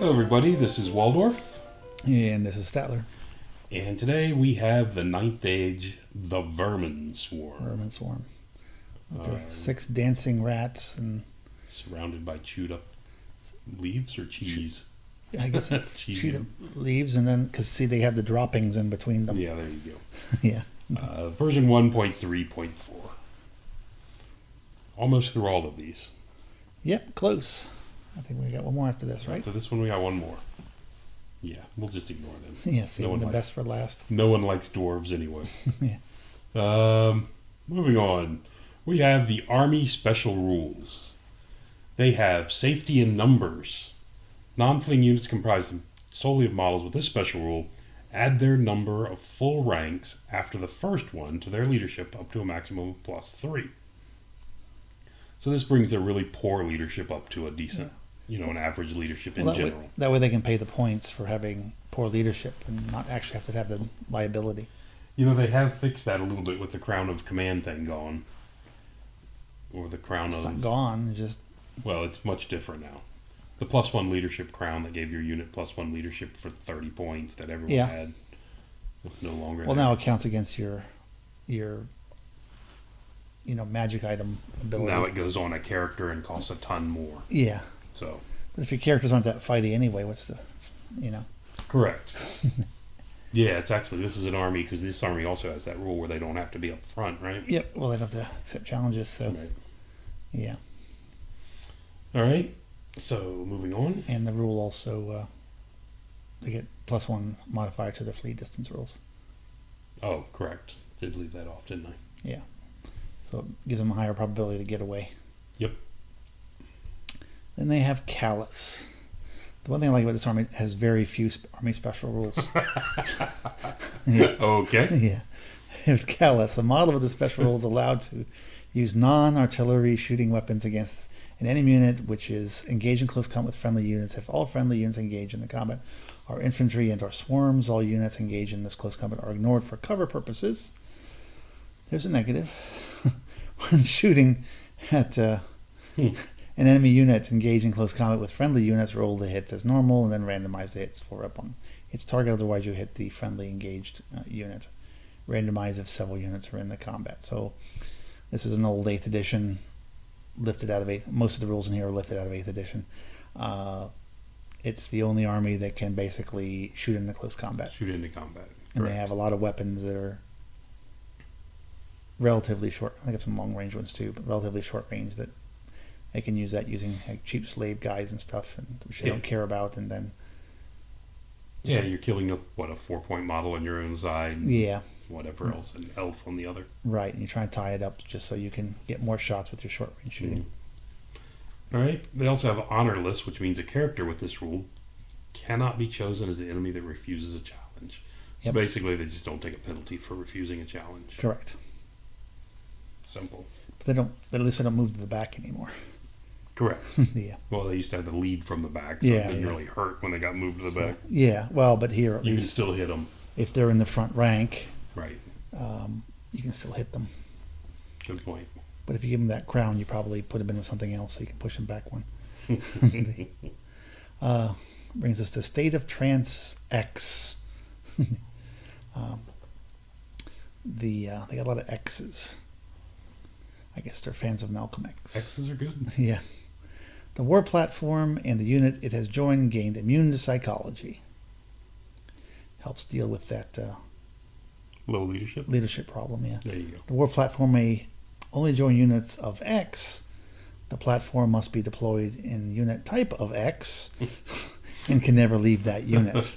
Hello everybody, this is Waldorf. And this is Statler. And today we have the 9th Age, the Vermin Swarm. Vermin Swarm. There are 6 dancing rats and... Surrounded by chewed up leaves or cheese? I guess it's chewed up leaves, and then, because see, they have the droppings in between them. Yeah, there you go. Yeah. Version 1.3.4. Almost through all of these. Yep, close. I think we got one more after this, right? So this one we got one more. Yeah, we'll just ignore them. Yeah, saving the best for last. No one likes dwarves anyway. Yeah. Moving on. We have the Army Special Rules. They have safety in numbers. Non-fleeing units comprised solely of models with this special rule add their number of full ranks after the first one to their leadership up to a maximum of +3. So this brings their really poor leadership up to a decent, an average leadership in general. That way they can pay the points for having poor leadership and not actually have to have the liability. They have fixed that a little bit with the Crown of Command thing gone. Or the Crown of... It's not gone, just... Well, it's much different now. The +1 leadership crown that gave your unit +1 leadership for 30 points that everyone had. It's no longer Well, there. now it counts against your magic item ability. Now it goes on a character and costs a ton more. Yeah. So. But if your characters aren't that fighty anyway, Correct. Yeah, this is an army, because this army also has that rule where they don't have to be up front, right? Yep. Well, they don't have to accept challenges, so. Right. Yeah. All right. So, moving on. And the rule also, they get +1 modifier to their fleet distance rules. Oh, correct. Did leave that off, didn't I? Yeah. So it gives them a higher probability to get away. Yep. Then they have Callus. The one thing I like about this army, it has very few army special rules. Yeah. Okay. Yeah. Here's Callus. A model with the special rules allowed to use non-artillery shooting weapons against an enemy unit which is engaged in close combat with friendly units. If all friendly units engaged in the combat are infantry and/or swarms, all units engaged in this close combat are ignored for cover purposes. There's a negative. When shooting at an enemy unit engaged in close combat with friendly units, roll the hits as normal and then randomize the hits for up on its target. Otherwise, you hit the friendly engaged unit. Randomize if several units are in the combat. So this is an old 8th edition, lifted out of 8th. Most of the rules in here are lifted out of 8th edition. It's the only army that can basically shoot into close combat. Shoot into combat. And Correct. they have a lot of weapons that are relatively short. I think some long range ones too, but relatively short range that they can use that using cheap slave guys and stuff, and which they don't care about. And then you're killing a 4-point model on your own side. Yeah. Whatever else, an elf on the other. Right, and you try and tie it up just so you can get more shots with your short range shooting. All right. They also have honorless, which means a character with this rule cannot be chosen as the enemy that refuses a challenge. So basically, they just don't take a penalty for refusing a challenge. Correct. Simple. But at least they don't move to the back anymore. Correct. Yeah. Well, they used to have the lead from the back, so it didn't really hurt when they got moved to the back. Yeah. Well, but here at you least can still hit them. If they're in the front rank. Right. You can still hit them. Good point. But if you give them that crown, you probably put them into something else so you can push them back one. Brings us to State of Trance X. They got a lot of X's. I guess they're fans of Malcolm X. X's are good. Yeah. The war platform and the unit it has joined gained immune to psychology. Helps deal with that low leadership problem. Yeah. There you go. The war platform may only join units of X. The platform must be deployed in unit type of X and can never leave that unit.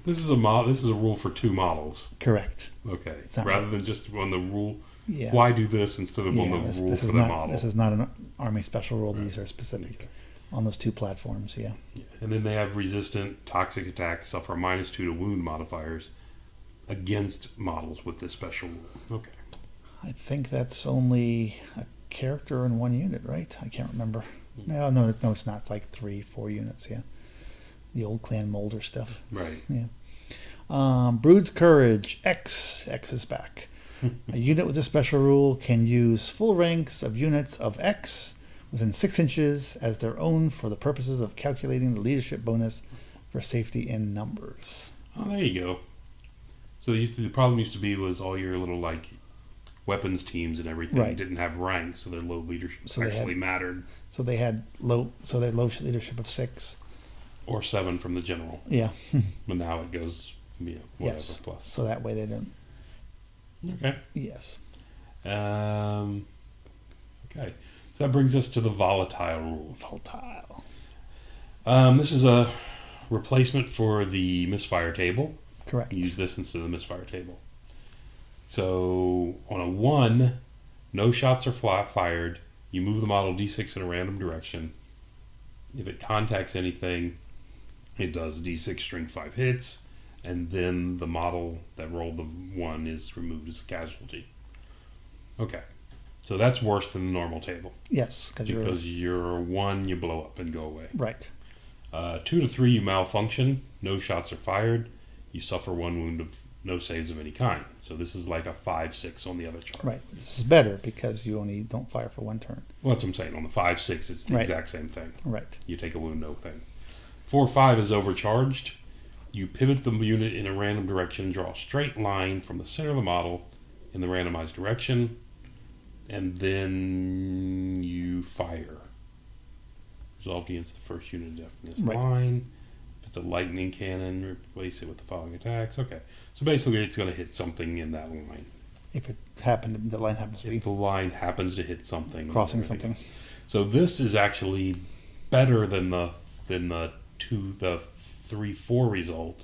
This is a rule for 2 models. Correct. Okay. Rather than just on the rule. Yeah. Why do this instead of on the rule for the model? This is not an army special rule. These are specific on those 2 platforms. Yeah. And then they have resistant toxic attacks, suffer -2 to wound modifiers against models with this special rule. Okay. I think that's only a character in 1 unit, right? I can't remember. No, it's not. It's like 3-4 units. Yeah. The old Clan Molder stuff. Right. Yeah. Brood's Courage. X is back. A unit with this special rule can use full ranks of units of X within 6 inches as their own for the purposes of calculating the leadership bonus for safety in numbers. Oh, there you go. So the problem used to be was all your little like weapons teams and everything didn't have ranks, so their low leadership actually mattered. So they had low leadership of 6 or 7 from the general. Yeah. But now it goes whatever plus. So that way they don't. Okay. Yes. Okay. So that brings us to the volatile rule. Volatile. This is a replacement for the misfire table. Correct. Use this instead of the misfire table. So on a 1, no shots are fired. You move the model D6 in a random direction. If it contacts anything, it does D6 string 5 hits, and then the model that rolled the 1 is removed as a casualty. Okay. So that's worse than the normal table. Yes. Because you're 1, you blow up and go away. Right. 2 to 3, you malfunction. No shots are fired. You suffer 1 wound of no saves of any kind. So this is like a 5-6 on the other chart. Right. This is better because you only don't fire for 1 turn. Well, that's what I'm saying. On the 5-6, it's the exact same thing. Right. You take a wound, no thing. 4-5 is overcharged. You pivot the unit in a random direction, draw a straight line from the center of the model in the randomized direction, and then you fire. Resolve against the first unit in this line. If it's a lightning cannon, replace it with the following attacks. Okay. So basically it's going to hit something in that line. If the line happens to be. If the line happens to hit something. Crossing something. So this is actually better than the 3-4 result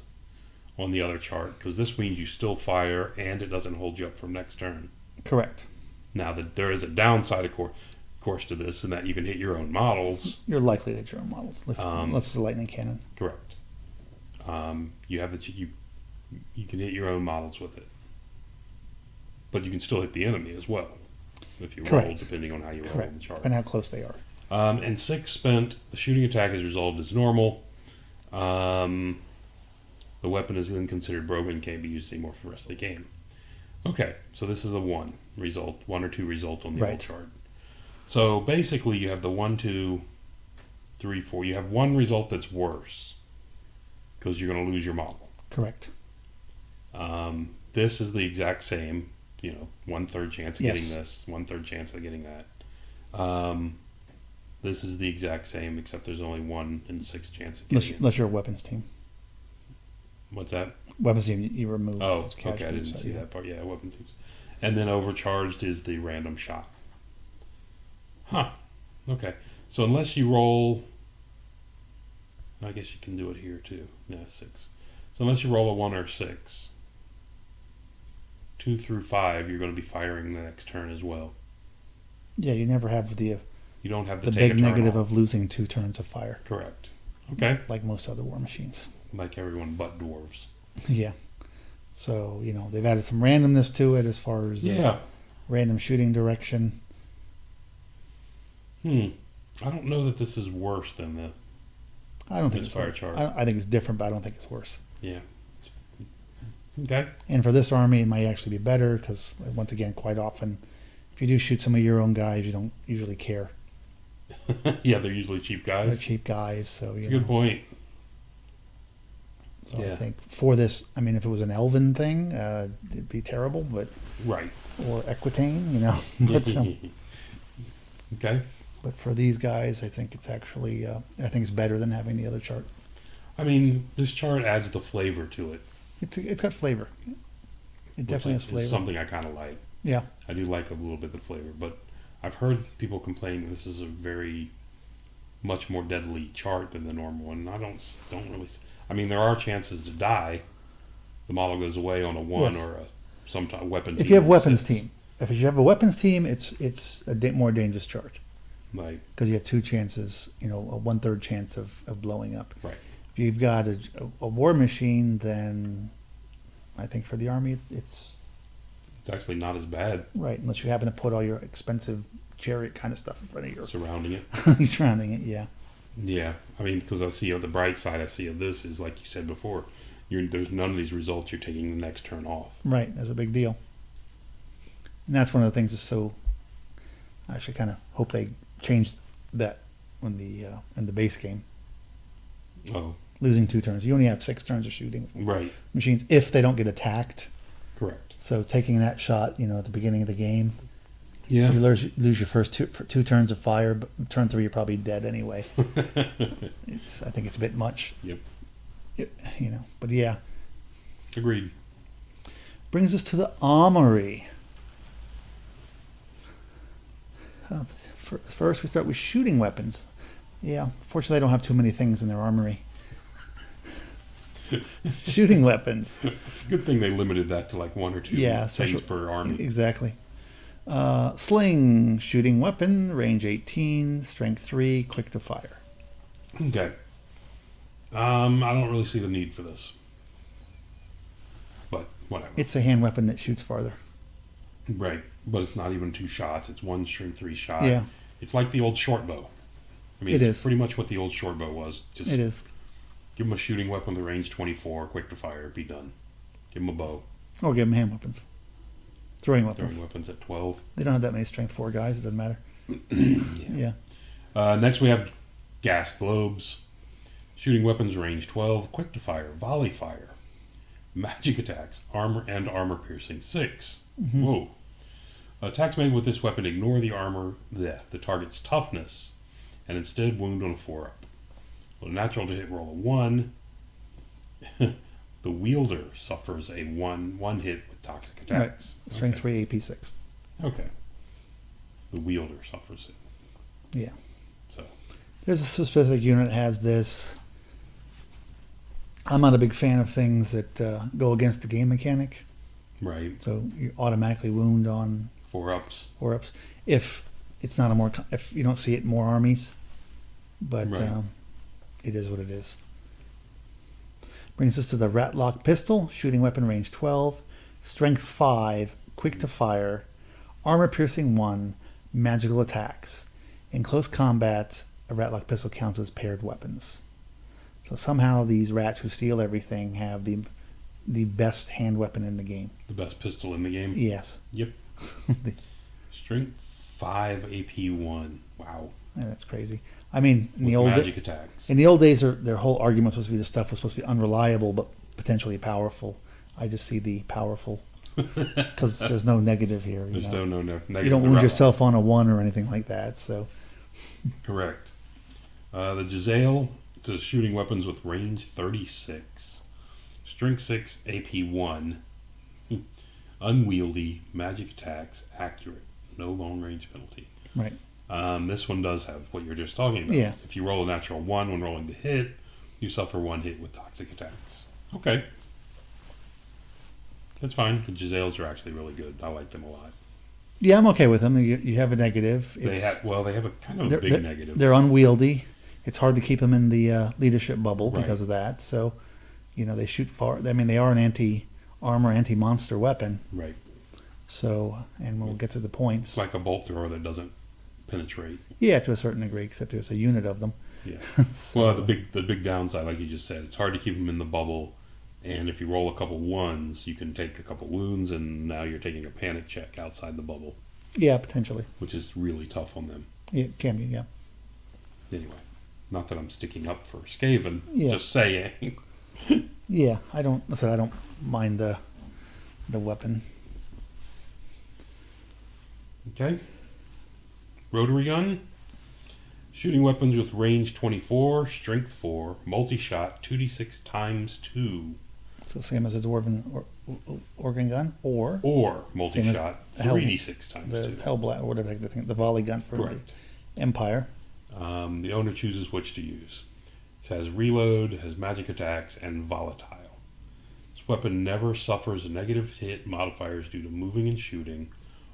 on the other chart, because this means you still fire and it doesn't hold you up from next turn. Correct. Now there is a downside, of course, to this, in that you can hit your own models. You're likely to hit your own models, unless it's a lightning cannon. Correct. You have you can hit your own models with it, but you can still hit the enemy as well if you roll, depending on how you roll on the chart and how close they are. And 6 spent. The shooting attack is resolved as normal. The weapon is then considered broken and can't be used anymore for the rest of the game. Okay, so this is a 1 or 2 result on the old chart. So basically you have the 1, 2, 3, 4. You have 1 result that's worse because you're going to lose your model. Correct. This is the exact same, 1/3 chance of getting this, 1/3 chance of getting that. This is the exact same, except there's only 1 in 6 chance of getting it. Unless you're a weapons team. What's that? Weapons team, you remove. Oh, okay, I didn't see that part. Yeah, weapons teams. And then overcharged is the random shot. Huh. Okay. So unless you roll, I guess you can do it here too. Yeah, 6. So unless you roll a 1 or 6, 2 through 5, you're going to be firing the next turn as well. Yeah, you never have you don't have the big negative of losing 2 turns of fire. Correct. Okay. Like most other war machines. Like everyone but dwarves. Yeah. So, they've added some randomness to it as far as random shooting direction. I don't know that this is worse than the I don't think it's fire worse. chart. I think it's different, but I don't think it's worse. Yeah. Okay. And for this army, it might actually be better because, once again, quite often, if you do shoot some of your own guys, you don't usually care. Yeah, they're usually cheap guys. They're cheap guys, so That's a good point. So I think for this, if it was an elven thing, it'd be terrible, but or Equitane, But, okay. But for these guys, I think it's actually, it's better than having the other chart. This chart adds the flavor to it. It's got flavor. It definitely has flavor. Something I kind of like. Yeah. I do like a little bit of flavor, but I've heard people complain this is a very much more deadly chart than the normal one. I don't really. There are chances to die. The model goes away on a 1 or some type of weapon team. If you have weapons team, if you have a weapons team, it's a more dangerous chart. Right. Because you have 2 chances, a 1/3 chance of blowing up. Right. If you've got a war machine, then I think for the army, it's actually not as bad. Right, unless you happen to put all your expensive chariot kind of stuff in front of you. Surrounding it. Surrounding it, yeah. Yeah, because I see on the bright side, I see of this is like you said before, there's none of these results you're taking the next turn off. Right, that's a big deal. And that's one of the things that's so, I actually kind of hope they change that in the base game. Oh, Losing 2 turns. You only have 6 turns of shooting right. machines if they don't get attacked. Correct. So taking that shot, at the beginning of the game, Yeah. you lose your first 2 turns of fire, but turn 3 you're probably dead anyway. I think it's a bit much. Yep. But yeah. Agreed. Brings us to the Armory. First, we start with shooting weapons. Yeah, fortunately, I don't have too many things in their armory. Shooting weapons. It's a good thing they limited that to like 1 or 2 things per army. Exactly. Sling, shooting weapon, range 18, strength 3, quick to fire. Okay. I don't really see the need for this. But whatever. It's a hand weapon that shoots farther. Right. But it's not even 2 shots. It's 1 strength 3 shot. Yeah. It's like the old short bow. I mean, It it's is. pretty much what the old short bow was. Just It is. give them a shooting weapon with a range 24, quick to fire, be done. Give them a bow. Or give them hand weapons. Throwing weapons. Throwing weapons at 12. They don't have that many strength 4 guys. It doesn't matter. Yeah. Next we have gas globes. Shooting weapons range 12, quick to fire, volley fire. Magic attacks, armor piercing 6. Mm-hmm. Whoa. Attacks made with this weapon ignore the target's toughness and instead wound on a 4-up. With a natural to hit roll of 1, the wielder suffers a one hit with toxic attacks. Right. Strength 3, AP 6. Okay. The wielder suffers it. Yeah. So. There's a specific unit that has this. I'm not a big fan of things that go against the game mechanic. Right. So you automatically wound on 4-ups. 4-ups. If it's not if you don't see it in more armies, but Right. It is what it is. Brings us to the Ratlock pistol, shooting weapon range 12, strength 5, quick to fire, armor piercing 1, magical attacks. In close combat, a Ratlock pistol counts as paired weapons. So somehow these rats who steal everything have the best hand weapon in the game. The best pistol in the game? Yes. Yep. Strength 5, AP 1. Wow. Yeah, that's crazy. I mean, in With the old magic attacks. in the old days, their whole argument was supposed to be the stuff was supposed to be unreliable but potentially powerful. I just see the powerful because there's no negative here. There's no negative. You don't wound yourself on a 1 or anything like that. So Correct. The Giselle does shooting weapons with range 36. Strength 6, AP 1. Unwieldy, magic attacks, accurate. No long range penalty. right, This one does have what you're just talking about. Yeah. If you roll a natural 1 when rolling to hit, you suffer 1 hit with toxic attacks. Okay. That's fine. The Giselles are actually really good. I like them a lot. yeah, I'm okay with them. You have a negative. They have a kind of a big negative. They're unwieldy. It's hard to keep them in the leadership bubble Right. because of that. So, they shoot far. I mean, they are an anti-armor, anti-monster weapon. Right. So, and we'll get to the points. It's like a bolt thrower that doesn't penetrate. Yeah, to a certain degree, except there's a unit of them. Yeah. So, Well, the big downside, like you just said, it's hard to keep them in the bubble. And if you roll a couple 1s, you can take a couple wounds, and now you're taking a panic check outside the bubble, yeah, potentially. which is really tough on them. Yeah, it can be, yeah. Anyway, not that I'm sticking up for Skaven, Yeah. just saying. Yeah, I don't mind the weapon. Okay. Rotary gun. Shooting weapons with range 24, strength 4, multi-shot, 2d6 times 2. So same as a dwarven organ gun, or Or multi-shot, the Hell- 3d6 times the 2. Hellblast, or whatever the thing, the volley gun for Correct. the Empire. The owner chooses which to use. It has reload, has magic attacks, and volatile. This weapon never suffers negative hit modifiers due to moving and shooting,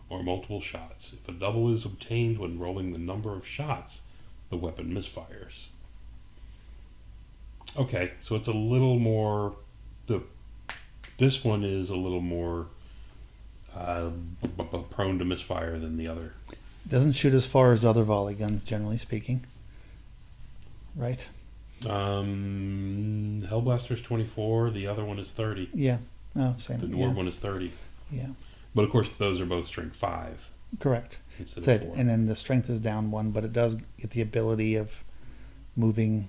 or multiple shots. If a double is obtained when rolling the number of shots, the weapon misfires. Okay, so it's a little more. This one is a little more prone to misfire than the other. Doesn't shoot as far as other volley guns, generally speaking. Right? Hellblaster's 24. The other one is 30. Yeah. Oh, same. The dwarf Yeah. one is 30. Yeah. But of course, those are both strength 5. Correct. instead Said, of 4. and then the strength is down 1, but it does get the ability of moving,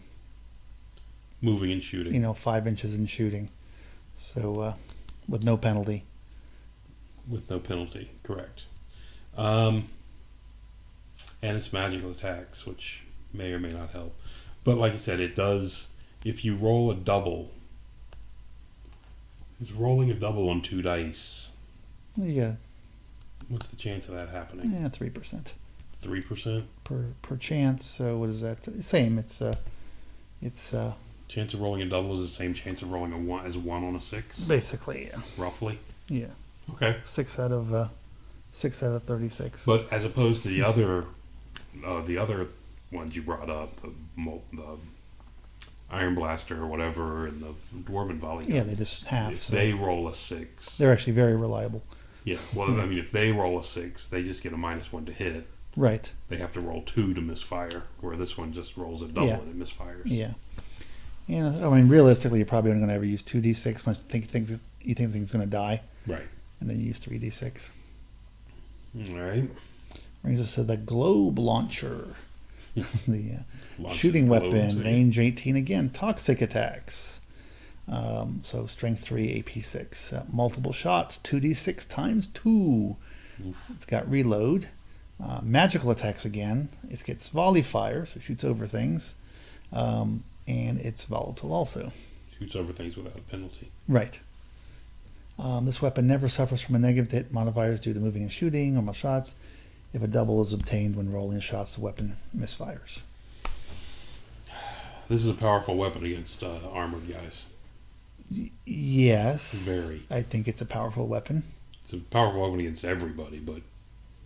Moving and shooting. 5 inches and shooting. So, with no penalty. With no penalty, correct. And it's magical attacks, which may or may not help. But like I said, it does, if you roll a double, it's rolling a double on 2 dice. Yeah, What's the chance of that happening? 3%. 3%? Per chance. So what is that? Same. It's Chance of rolling a double is the same chance of rolling a 1 as 1 on a 6? basically, yeah. Roughly? Yeah. Okay. 6 out of 36. But as opposed to the other ones you brought up, the Iron Blaster or whatever, and the Dwarven Volley gun, Yeah, they just have. if So they roll a 6, they're actually very reliable. yeah. Well, I mean, if they roll a 6, they just get a -1 to hit. Right. They have to roll 2 to misfire, where this one just rolls a double Yeah. and it misfires. Yeah. I mean, realistically, you're probably only going to ever use 2d6 unless you think the thing's going to die, Right. and then you use 3d6. All right. Brings us to the Globe Launcher. The Launches shooting globes, weapon, eh? range 18 again, toxic attacks. So strength 3, AP 6. Multiple shots, 2d6 times 2. Oof. It's got reload. Magical attacks again. It gets volley fire, so it shoots over things. And it's volatile also. Shoots over things without a penalty. Right. This weapon never suffers from a negative hit modifiers due to moving and shooting or more shots. If a double is obtained when rolling shots, the weapon misfires. This is a powerful weapon against armored guys. Yes. Very. I think it's a powerful weapon. It's a powerful weapon against everybody, but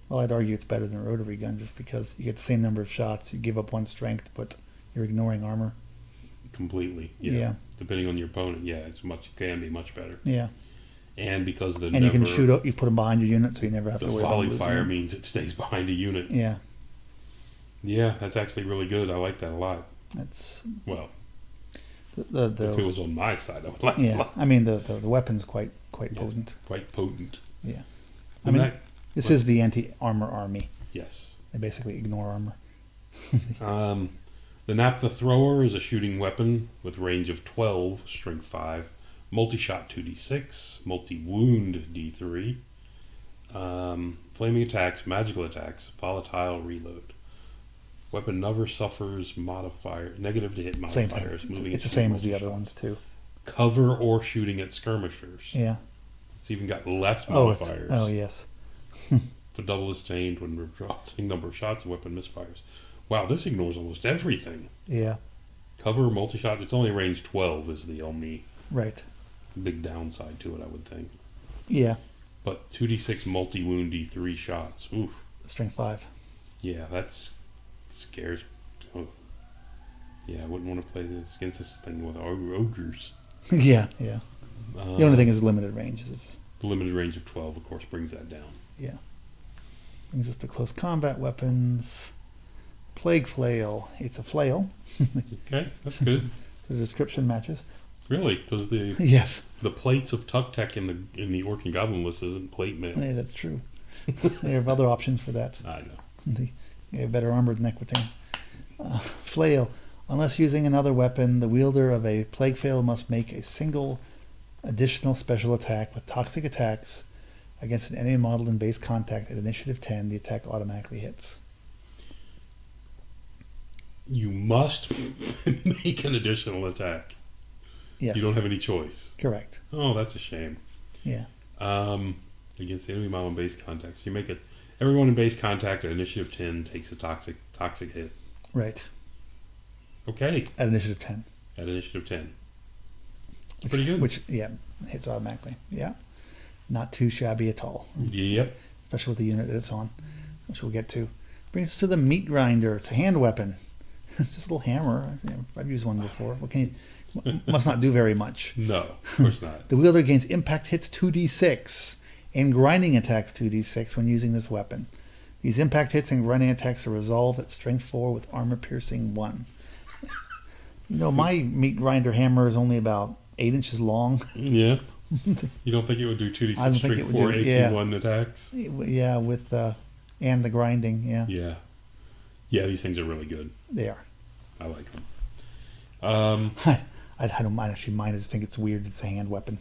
Well, I'd argue it's better than a rotary gun just because you get the same number of shots. You give up 1 strength, but you're ignoring armor. completely. Yeah. Depending on your opponent, can be much better. Yeah. And because the And you can shoot up, you put them behind your unit so you never have the to worry about volley losing fire them. means it stays behind a unit. Yeah. Yeah, that's actually really good. I like that a lot. That's Well, the if it was on my side, I would like it a yeah. lot. I mean the weapon's quite Yes. potent. Quite potent. Yeah. I And mean, this is the anti-armor army. yes. They basically ignore armor. The Naphtha Thrower is a shooting weapon with range of 12, strength 5, multi-shot 2d6, multi-wound d3, flaming attacks, magical attacks, volatile reload. Weapon never suffers negative to hit Same thing. modifiers. Moving It's the and same as the multi-shots. other ones too. Cover or shooting at skirmishers. Yeah. It's even got less Oh, modifiers. yes. If a double is obtained when reducing number of shots, the weapon misfires. Wow, this ignores almost everything. Yeah. Cover, multi-shot, it's only range 12 is the only Right. big downside to it, I would think. Yeah. But 2d6 multi-wound d3 shots. Oof. Strength 5. Yeah, that scares. Oh. Yeah, I wouldn't want to play this against this thing with ogres. Yeah. Yeah. The only thing is limited range. It's, The limited range of 12, of course, brings that down. yeah. Brings us to close combat weapons. Plague flail. It's a flail. Okay, that's good. The description matches. Really? Does the Yes. plates of Tuk Tek in the Orc and Goblin list isn't plate mail? Yeah, that's true. They have other options for that. I know. They have better armor than Equitain. Flail. Unless using another weapon, the wielder of a plague flail must make a single additional special attack with toxic attacks against an enemy model in base contact at initiative 10. The attack automatically hits. You must make an additional attack. Yes. You don't have any choice. Correct. Oh, that's a shame. Yeah. Against the enemy model in base contact. So you make it. Everyone in base contact at initiative 10 takes a toxic hit. Right. Okay. At initiative 10. At initiative 10. Which, Pretty good. Which, yeah, hits automatically. Yeah. Not too shabby at all. Yep. Especially with the unit that it's on, which we'll get to. Brings us to the meat grinder. It's a hand weapon. Just a little hammer. I've used one before. What can you? Must not do very much. No, of course not. The wielder gains impact hits 2d6 and grinding attacks 2d6 when using this weapon. These impact hits and grinding attacks are resolved at strength 4 with armor piercing 1. My meat grinder hammer is only about 8 inches long. Yeah. You don't think it would do 2d6 I don't think it strength would 4 do- AP1 attacks? Yeah, with And the grinding, yeah. Yeah. Yeah, these things are really good. They are. I like them. I don't mind. Actually, mine. I just think it's weird. It's a hand weapon.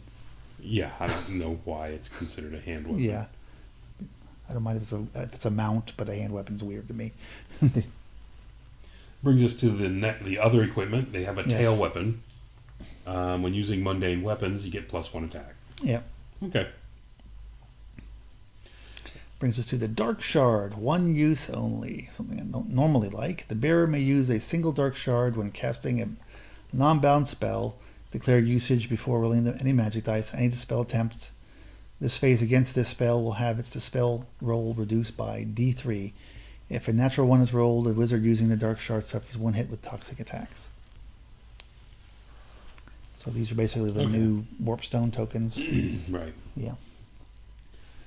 Yeah, I don't know why it's considered a hand weapon. Yeah. I don't mind if it's a mount, but a hand weapon's weird to me. Brings us to the other equipment. They have a Yes. tail weapon. When using mundane weapons, you get +1 attack. Yeah. Okay. Brings us to the Dark Shard. One use only. Something I don't normally like. The bearer may use a single Dark Shard when casting a non-bound spell. Declare usage before rolling any magic dice. Any dispel attempt. This phase against this spell will have its dispel roll reduced by D3. If a natural one is rolled, a wizard using the Dark Shard suffers 1 hit with toxic attacks. So these are basically the new Warpstone tokens. Right. Yeah.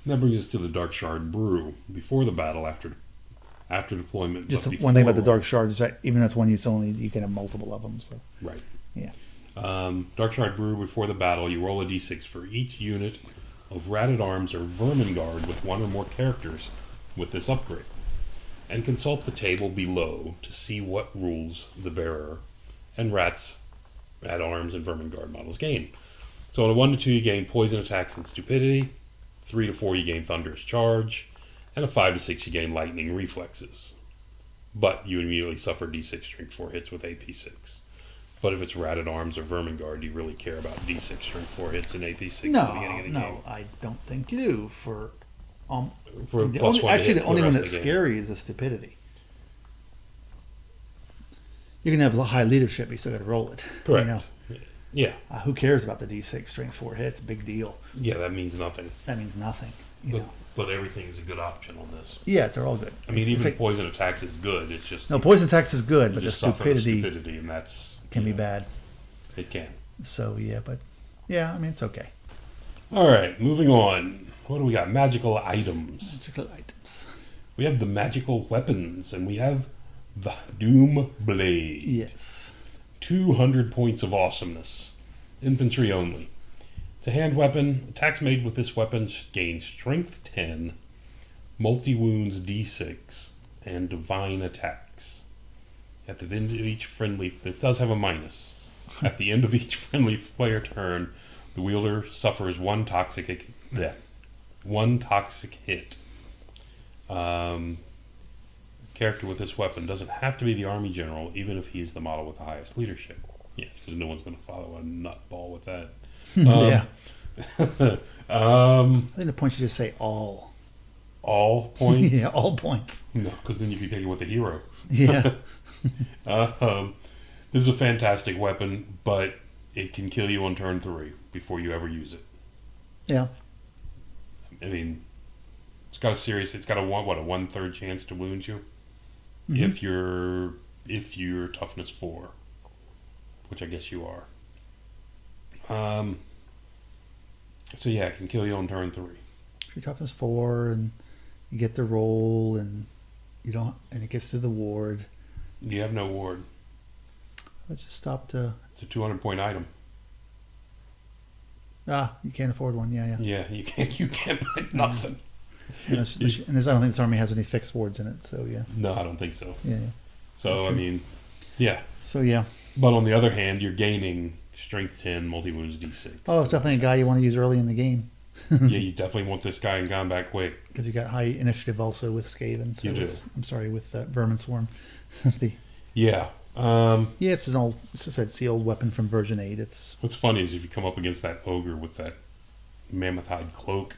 And that brings us to the Dark Shard Brew. Before the battle, after deployment. Just but one thing about the before Dark Shard is that even though it's one use only, you can have multiple of them. So Right. yeah. Dark Shard Brew, before the battle, you roll a d6 for each unit of Ratted Arms or Vermin Guard with one or more characters with this upgrade. And consult the table below to see what rules the bearer and Rats at Arms and Vermin Guard models gain. So on a 1 to 2 you gain Poison Attacks and Stupidity, 3 to 4 you gain Thunderous Charge, and a 5 to 6 you gain Lightning Reflexes. But you immediately suffer d6 Strength 4 hits with AP6. But if it's Ratted Arms or Vermin Guard, do you really care about d6 Strength 4 hits and AP6 at the beginning of the game? No, I don't think you do. For For the plus only, one to actually, hit the for only the one rest that's of the game. scary is the Stupidity. You can have high leadership, but you still got to roll it. Correct. You know? Yeah. Who cares about the D6 Strength 4 hits? Big deal. Yeah, that means nothing. That means nothing. You But, know. but everything's a good option on this. Yeah, they're all good. I mean, It's even like- Poison Attacks is good. It's just no, poison attacks is good, you but the just suffer the stupidity and that's can be you know, bad. It can. So yeah, but yeah, I mean it's okay. All right, moving on. What do we got? Magical items. Magical items. We have the magical weapons, and we have the Doom Blade. Yes. 200 points of awesomeness. Infantry only. It's a hand weapon. Attacks made with this weapon gain Strength 10, Multi-Wounds D6, and Divine Attacks. At the end of each friendly... It does have a minus. At the end of each friendly player turn, the wielder suffers one toxic hit. Character with this weapon doesn't have to be the army general, even if he's the model with the highest leadership. Yeah, because no one's going to follow a nutball with that. Yeah. Um, I think the point should just say all. all points? Yeah, all points. No, because then you can take it with the hero. Yeah. This is a fantastic weapon, but it can kill you on turn 3 before you ever use it. Yeah. I mean, it's got a 1/3 chance to wound you Mhm. if you're toughness 4, which I guess you are. So yeah, it can kill you on turn 3. If your toughness 4 and you get the roll and it gets to the ward. You have no ward. I just stopped. It's a 200-point item. You can't afford one. Yeah, yeah. Yeah, you can't buy nothing. And, I don't think this army has any fixed wards in it. So yeah. No, I don't think so. Yeah. Yeah. So That's I true. mean, yeah. So yeah. But on the other hand, you're gaining Strength 10, Multi-Wounds D6. Oh, it's definitely a guy you want to use early in the game Yeah, you definitely want this guy in combat quick. because you got high initiative also with Skaven. So You do. with Vermin Swarm. Yeah. Yeah, it's the old weapon from version 8. What's funny is if you come up against that ogre with that mammoth hide cloak,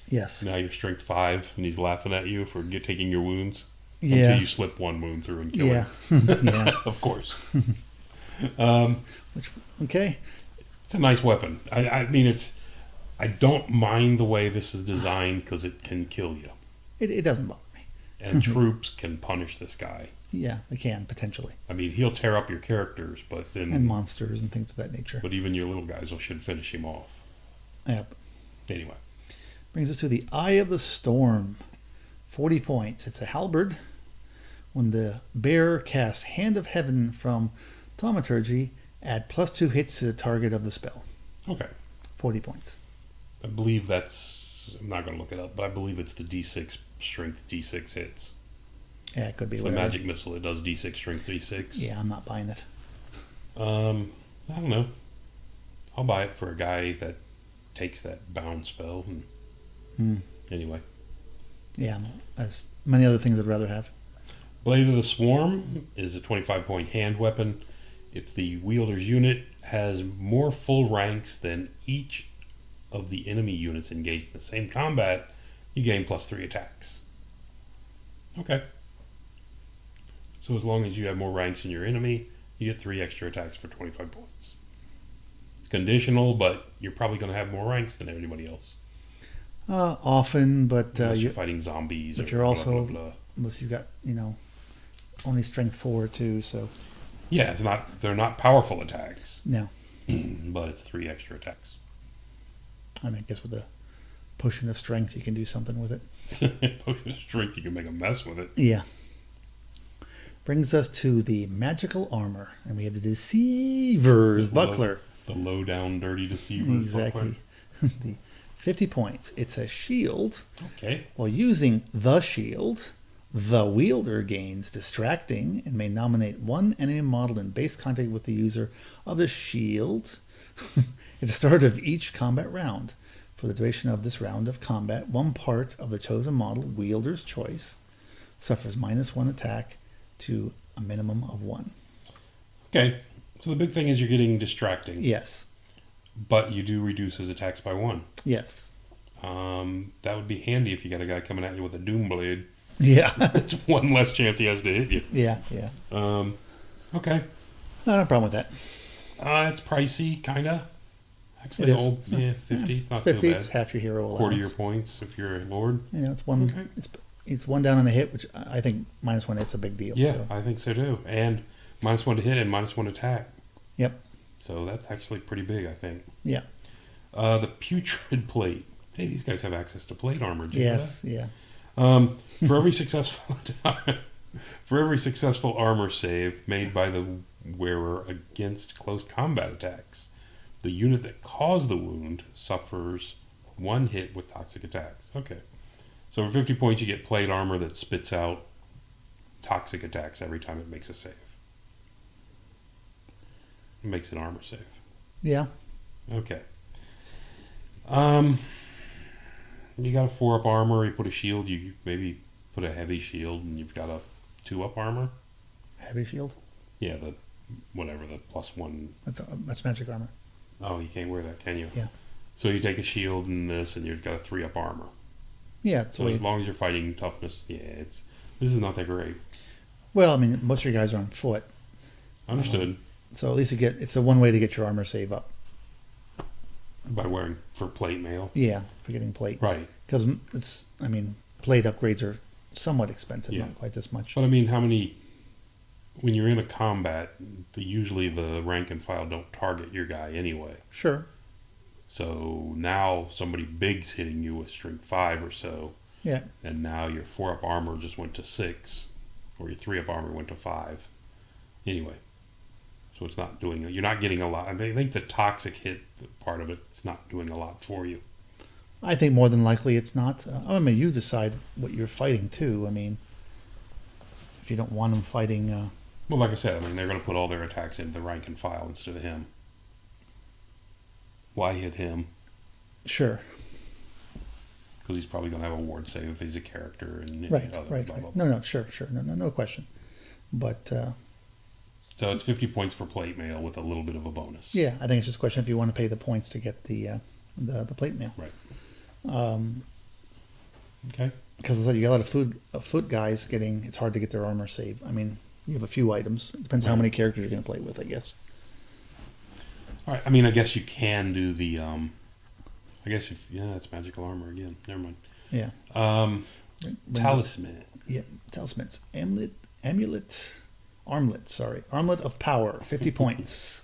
Yes. now you're Strength 5, and he's laughing at you for taking your wounds Yeah. until you slip one wound through and kill Yeah. him. Yeah. Of course. Okay. It's a nice weapon. I mean, I don't mind the way this is designed because it can kill you. It doesn't bother me. And troops can punish this guy. Yeah, they can potentially, I mean, he'll tear up your characters, but then... and monsters and things of that nature. But even your little guys should finish him off. Yep. Anyway. Brings us to the Eye of the Storm. 40 points. It's a halberd. When the bearer casts Hand of Heaven from Thaumaturgy, add +2 hits to the target of the spell. Okay. 40 points. I believe I'm not going to look it up, but I believe it's the D6 strength D6 hits. Yeah, it could be It's the whatever. magic missile. It does D6 strength D6. Yeah, I'm not buying it. I don't know. I'll buy it for a guy that takes that bound spell. And anyway, Yeah, there's many other things I'd rather have. Blade of the Swarm is a 25-point hand weapon. If the wielder's unit has more full ranks than each of the enemy units engaged in the same combat, you gain +3 attacks. Okay. So as long as you have more ranks than your enemy, you get 3 extra attacks for 25 points. It's conditional, but you're probably going to have more ranks than anybody else. Often, but Unless you're fighting zombies. but or you're blah, also blah, blah. unless you've got only strength 4 too. So Yeah, they're not powerful attacks, no, but it's 3 extra attacks. I mean, I guess with a potion of strength, you can do something with it. Potion of strength, you can make a mess with it. Yeah. Brings us to the magical armor, and we have the Deceiver's buckler. The low down, dirty deceiver. Exactly. The 50 points. It's a shield. Okay. While using the shield, the wielder gains distracting and may nominate one enemy model in base contact with the user of the shield at the start of each combat round. For the duration of this round of combat, one part of the chosen model, wielder's choice, suffers -1 attack to a minimum of 1. Okay. So the big thing is you're getting distracting. Yes. But you do reduce his attacks by 1. Yes. That would be handy if you got a guy coming at you with a doom blade. Yeah. It's 1 less chance he has to hit you. Yeah. Yeah. Okay. No problem with that. It's pricey, kind of. Actually, It is. old, It's not- 50. It's not 50. too It's bad. half your hero allowance. Quarter your points if you're a lord. It's one. Okay. It's one down on a hit, which I think -1 hits a big deal. Yeah, So. I think so too. And -1 to hit and -1 attack. Yep. So that's actually pretty big, I think. Yeah. The putrid plate. Hey, these guys have access to plate armor. Did you know Yes. Yeah. that? For every successful armor save made by the wearer against close combat attacks, the unit that caused the wound suffers 1 hit with toxic attacks. Okay. So for 50 points, you get plate armor that spits out toxic attacks every time it makes a save. It makes an armor save. Yeah. Okay. You got a 4-up armor, you put a shield, you maybe put a heavy shield, and you've got a 2-up armor. Heavy shield. Yeah, the +1. That's magic armor. Oh, you can't wear that, can you? Yeah. So you take a shield and this, and you've got a 3-up armor. Yeah. So as long as you're fighting toughness, this is not that great. Well, I mean, most of your guys are on foot, Understood. so at least it's the one way to get your armor save up. By wearing for plate mail. Yeah, for getting plate. Right. Because plate upgrades are somewhat expensive, Yeah. not quite this much. But I mean, when you're in a combat, usually the rank and file don't target your guy anyway. Sure. So now somebody big's hitting you with strength 5 or so, Yeah. and now your 4-up armor just went to 6, or your 3-up armor went to 5. Anyway, so it's not doing. You're not getting a lot. I think the toxic hit part of it's not doing a lot for you. I think more than likely it's not. I mean, you decide what you're fighting too. I mean, if you don't want them fighting. Well, like I said, they're going to put all their attacks into the rank and file instead of him. Why hit him? Sure. Because he's probably going to have a ward save if he's a character. And Right. blah, Right. blah, Right. blah. No. Sure. No question. But So it's 50 points for plate mail with a little bit of a bonus. yeah, I think it's just a question if you want to pay the points to get the plate mail. Right. Um, Okay. Because you got a lot of foot guys getting. It's hard to get their armor save. I mean, you have a few items. It depends how many characters you're going to play with, I guess. All right. I mean, I guess you can do the. That's magical armor again. Never mind. Yeah. Talisman. Yeah, talismans. Armlet of power, 50 points.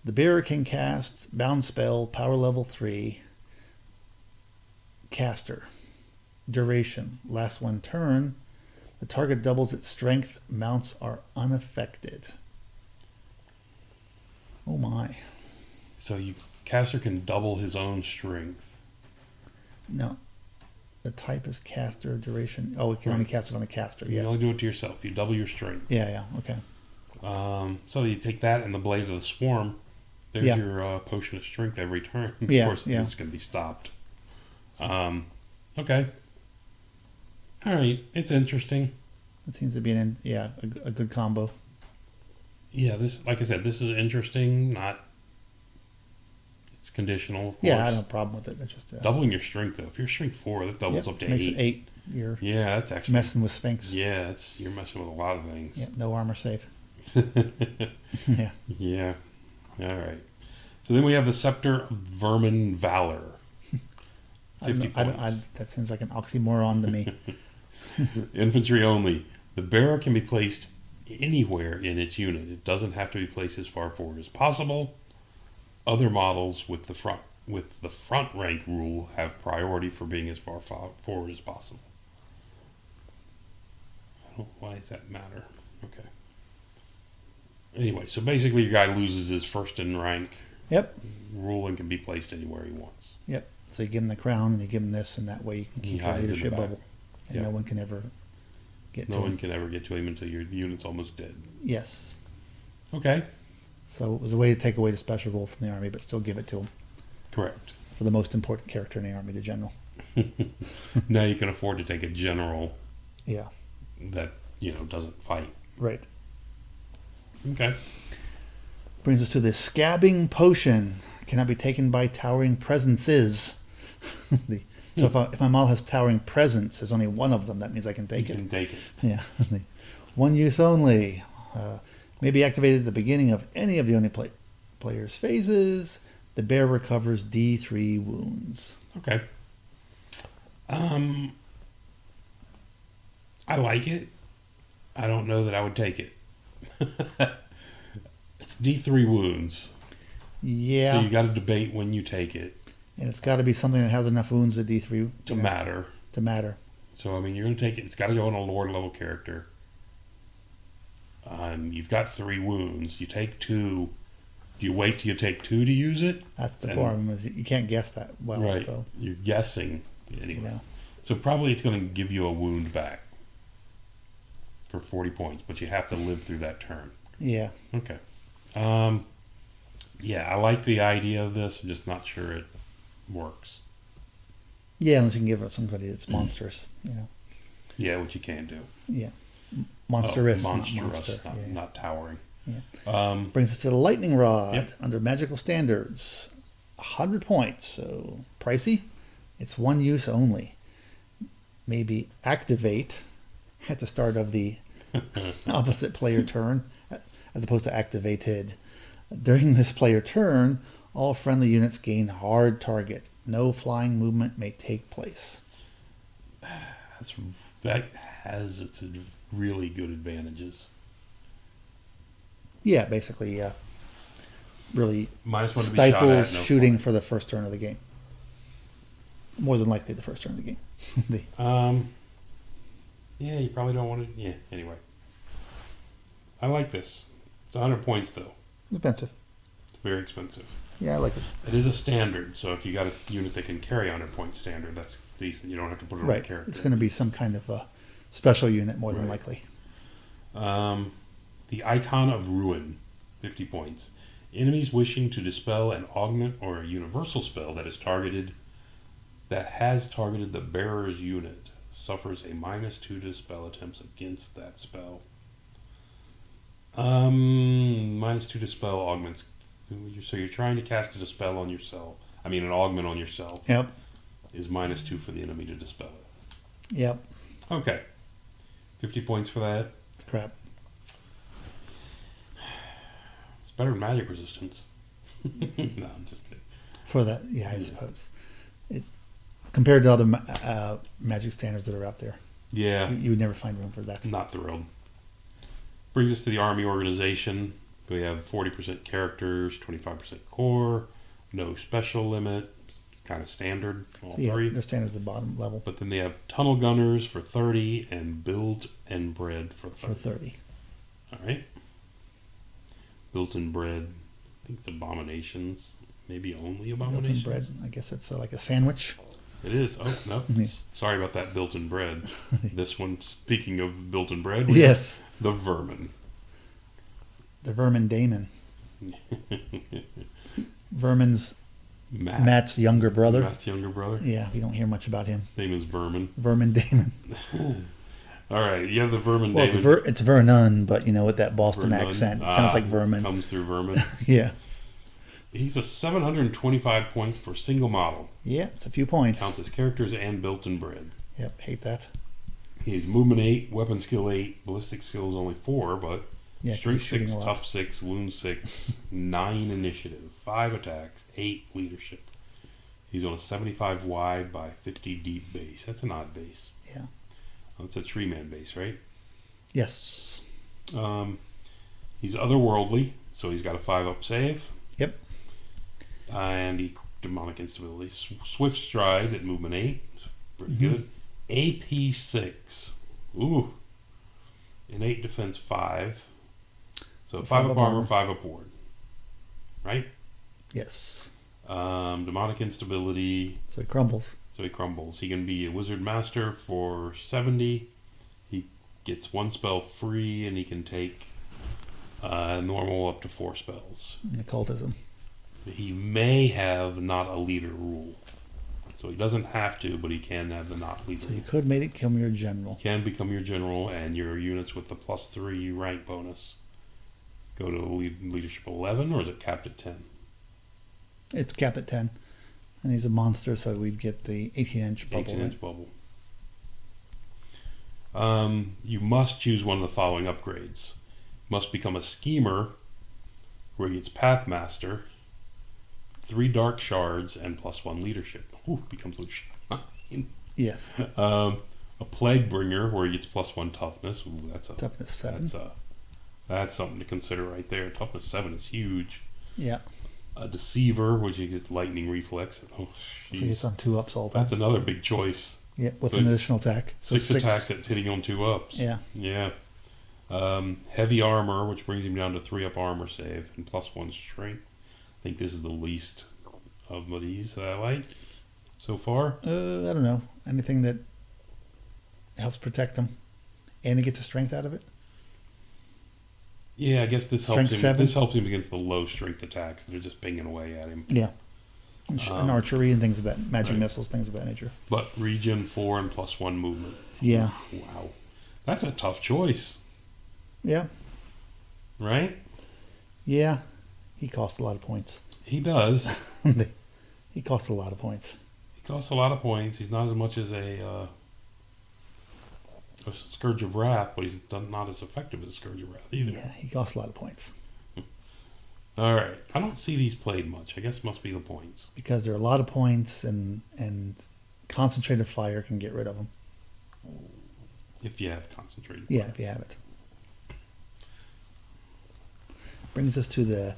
The bearer can cast bound spell, power level 3. Caster. Duration, last 1 turn. The target doubles its strength. Mounts are unaffected. Oh my. So caster can double his own strength. No. The type is caster duration. Oh, it can only cast it on a caster. You Yes. only do it to yourself. You double your strength. Yeah. Okay. So you take that and the Blade of the Swarm. There's Yeah. your potion of strength every turn. Of Yeah, course, yeah. this can be stopped. Okay. All right. It's interesting. It seems to be a good combo. Yeah, this, like I said, this is interesting. It's conditional. Of course. Yeah, I don't have a problem with it. It's just Doubling your strength though. If you're strength 4, that doubles up to makes 8. it 8. You're Yeah, that's actually messing with Sphinx. Yeah, you're messing with a lot of things. Yeah, no armor save. Yeah. Yeah. All right. So then we have the Scepter of Vermin Valor. 50 points. That seems like an oxymoron to me. Infantry only. The bearer can be placed anywhere in its unit. It doesn't have to be placed as far forward as possible. Other models with the front rank rule have priority for being as far forward as possible. Why does that matter? Okay. Anyway, so basically your guy loses his first in rank Yep. rule and can be placed anywhere he wants. Yep. So you give him the crown and you give him this, and that way you can He keep your hides in the leadership back. bubble. And Yep. no one can ever get No to one him. can ever get to him until your unit's almost dead. Yes. Okay. So it was a way to take away the special rule from the army, but still give it to him Correct. for the most important character in the army, the general. Now you can afford to take a general Yeah. that, doesn't fight. Right. Okay. Brings us to the Scabbing Potion. Cannot be taken by Towering Presences. So if my model has Towering Presence, there's only one of them. That means I can take You it. can take it. Yeah. One use only. May be activated at the beginning of any of the only player's phases. The bear recovers D3 wounds. Okay. I like it. I don't know that I would take it. It's D3 wounds. Yeah. So you got to debate when you take it And it's got to be something that has enough wounds at D3 to matter. To matter. So, I mean, you're going to take it. It's got to go on a lower level character. You've got 3 wounds. You take 2. Do you wait till you take 2 to use it? That's the problem, is you can't guess that well. Right. So, You're guessing anyway. you know. So probably it's going to give you a wound back for 40 points, but you have to live through that turn. Yeah. Okay. Yeah, I like the idea of this. I'm just not sure it works. Yeah, unless you can give it somebody that's monstrous. Yeah, which you can do. Yeah. Monstrous, Monstrous, not monster. not towering. Yeah. Brings us to the Lightning Rod Yep. under Magical Standards. 100 points, so pricey. It's one use only. Maybe activate at the start of the opposite player turn, as opposed to activated. During this player turn, all friendly units gain hard target. No flying movement may take place. That has its really good advantages. Yeah, basically, really Minus 1 to be shot at, stifles no shooting flying. for the first turn of the game. More than likely the first turn of the game. Yeah, you probably don't want to. Yeah, anyway. I like this. It's 100 points, though. Expensive. It's very expensive. Yeah, I like it. It is a standard, so if you got a unit that can carry 100 point standard, that's decent. You don't have to put it on a Right. character. It's going to be some kind of a special unit, more than Right. likely. The Icon of Ruin, 50 points. Enemies wishing to dispel an augment or a universal spell that has targeted the bearer's unit suffers a -2 to spell attempts against that spell. -2 to spell augments. So you're trying to cast a dispel on yourself. I mean, an augment on yourself Yep. is -2 for the enemy to dispel it. Yep. Okay. 50 points for that. It's crap. It's better than magic resistance. No, I'm just kidding. For that, yeah, I suppose. It compared to other magic standards that are out there, Yeah, you would never find room for that. not thrilled. Brings us to the army organization. We have 40% characters, 25% core, no special limit. It's kind of standard, all Yeah, 3. they're standard at the bottom level But then they have tunnel gunners for 30 and built and bred for 30. for 30. All right. Built and bred. I think it's abominations. Maybe only Built-in abominations. bread. I guess it's like a sandwich. It is. Oh, no. Yeah. Sorry about that built-in bread. This one, speaking of built-in bread, we Yes. have the Vermin. The Vermin Damon. Vermin's Matt's younger brother. Matt's younger brother. Yeah, we don't hear much about him. His name is Vermin. Vermin Damon. All right, you have the Vermin Well, Damon. it's Vernon, but with that Boston Vernon. accent, it sounds like Vermin. Comes through Vermin. Yeah. He's a 725 points for single model. Yeah, it's a few points. Counts as characters and built-in bread. Yep, hate that. He's movement 8, weapon skill 8, ballistic skill is only 4, but Yeah, 'cause strength he's shooting 6, a lot. tough 6, wound 6, 9 initiative, 5 attacks, 8 leadership. He's on a 75 wide by 50 deep base. That's an odd base. Yeah. That's a 3-man base, right? Yes. He's otherworldly, so he's got a 5-up save. Yep. And demonic instability. Swift stride at movement 8. Pretty Mm-hmm. good. AP 6. Ooh. Innate defense 5. So 5 up armor, 5 up ward. Right? Yes. Demonic instability. So he crumbles. So he crumbles. He can be a wizard master for 70. He gets 1 spell free, and he can take normal up to 4 spells. Occultism. He may have not a leader rule. So he doesn't have to, but he can have the not leader So rule. you could make it become your general. He can become your general, and your units with the +3 rank bonus go to leadership 11, or is it capped at 10? It's capped at 10. And he's a monster, so we'd get the 18-inch bubble. 18-inch bubble. You must choose one of the following upgrades. Must become a schemer, where he gets Pathmaster, 3 dark shards, and +1 leadership. Ooh, becomes leadership. Yes. A plague bringer, where he gets +1 toughness. Ooh, that's a Toughness 7. That's something to consider right there. Toughness 7 is huge. Yeah. A deceiver, which he gets lightning reflex. Oh, So he's on 2 ups all the time. that's another big choice. Yeah, with So an additional attack. So 6 attacks at hitting on 2 ups. Yeah. Yeah. Heavy armor, which brings him down to 3 up armor save and +1 strength. I think this is the least of these that I like so far. I don't know. Anything that helps protect him. And he gets a strength out of it. Yeah, I guess this Strength helps him. 7? This helps him against the low strength attacks that are just pinging away at him. Yeah. And archery and things of that, magic right. missiles, things of that nature. But regen 4 and +1 movement. Yeah. Wow, that's a tough choice, Yeah. right? Yeah. He cost a lot of points. He does. He cost a lot of points. He costs a lot of points. He's not as much as a Scourge of Wrath, but he's not as effective as a Scourge of Wrath either. Yeah, he cost a lot of points. All right. I don't see these played much. I guess it must be the points. Because there are a lot of points and concentrated fire can get rid of them. If you have concentrated. Yeah, if you have it. Brings us to the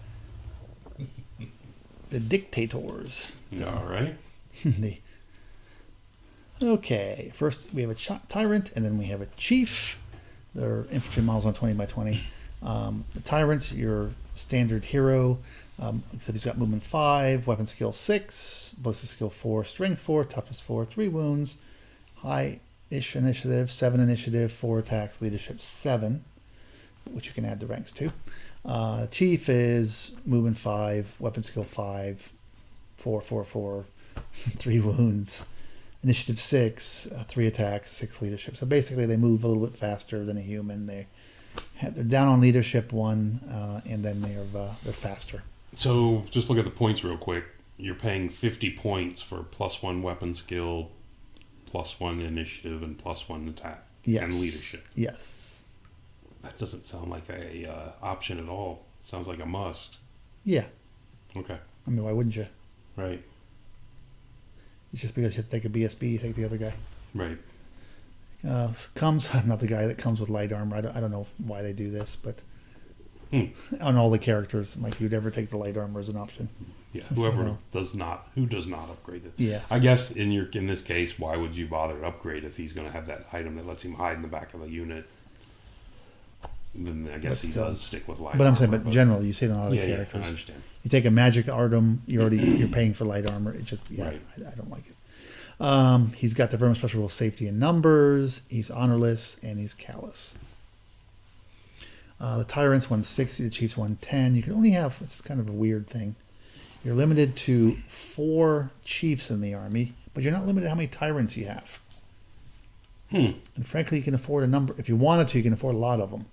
Dictators. All right. Okay, first we have a tyrant, and then we have a chief. They're infantry models on 20 by 20. The tyrant, your standard hero, except he's got movement 5, weapon skill 6, ballistic skill 4, strength 4, toughness 4, 3 wounds, high-ish initiative, 7 initiative, 4 attacks, leadership 7, which you can add the ranks to. Chief is movement 5, weapon skill 5, 4, 4, 4, 3 wounds. Initiative 6, 3 attacks, 6 leadership. So basically, they move a little bit faster than a human. They're down on leadership 1, and then they're faster. So just look at the points real quick. You're paying 50 points for +1 weapon skill, +1 initiative, and +1 attack and leadership. Yes. That doesn't sound like a option at all. It sounds like a must. Yeah. Okay. I mean, why wouldn't you? Right. It's just because you have to take a BSB, you take the other guy. Right. I'm not the guy that comes with light armor. I don't know why they do this, but on all the characters, like you'd ever take the light armor as an option. Yeah. Who does not upgrade it. Yes. I guess in this case, why would you bother to upgrade if he's going to have that item that lets him hide in the back of the unit? Then I guess he does stick with light armor. But I'm saying, but generally, you see it on a lot of characters. Yeah, I understand. You take a magic item, you're paying for light armor. It just, Right. I don't like it. He's got the Vermin special rule safety in numbers. He's honorless and he's callous. The Tyrant's 160, the Chief's 110. You can only have, which is kind of a weird thing. You're limited to 4 Chiefs in the army, but you're not limited to how many Tyrants you have. And frankly, you can afford a number. If you wanted to, you can afford a lot of them.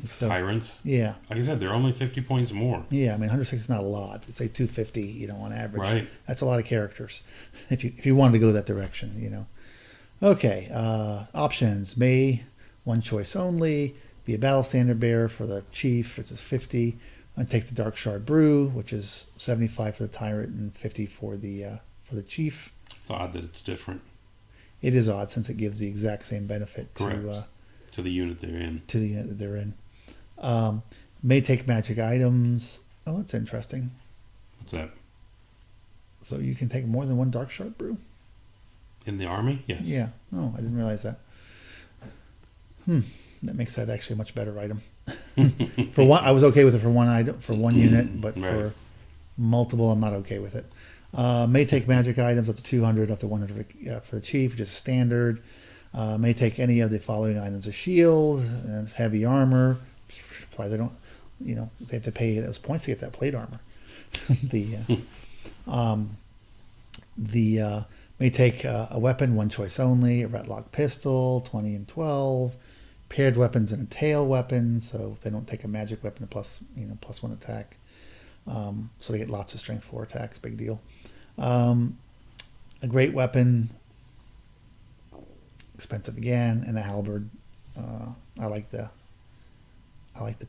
So, Tyrants? Yeah. Like I said, they're only 50 points more. Yeah, I mean, 160 is not a lot. Let's say 250, on average. Right. That's a lot of characters. If you wanted to go that direction, Okay, options. May, one choice only. Be a battle standard bearer for the chief, which is 50. And take the Dark Shard Brew, which is 75 for the tyrant and 50 for the chief. It's odd that it's different. It is odd since it gives the exact same benefit to the unit they're in. To the unit that they're in. May take magic items. Oh, that's interesting. What's that? So you can take more than one Dark Shard Brew? In the army? Yes. Yeah. Oh, I didn't realize that. That makes that actually a much better item. For one, I was okay with it for one item, for one unit, but for multiple, I'm not okay with it. May take magic items up to 200, up to 100 for the chief, just standard. May take any of the following items: a shield, and heavy armor. Surprised they don't, they have to pay those points to get that plate armor. May take a weapon, one choice only: a retlock pistol, 20 and 12. Paired weapons and a tail weapon, so if they don't take a magic weapon, a plus one attack. So they get lots of strength 4 attacks, big deal. A great weapon, expensive again, and a halberd. I like the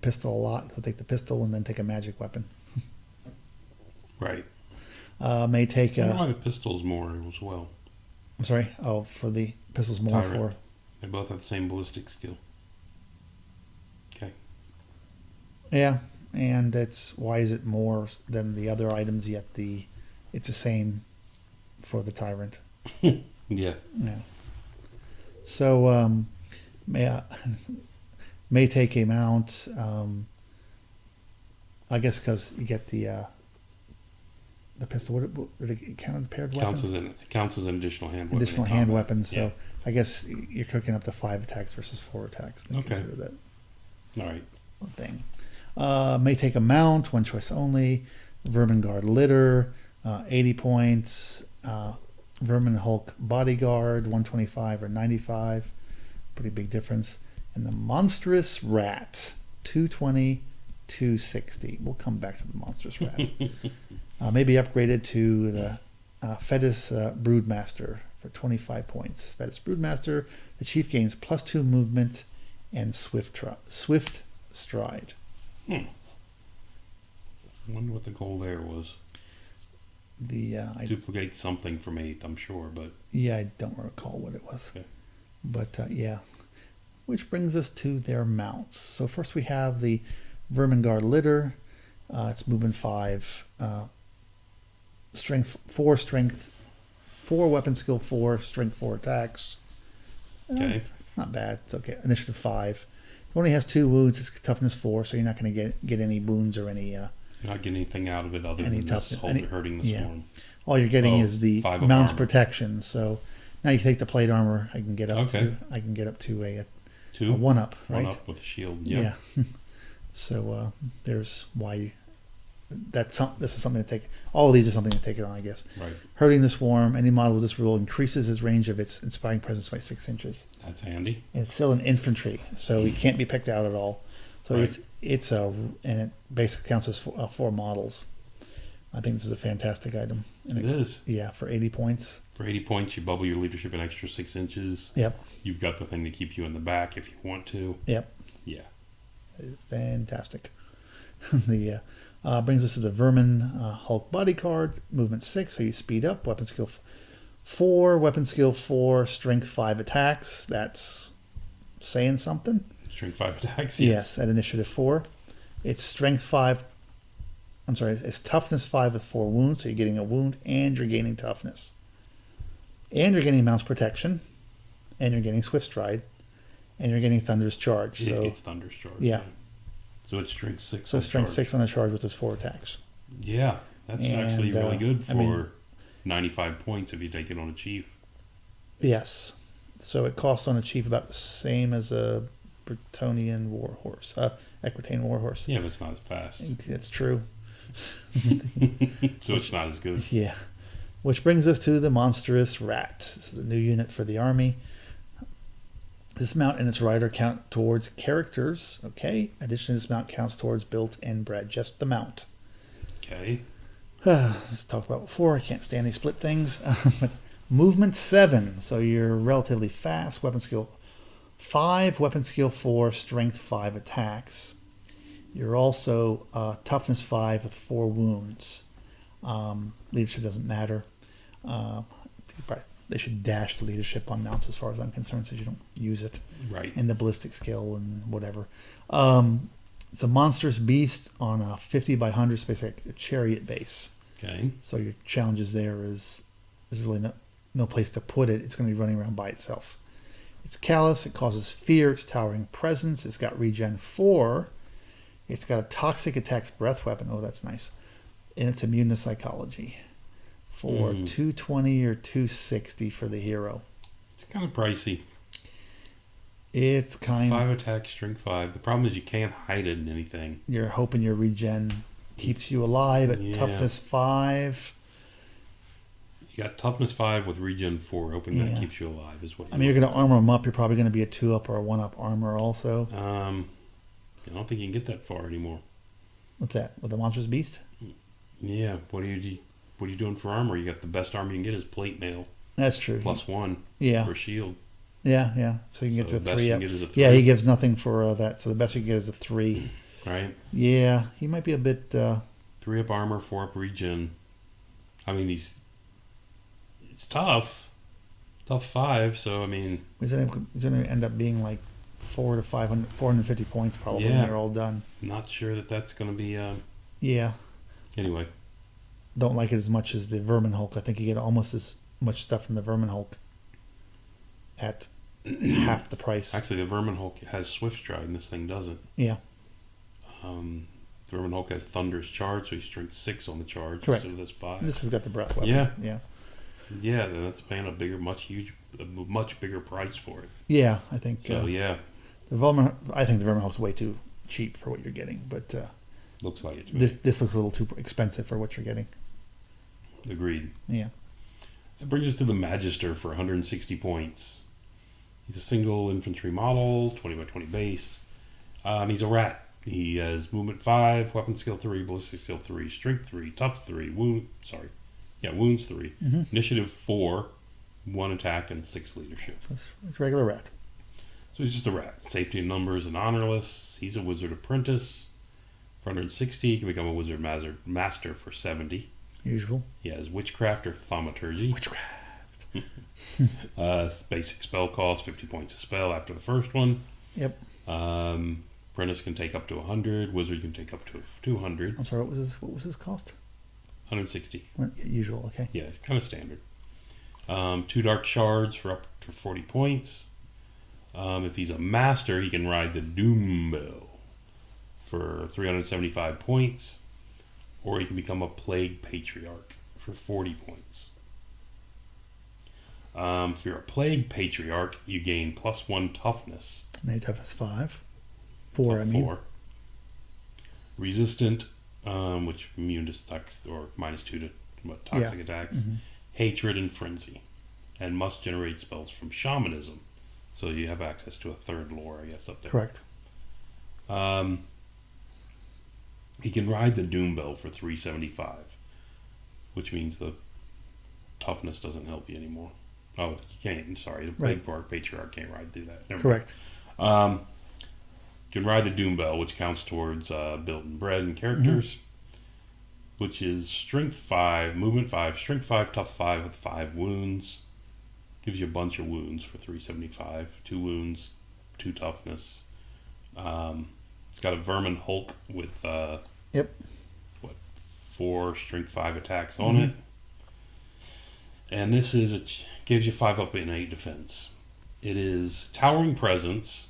pistol a lot. I'll take the pistol and then take a magic weapon. Right. May take I know why the pistol's more as well. I'm sorry. Oh, for the pistol's more Tyrant. for. They both have the same ballistic skill. Okay. Yeah, and why is it more than the other items? Yet it's the same for the tyrant. Yeah. Yeah. So may take a mount. I guess because you get the pistol. What it count as paired weapon? Counts as an additional hand weapon. Additional hand weapons. So yeah. I guess you're cooking up to 5 attacks versus 4 attacks. They consider that. All right. Thing. May take a mount, one choice only. Vermin Guard Litter, 80 points. Vermin Hulk Bodyguard, 125 or 95. Pretty big difference. And the Monstrous Rat, 220, 260. We'll come back to the Monstrous Rat. Maybe upgraded to the Fetus Broodmaster for 25 points. Fetus Broodmaster, the chief gains +2 movement and swift stride. I wonder what the goal there was. Duplicate something from 8, I'm sure, but I don't recall what it was. Okay. But which brings us to their mounts. So first we have the Vermin Guard Litter. It's movement 5, strength 4, weapon skill 4, strength 4 attacks. Okay. It's not bad. It's okay. Initiative 5. It only has 2 wounds. It's toughness 4, so you're not going to get any wounds or any. You're not getting anything out of it other any than toughness, hurting the swarm. All you're getting is the mount's armor. protection. So now you take the plate armor. I can get up to a 1-up, right? 1-up with a shield. Yeah. So there's why this is something to take. All of these are something to take it on, I guess. Right. Hurting the swarm. Any model with this rule increases its range of its inspiring presence by 6 inches. That's handy. And it's still an infantry, so he can't be picked out at all. So right. and it basically counts as 4 models. I think this is a fantastic item. And it is. Yeah, for 80 points. For 80 points, you bubble your leadership an extra 6 inches. Yep. You've got the thing to keep you in the back if you want to. Yep. Yeah. Fantastic. The brings us to the Vermin Hulk Bodyguard, movement 6, so you speed up. Weapon skill 4, weapon skill 4, strength 5 attacks. That's saying something. Strength 5 attacks. Yes, at initiative 4. It's strength 5. It's toughness 5 with 4 wounds, so you're getting a wound and you're gaining toughness. And you're getting mounts protection, and you're getting swift stride, and you're getting thunderous charge. It gets thunderous charge. Yeah. So it's strength 6. So strength 6 on the charge with those 4 attacks. Yeah, that's actually really good for 95 points if you take it on a chief. Yes. So it costs on a chief about the same as a Bretonian warhorse, Equitane warhorse. Yeah, but it's not as fast. It's true. So it's not as good. Yeah. Which brings us to the monstrous rat. This is a new unit for the army. This mount and its rider count towards characters. Okay. Additionally, this mount counts towards built and bred. Just the mount. Okay. As talked about before, I can't stand these split things. But movement 7, so you're relatively fast. Weapon skill 5, weapon skill 4, strength 5 attacks. You're also toughness 5 with 4 wounds. Leadership doesn't matter. They should dash the leadership on mounts as far as I'm concerned, so you don't use it. Right. And the ballistic skill and whatever. It's a monstrous beast on a 50 by 100 space, like a chariot base. Okay. So your challenges there is really no place to put it. It's going to be running around by itself. It's callous. It causes fear. It's towering presence. It's got regen 4. It's got a toxic attacks breath weapon. Oh, that's nice. And it's immune to psychology for 220 or 260 for the hero. It's kind of pricey. It's kind 5 attack, strength 5. The problem is you can't hide it in anything. You're hoping your regen keeps you alive at toughness 5. You got toughness 5 with regen 4, hoping that keeps you alive is what. You're going to armor them up. You're probably going to be a 2-up or a 1-up armor also. I don't think you can get that far anymore. What's that? With the monstrous beast? Yeah. What are you doing for armor? You got the best armor you can get is plate mail. That's true. +1. Yeah. For shield. Yeah. So you can get to a 3 up. Yeah, he gives nothing for that. So the best you can get is a 3. Right. Yeah, he might be a bit. 3 up armor, 4 up regen. I mean, it's tough. Tough 5. So I mean, he's going to end up being like 450 points probably when you're all done. Not sure that's going to be. Yeah. Anyway. Don't like it as much as the Vermin Hulk. I think you get almost as much stuff from the Vermin Hulk at half the price. Actually, the Vermin Hulk has Swift Stride, and this thing doesn't. Yeah. The Vermin Hulk has Thunder's Charge, so he's strength 6 on the charge. Correct. So that's 5. This has got the breath weapon. Yeah. Yeah, that's paying a much bigger price for it. Yeah, I think. So the Vermin. I think the Vermin Hulk's way too cheap for what you're getting, but looks like it to me. This looks a little too expensive for what you're getting. Agreed. Yeah. That brings us to the Magister for 160 points. He's a single infantry model, 20 by 20 base. He's a rat. He has movement 5, weapon skill 3, ballistic skill 3, strength 3, tough 3, wounds 3, initiative 4, 1 attack, and 6 leadership. So it's a regular rat. So he's just a rat. Safety in numbers and honorless. He's a wizard apprentice. For 160, he can become a wizard master for 70. Usual. He has witchcraft or thaumaturgy. Witchcraft. Basic spell cost, 50 points a spell after the first one. Yep. Apprentice can take up to 100. Wizard can take up to 200. I'm sorry, what was his cost? 160. Usual, okay. Yeah, it's kind of standard. 2 dark shards for up to 40 points. If he's a master, he can ride the Doom Bell for 375 points. Or he can become a Plague Patriarch for 40 points. If you're a Plague Patriarch, you gain +1 toughness. Made toughness 5. 4, I mean. 4. Resistant, which immune to or -2 to toxic attacks. Mm-hmm. Hatred and Frenzy. And must generate spells from Shamanism. So you have access to a 3rd lore, I guess, up there. Correct. He can ride the Doom Bell for 375, which means the toughness doesn't help you anymore. Oh, you can't. Sorry, the Patriarch can't ride through that. Never Correct. You can ride the Doom Bell, which counts towards built and bred and characters, which is strength 5, movement 5, strength 5, tough 5 with 5 wounds. Gives you a bunch of wounds for 375. 2 wounds, 2 toughness. It's got a Vermin Hulk with 4 strength 5 attacks on it. And this gives you 5 up in 8 defense. It is Towering Presence.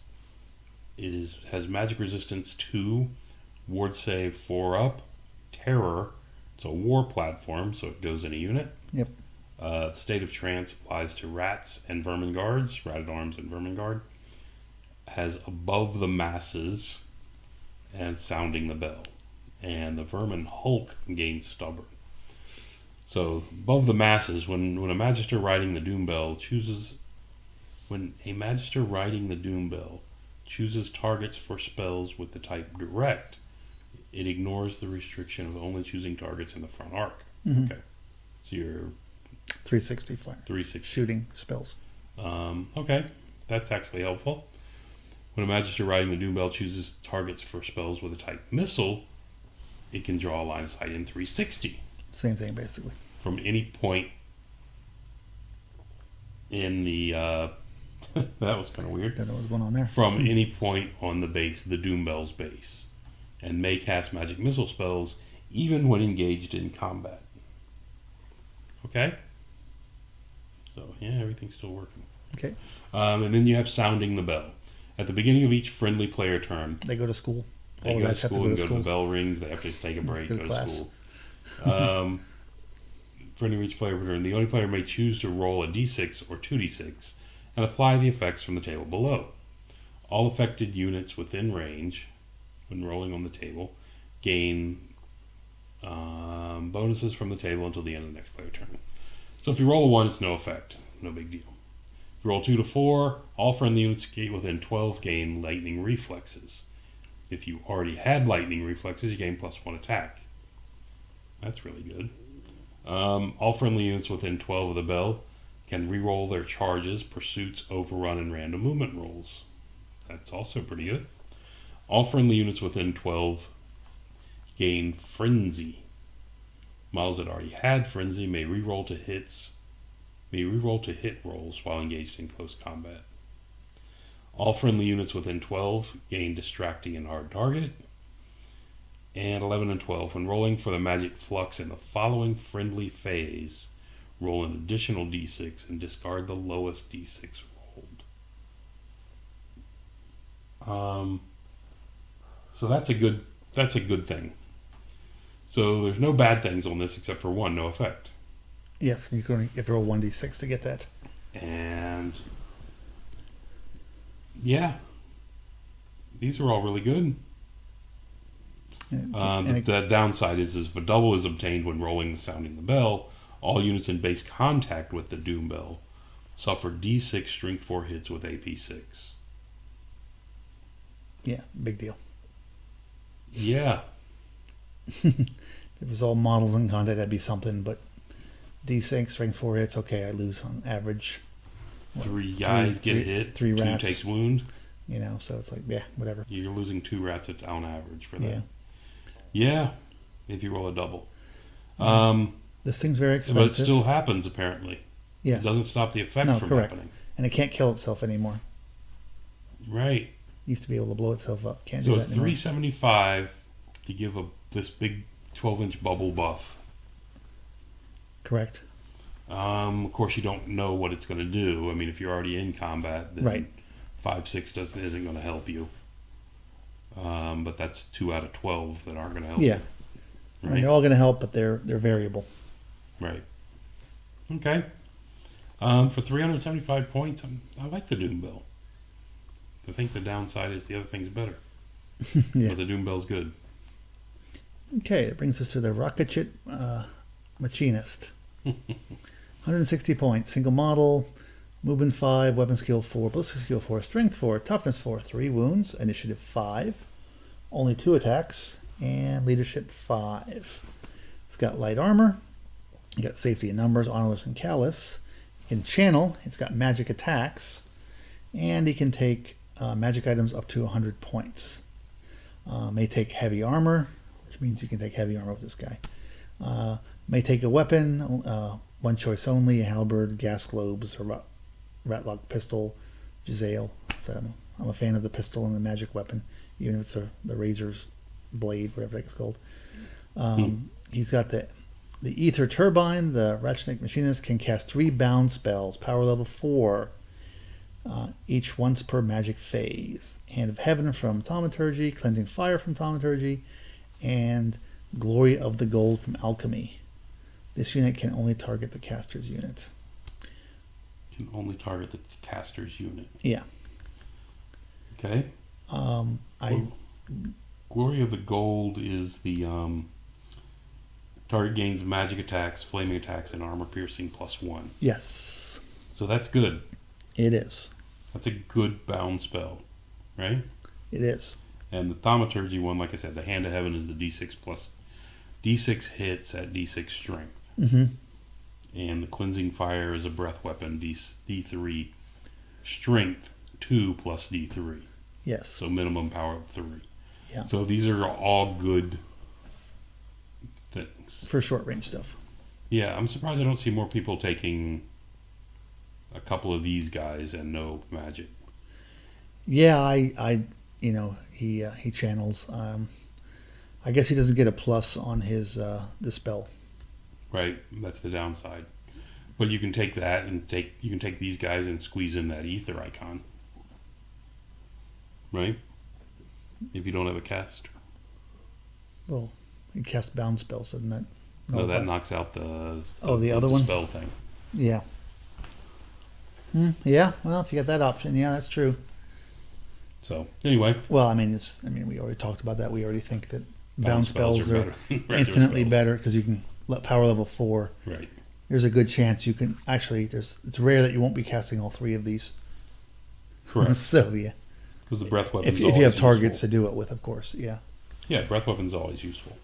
It has magic resistance 2, ward save 4 up, terror. It's a war platform, so it goes in a unit. Yep. State of Trance applies to rats and vermin guards, ratted arms and vermin guard. Has above the masses and sounding the bell. And the vermin Hulk gains stubborn. So above the masses, when a Magister riding the Doom Bell chooses targets for spells with the type direct, it ignores the restriction of only choosing targets in the front arc. Mm-hmm. Okay. So you're 360 flare. 360. Shooting spells. Okay. That's actually helpful. When a Magister riding the Doom Bell chooses targets for spells with a type missile, it can draw a line of sight in 360. Same thing, basically. From any point in the... that was kind of weird. Don't know what's going on there. From any point on the base, the Doom Bell's base. And may cast magic missile spells even when engaged in combat. Okay? So, yeah, everything's still working. Okay. And then you have sounding the bell. At the beginning of each friendly player turn, They go to school. they All go the to rats have to school go and to go to school. the bell rings. They have to take a break, Go go to to class. school. Friendly each player turn. The only player may choose to roll a d6 or 2d6 and apply the effects from the table below. All affected units within range, when rolling on the table, gain bonuses from the table until the end of the next player turn. So if you roll a 1, it's no effect. No big deal. If you roll 2 to 4, all friendly units within 12 gain lightning reflexes. If you already had lightning reflexes, you gain +1 attack. That's really good. All friendly units within 12 of the bell can reroll their charges, pursuits, overrun, and random movement rolls. That's also pretty good. All friendly units within 12 gain frenzy. Models that already had frenzy may reroll to hit rolls while engaged in close combat. All friendly units within 12 gain distracting and hard target. And 11 and 12, when rolling for the magic flux in the following friendly phase, roll an additional d6 and discard the lowest d6 rolled. So that's a good thing. So there's no bad things on this except for 1, no effect. Yes, you can if you roll 1d6 to get that. And yeah, these are all really good. The downside is if a double is obtained when rolling and sounding the bell, all units in base contact with the Doom Bell suffer d6 strength 4 hits with AP 6. Yeah, big deal. Yeah. If it was all models in contact, that'd be something, but D6, strength 4 hits, okay, I lose on average. 3 guys get hit, 3 2 rats. takes wound. You know, so it's like, yeah, whatever. You're losing 2 rats on average for that. Yeah. Yeah, if you roll a double. This thing's very expensive. But it still happens, apparently. Yes. It doesn't stop the effects from correct. happening. And it can't kill itself anymore. Right. Used to be able to blow itself up. Can't So do it's that anymore. $375 to give this big 12-inch bubble buff. Correct. Of course, you don't know what it's going to do. I mean, if you're already in combat, then Right. 5/6 isn't going to help you. But that's 2 out of 12 that aren't going to help you. Yeah. I mean, they're all going to help, but they're variable. Right. Okay. For 375 points, I like the Doom Bell. I think the downside is the other thing's better. Yeah. But the Doom Bell's good. Okay, that brings us to the Rocket Ship Machinist. 160 points, single model, movement 5, weapon skill 4, ballistic skill 4, strength 4, toughness 4, 3 wounds, initiative 5, only 2 attacks, and leadership 5. It's got light armor, you got safety in numbers, honorless and callous. You can channel, it's got magic attacks, and he can take magic items up to 100 points. May take heavy armor, which means you can take heavy armor with this guy. May take a weapon, one choice only, a halberd, gas globes, a ratlock pistol, Giselle. So I'm a fan of the pistol and the magic weapon, even if it's the razor's blade, whatever that's called. He's got the ether turbine. The Ratchet Machinist can cast 3 bound spells, power level 4, each once per magic phase. Hand of Heaven from Thaumaturgy, Cleansing Fire from Thaumaturgy, and Glory of the Gold from Alchemy. This unit can only target the caster's unit. Can only target the caster's unit. Yeah. Okay. Glory of the Gold is the target gains magic attacks, flaming attacks, and armor piercing +1. Yes. So that's good. It is. That's a good bound spell, right? It is. And the Thaumaturgy one, like I said, the Hand of Heaven is the D6 plus D6 hits at D6 strength. Mm-hmm. And the Cleansing Fire is a breath weapon, D3 strength 2 plus D3. Yes. So minimum power of 3. Yeah. So these are all good things. For short range stuff. Yeah, I'm surprised I don't see more people taking a couple of these guys and no magic. Yeah, I he channels. I guess he doesn't get a plus on his the spell. Right, that's the downside. But you can take that and you can take these guys and squeeze in that ether icon. Right? If you don't have a caster. Well, he casts bound spells, doesn't that? No, that knocks out the other one? spell thing. Yeah. Yeah, well, if you got that option, yeah, that's true. So, anyway. Well, we already talked about that. We already think that bound spells are better. infinitely better because you can let power level 4. Right. There's a good chance you can actually. It's rare that you won't be casting all 3 of these. Correct. So yeah. Because the breath weapon. If you have targets to do it with, of course, yeah. Yeah, breath weapon's always useful.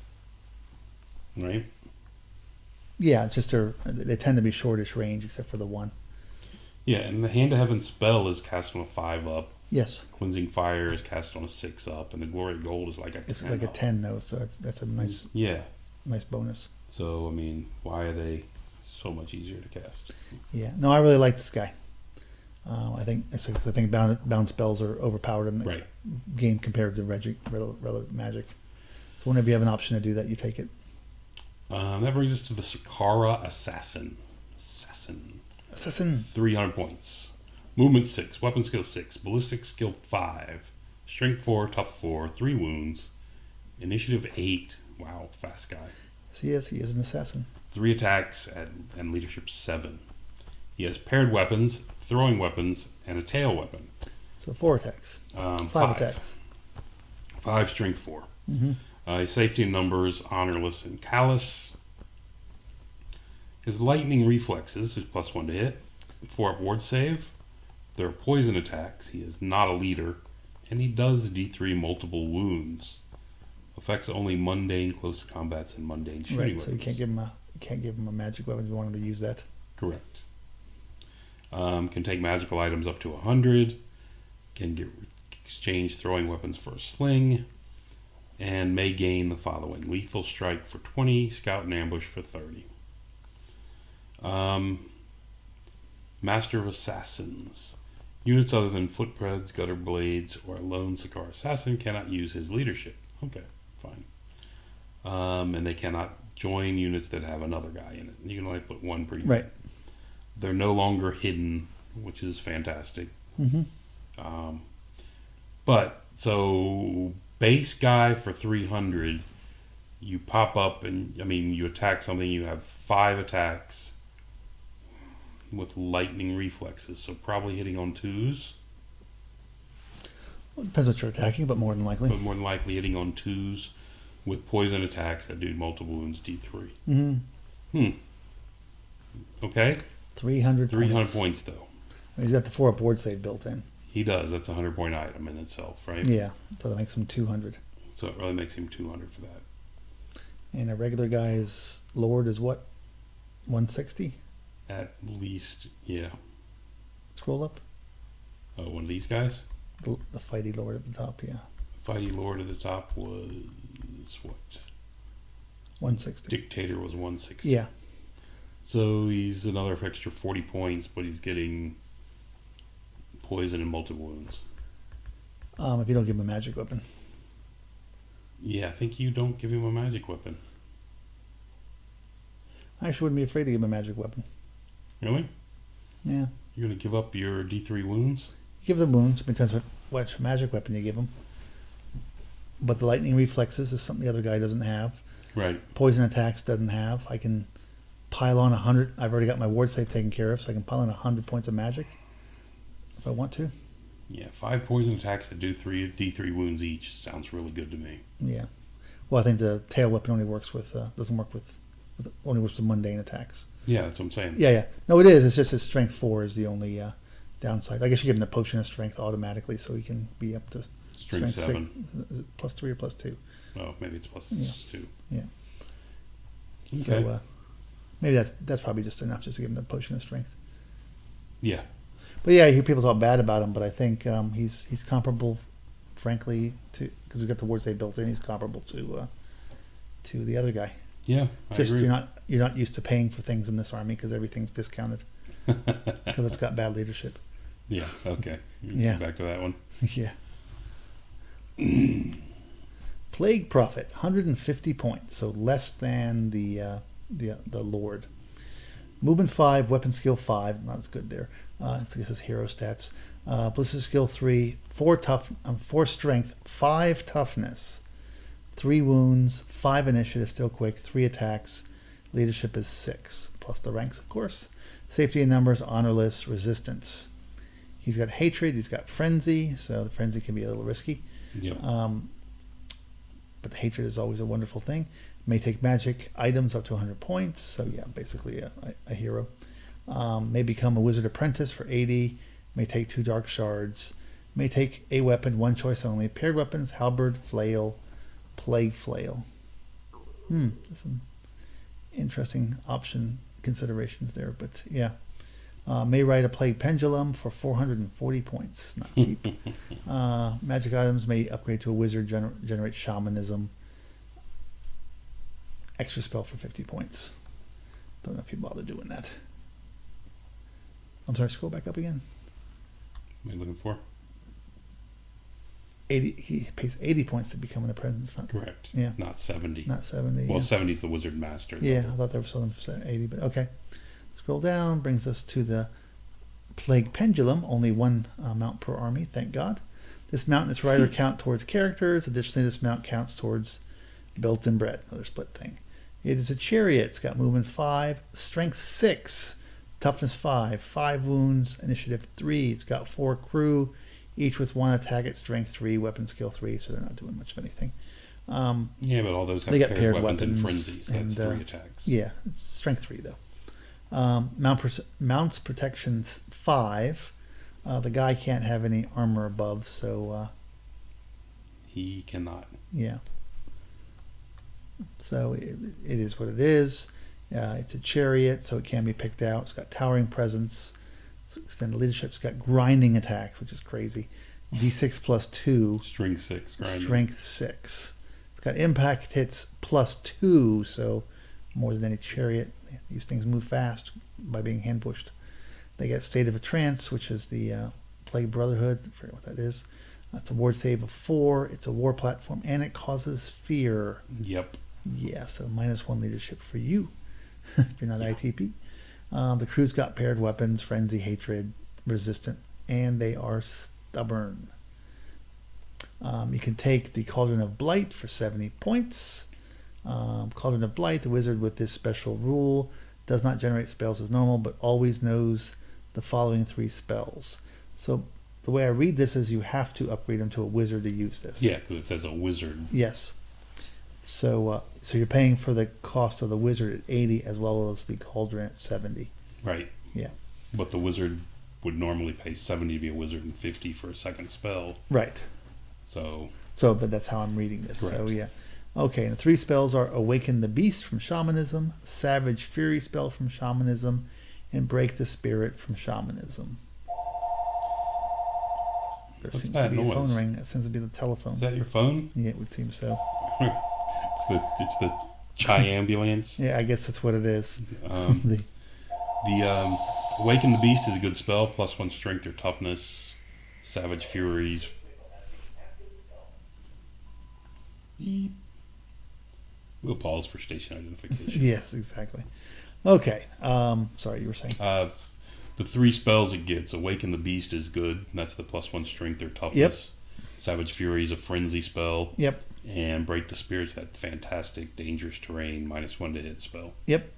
Right. Yeah, it's just they tend to be shortish range except for the one. Yeah, and the Hand of Heaven spell is cast on a 5-up. Yes. Cleansing Fire is cast on a 6-up, and the Glory of Gold is like a 10. It's like a 10 though, so that's a nice nice bonus. So why are they so much easier to cast? Yeah, no, I really like this guy. I think bound spells are overpowered in the game compared to regular magic. So whenever you have an option to do that, you take it. That brings us to the Sakara Assassin. 300 points. Movement 6, weapon skill 6, ballistic skill 5, strength 4, tough 4, 3 wounds, initiative 8. Wow, fast guy. Yes, he is. He is an assassin. 3 attacks and leadership 7. He has paired weapons, throwing weapons, and a tail weapon. So 4 attacks. 5 attacks. 5 strength 4. Mm-hmm. His safety in numbers, honorless and callous. His lightning reflexes is +1 to hit. 4-up ward save. There are poison attacks. He is not a leader. And he does D3 multiple wounds. Affects only mundane close combats and mundane shooting weapons. So you can't give him a magic weapon if you want him to use that. Correct. Can take magical items up to 100. Can exchange throwing weapons for a sling. And may gain the following: lethal strike for 20, scout and ambush for 30. Master of Assassins. Units other than footbreads, gutter blades, or a lone Sakara assassin cannot use his leadership. Okay, fine. And they cannot join units that have another guy in it. You can only put one per unit. Right. They're no longer hidden, which is fantastic. Mm-hmm. So base guy for 300, you pop up and you attack something. You have 5 attacks with lightning reflexes, so probably hitting on 2s. Well, depends what you're attacking, but more than likely. But more than likely hitting on 2s with poison attacks that do multiple wounds D3. Mm-hmm. Okay. 300 points though. He's got the 4-up ward save built in. He does. That's a 100-point item in itself, right? Yeah. So that makes him 200. So it really makes him 200 for that. And a regular guy's lord is what? 160? At least, yeah. Scroll up. Oh, one of these guys? The fighty lord at the top, yeah. Fighty lord at the top was what? 160. Dictator was 160. Yeah. So he's another extra 40 points, but he's getting poison and multiple wounds. If you don't give him a magic weapon. Yeah, I think you don't give him a magic weapon. I actually wouldn't be afraid to give him a magic weapon. Really? Yeah. You're going to give up your D3 wounds? Give them wounds, depends what magic weapon you give him. But the lightning reflexes is something the other guy doesn't have. Right. Poison attacks doesn't have. I can pile on 100. I've already got my ward save taken care of, so I can pile on 100 points of magic if I want to. Yeah, 5 poison attacks that do D3 wounds each sounds really good to me. Yeah. Well, I think the tail weapon only works with doesn't work with only works with mundane attacks. Yeah, that's what I'm saying. Yeah. No, it is. It's just his strength 4 is the only downside. I guess you give him the potion of strength automatically, so he can be up to Strength 7. 6. Is it +3 or +2? Oh, maybe it's plus Yeah. 2. Yeah. Okay. So maybe that's probably just enough just to give him the potion of strength. Yeah. But yeah, I hear people talk bad about him, but I think he's comparable, frankly, to because he's got the wards they built in. He's comparable to the other guy. Yeah, I Just agree. you're not used to paying for things in this army because everything's discounted because it's got bad leadership. Yeah, okay. Yeah. Back to that one. Yeah. Plague Prophet, 150 points, so less than the Lord. Movement 5, weapon skill 5, not as good there. So this is hero stats. Ballistic skill 3, 4 strength, 5 toughness, 3 wounds, 5 initiative, still quick, 3 attacks. Leadership is 6, plus the ranks, of course. Safety in numbers, honorless, resistant. He's got hatred, he's got frenzy, so the frenzy can be a little risky. Yep. But the hatred is always a wonderful thing. May take magic items up to 100 points, so yeah, basically a hero. May become a wizard apprentice for 80. May take 2 dark shards. May take a weapon, one choice only. Paired weapons, halberd, flail, plague flail. There's some interesting option considerations there, but yeah. May ride a plague pendulum for 440 points. Not cheap. Magic items may upgrade to a wizard, generate shamanism. Extra spell for 50 points. Don't know if you bother doing that. I'm sorry, scroll back up again. What are you looking for? 80. He pays 80 points to become an apprentice. Correct. Yeah. Not 70. Not 70. Well, yeah. 70 is the wizard master. Yeah, level. I thought there was something for 80, but okay. Scroll down, brings us to the Plague Pendulum, only 1 mount per army, thank God. This mount and its rider count towards characters. Additionally, this mount counts towards built-in bread, another split thing. It is a chariot. It's got movement 5, strength 6, toughness 5, 5 wounds, initiative 3. It's got 4 crew, each with 1 attack at strength 3, weapon skill 3, so they're not doing much of anything. Yeah, but all those have They got paired weapons and weapons frenzies. That's and, 3 attacks. Yeah, strength 3 though. Mounts protection 5. The guy can't have any armor above, so He cannot. yeah. So it is what it is. It's a chariot, so it can be picked out. It's got towering presence. It's extended leadership. It's got grinding attacks, which is crazy. D6 plus 2. String 6. Grinding. Strength 6. It's got impact hits plus 2, so more than any chariot. These things move fast by being hand pushed. They get State of a Trance, which is the Plague Brotherhood. I forget what that is. It's a ward save of 4. It's a war platform, and it causes fear. Yep. Yeah, so -1 leadership for you. If you're not ITP. The crew's got paired weapons, frenzy, hatred, resistant, and they are stubborn. You can take the Cauldron of Blight for 70 points. Cauldron of Blight, the wizard with this special rule, does not generate spells as normal, but always knows the following 3 spells. So the way I read this is you have to upgrade him to a wizard to use this. Yeah, because it says a wizard. Yes. So you're paying for the cost of the wizard at 80 as well as the cauldron at 70. Right. Yeah. But the wizard would normally pay 70 to be a wizard and 50 for a second spell. Right. So, But that's how I'm reading this. Correct. So yeah. Okay, and the 3 spells are Awaken the Beast from Shamanism, Savage Fury spell from Shamanism, and Break the Spirit from Shamanism. There What's seems that to be a phone noise? ring. That seems to be the telephone. is that your phone? Yeah, it would seem so. It's the chai ambulance. Yeah, I guess that's what it is. The Awaken the Beast is a good spell. +1 strength or toughness. Savage Furies. Beep. We'll pause for station identification. Yes, exactly. Okay. Sorry, you were saying. The 3 spells it gets. Awaken the Beast is good. That's the +1 strength or toughness. Yep. Savage Fury is a frenzy spell. Yep. And Break the Spirit's that fantastic dangerous terrain -1 to hit spell. Yep.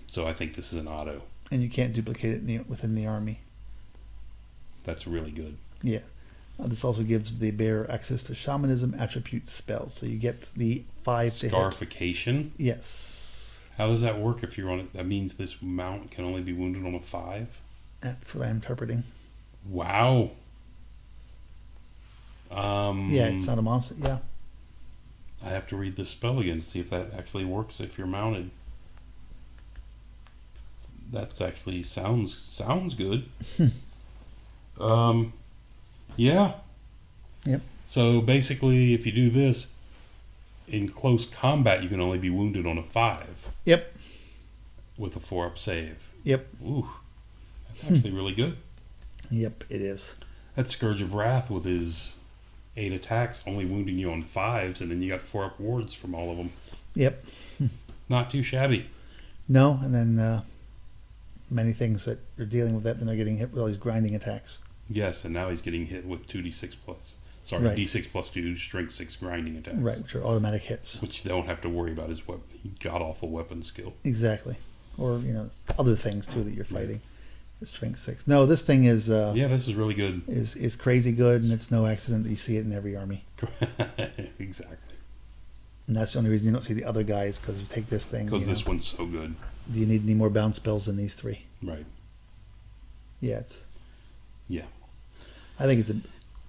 So I think this is an auto. And you can't duplicate it within the army. That's really good. Yeah. This also gives the bearer access to shamanism attribute spells. So you get the 5 to hit. Scarification? Yes. How does that work if you're on it? That means this mount can only be wounded on a 5? That's what I'm interpreting. Wow. Yeah, it's not a monster. Yeah. I have to read this spell again to see if that actually works if you're mounted. That's actually sounds good. Yeah. Yep. So basically, if you do this in close combat, you can only be wounded on a 5. Yep. With a 4-up save. Yep. Ooh, that's actually really good. Yep, it is. That Scourge of Wrath with his 8 attacks, only wounding you on 5s, and then you got 4-up wards from all of them. Yep. Not too shabby. No, and then many things that are dealing with that, then they're getting hit with all these grinding attacks. Yes, and now he's getting hit with 2d6 plus. Sorry, right. d6 plus 2, strength 6 grinding attacks. Right, which are automatic hits. Which they don't have to worry about his god-awful weapon skill. Exactly. Or, other things, too, that you're fighting. It's strength 6. No, this thing is... yeah, this is really good. Is crazy good, and it's no accident that you see it in every army. Exactly. And that's the only reason you don't see the other guys, because you take this thing... Because this one's so good. Do you need any more bounce spells than these 3? Right. Yeah, it's... Yeah. I think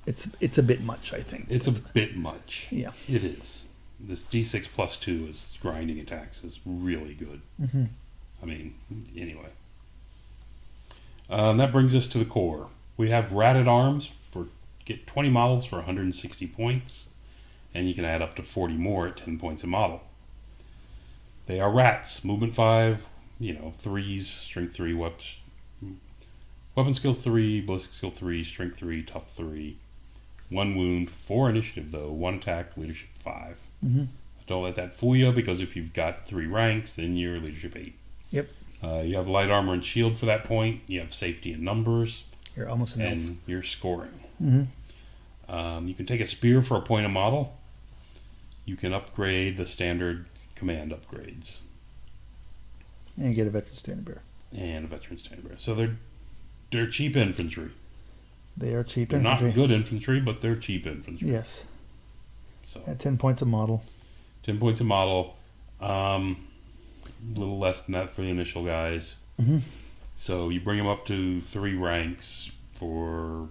it's a bit much, I think. It's a bit much. Yeah. It is. This d6 plus 2 is grinding attacks is really good. Mm-hmm. I mean, anyway. That brings us to the core. We have Ratted Arms get 20 models for 160 points, and you can add up to 40 more at 10 points a model. They are rats. Movement 5, 3s, strength 3, weapon skill 3, ballistic skill 3, strength 3, tough 3. 1 wound, 4 initiative though, 1 attack, leadership 5. Mm-hmm. Don't let that fool you, because if you've got 3 ranks, then you're leadership 8. Yep. You have light armor and shield for that point. You have safety in numbers. You're almost an elf. And you're scoring. Mm-hmm. You can take a spear for a point a model. You can upgrade the standard command upgrades. And you get a veteran standard bearer. And a veteran standard bearer. So they're cheap infantry. They are cheap they're infantry. Not good infantry, but they're cheap infantry. Yes. So at 10 points a model. 10 points a model. A little less than that for the initial guys. Mm-hmm. So you bring them up to 3 ranks for,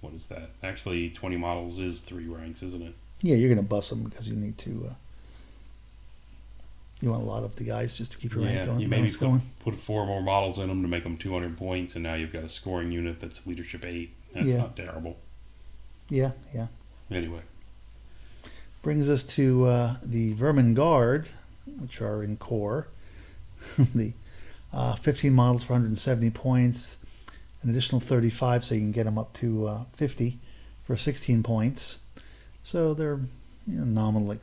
what is that? Actually, 20 models is 3 ranks, isn't it? Yeah, you're going to bust them because you need to. You want a lot of the guys just to keep your rank going. You maybe put 4 more models in them to make them 200 points, and now you've got a scoring unit that's leadership 8. That's not terrible. Yeah. Anyway. Brings us to the Vermin Guard, which are in core. The 15 models for 170 points, an additional 35 so you can get them up to 50 for 16 points. So they're nominal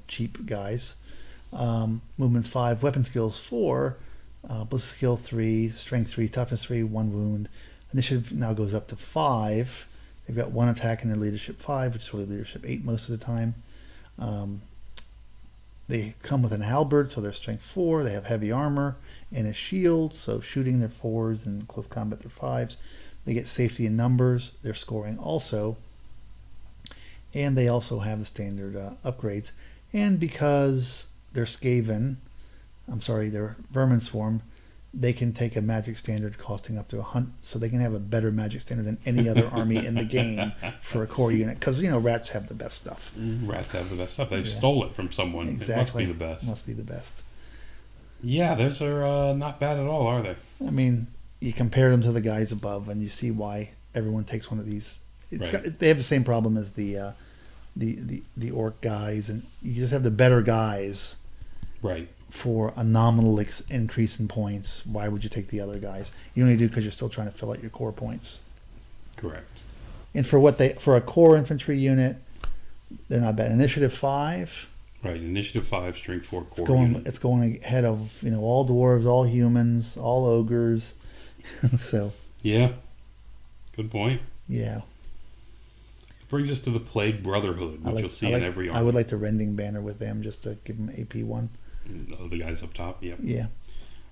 cheap guys. Movement 5, weapon skills 4, ballistic skill 3, strength 3, toughness 3, 1 wound. Initiative now goes up to 5. They've got 1 attack in their leadership 5, which is really leadership 8 most of the time. They come with an halberd, so they're strength 4. They have heavy armor and a shield, so shooting their 4s and close combat their 5s. They get safety in numbers. They're scoring also. And they also have the standard upgrades. And because they're they're Vermin Swarm, they can take a magic standard costing up to 100, so they can have a better magic standard than any other army in the game for a core unit. Because rats have the best stuff. Rats have the best stuff. They stole it from someone. Exactly. It must be the best. Must be the best. Yeah, those are not bad at all, are they? I mean, you compare them to the guys above, and you see why everyone takes one of these. They have the same problem as the orc guys, and you just have the better guys. Right. For a nominal increase in points. Why would you take the other guys? You only do because you're still trying to fill out your core points. Correct. And for a core infantry unit, they're not bad. Initiative 5. Right. Initiative 5, strength 4, core unit. It's going ahead of all dwarves, all humans, all ogres. So. Yeah. Good point. Yeah. It brings us to the Plague Brotherhood, which you'll see in every army. I would like the Rending Banner with them just to give them AP1. The guys up top, yep. Yeah.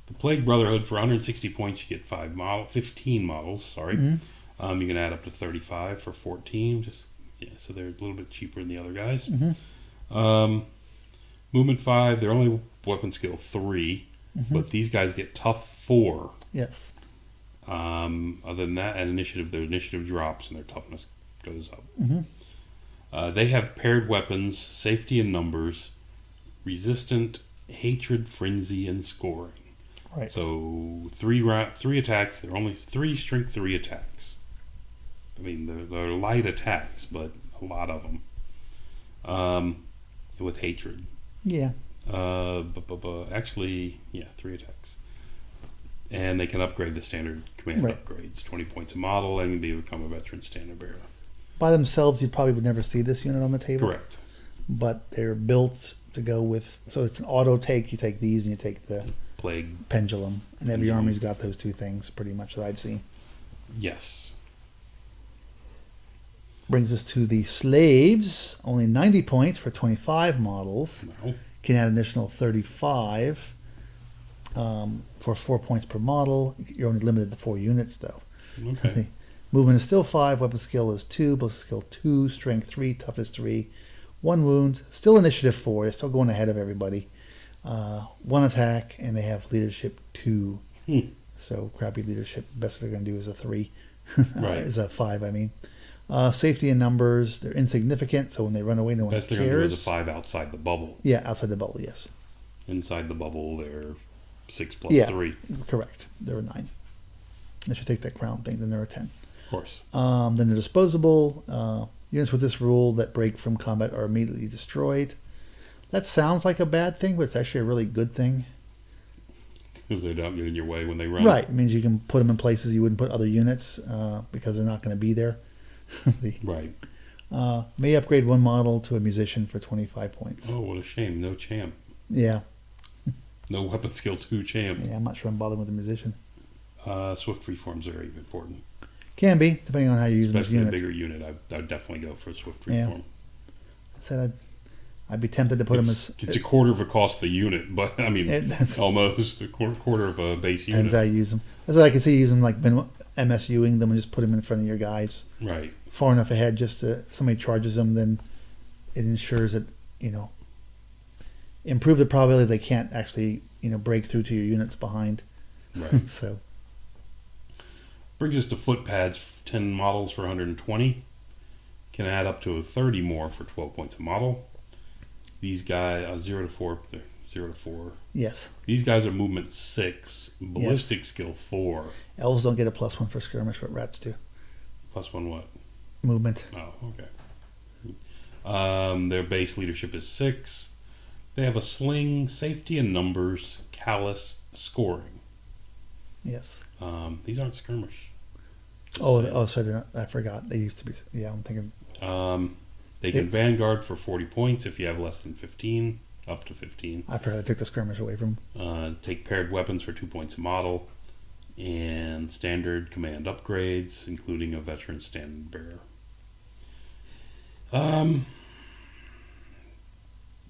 The Plague Brotherhood, for 160 points, you get 15 models, sorry. Mm-hmm. You can add up to 35 for 14. So they're a little bit cheaper than the other guys. Mm-hmm. Movement 5, they're only weapon skill 3, but these guys get tough 4. Yes. Other than that, and their initiative drops and their toughness goes up. Mm-hmm. They have paired weapons, safety in numbers, resistant, hatred, frenzy, and scoring. Right. So three attacks. They're only 3 strength 3 attacks. I mean, they're light attacks, but a lot of them. With hatred. Yeah. Actually, 3 attacks. And they can upgrade the standard command upgrades. 20 points a model, and become a veteran standard bearer. By themselves, you probably would never see this unit on the table. Correct. But they're built to go with. So it's an auto take. You take these, and you take the Plague pendulum, and every army's got those 2 things pretty much that I've seen. Yes. Brings us to the slaves. Only 90 points for 25 models. No. Can add an additional 35 for 4 points per model. You're only limited to 4 units, though. Okay. Movement is still 5. Weapon skill is 2. Ballistic skill 2. Strength 3. Toughness 3. 1 wound. Still initiative 4. They're still going ahead of everybody. 1 attack, and they have leadership 2. So crappy leadership. Best they're going to do is a 3. Right. Is a 5, I mean. Safety in numbers. They're insignificant, so when they run away, no one cares. Best they're going to do is a 5 outside the bubble. Yeah, outside the bubble, yes. Inside the bubble, they're 6 plus 3. Correct. They're a 9. They should take that crown thing, then they're a 10. Of course. Then they're disposable. Units with this rule that break from combat are immediately destroyed. That sounds like a bad thing, but it's actually a really good thing. Because they don't get in your way when they run. Right. It means you can put them in places you wouldn't put other units because they're not going to be there. Right. May upgrade 1 model to a musician for 25 points. Oh, what a shame. No champ. Yeah. No weapon skill 2 champ. Yeah, I'm not sure I'm bothering with a musician. Swift freeforms are even important. Can be, depending on how you use those Especially a units. bigger unit, I would definitely go for a swift Yeah. freeform. I said I'd be tempted to put them as... It's a quarter of a cost of the unit, but I mean, almost a quarter of a base unit. Depends how you use them. As I can see you use them like MSUing them and just put them in front of your guys. Right. Far enough ahead just to, if somebody charges them, then it ensures that, improve the probability they can't actually, break through to your units behind. Right. So. Brings us to foot pads, 10 models for 120. Can add up to 30 more for 12 points a model. These guys, 0 to 4, they're 0 to 4. Yes. These guys are movement 6, ballistic skill 4. Elves don't get a +1 for skirmish, but rats do. +1 what? Movement. Oh, okay. Their base leadership is 6. They have a sling, safety in numbers, callous, scoring. Yes. These aren't skirmish. Oh, sorry, they're not. I forgot. They used to be. Yeah, I'm thinking. They can vanguard for 40 points if you have less than 15, up to 15. I forgot I took the skirmish away from Take paired weapons for 2 points a model, and standard command upgrades, including a veteran standard bearer.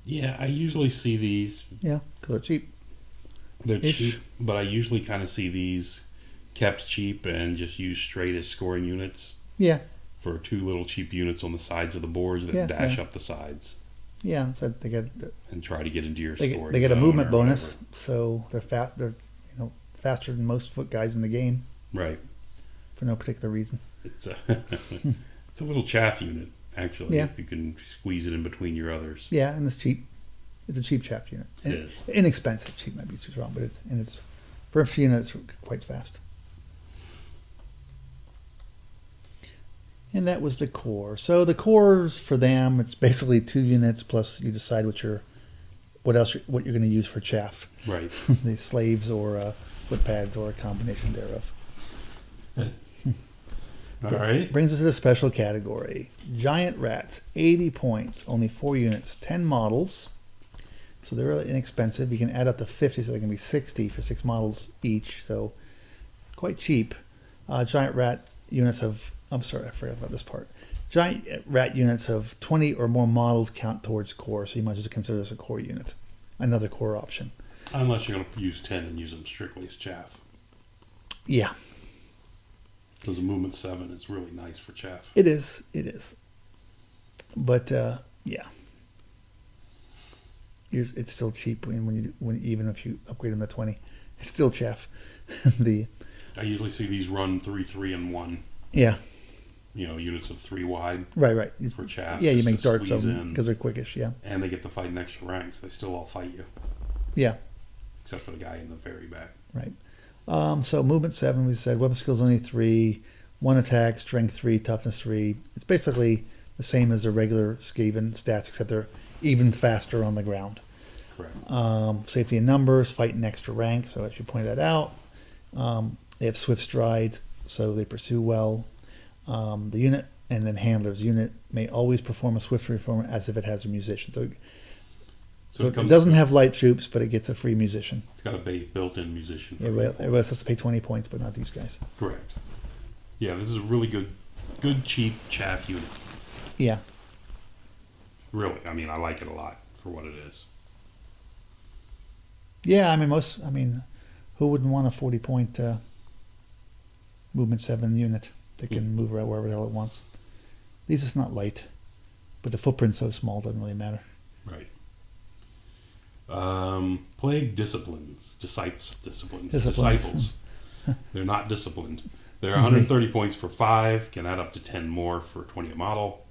Yeah, I usually see these. Yeah, because they're cheap. They're cheap, but I usually kind of see these kept cheap and just used straight as scoring units. Yeah. For 2 little cheap units on the sides of the boards that dash up the sides. Yeah, so they get and try to get into your scoring. They get a movement bonus, so they're they're faster than most foot guys in the game. Right. For no particular reason. It's a it's a little chaff unit actually. Yeah. If you can squeeze it in between your others. Yeah, and it's cheap. It's a cheap chaff unit. It is inexpensive. Cheap might be too strong, but it's for a unit, it's quite fast. And that was the core. So the cores for them, it's basically 2 units plus you decide what you're going to use for chaff. Right. The slaves or foot pads or a combination thereof. All right. Brings us to the special category. Giant rats, 80 points, only 4 units, 10 models. So they're really inexpensive. You can add up to 50, so they can be 60 for 6 models each. So quite cheap. Giant rat units have... I'm sorry, I forgot about this part. Giant rat units of 20 or more models count towards core, so you might just consider this a core unit. another core option. Unless you're going to use 10 and use them strictly as chaff. Yeah, Because a movement 7 is really nice for chaff. it is. It is. But yeah, it's still cheap when even if you upgrade them to 20, it's still chaff. I usually see these run 3, 3, and 1. Yeah. Units of 3 wide. Right. For chaff. Yeah, you make to darts of squeeze them in. because they're quickish. Yeah. And they get to fight an extra ranks. They still all fight you. Yeah. Except for the guy in the very back. Right. So movement 7, we said weapon skills only 3, 1 attack, strength 3, toughness 3. It's basically the same as their regular Skaven stats, except they're even faster on the ground. Correct. Safety in numbers, fight an extra rank. So as you pointed that out, they have swift stride, so they pursue well. The unit and then handler's unit may always perform a swift reform as if it has a musician. So it doesn't have light troops, but it gets a free musician. It's got a built-in musician. Everybody else has to pay 20 points, but not these guys. Correct. Yeah, this is a really good cheap chaff unit. Yeah. Really, I like it a lot for what it is. Yeah, who wouldn't want a 40-point movement 7 unit that can move around wherever the hell it wants? At least it's not light, but the footprint's so small, it doesn't really matter. Right. Plague disciplines. Disciples. They're not disciplined. They're 130 points for 5. Can add up to 10 more for 20 a model.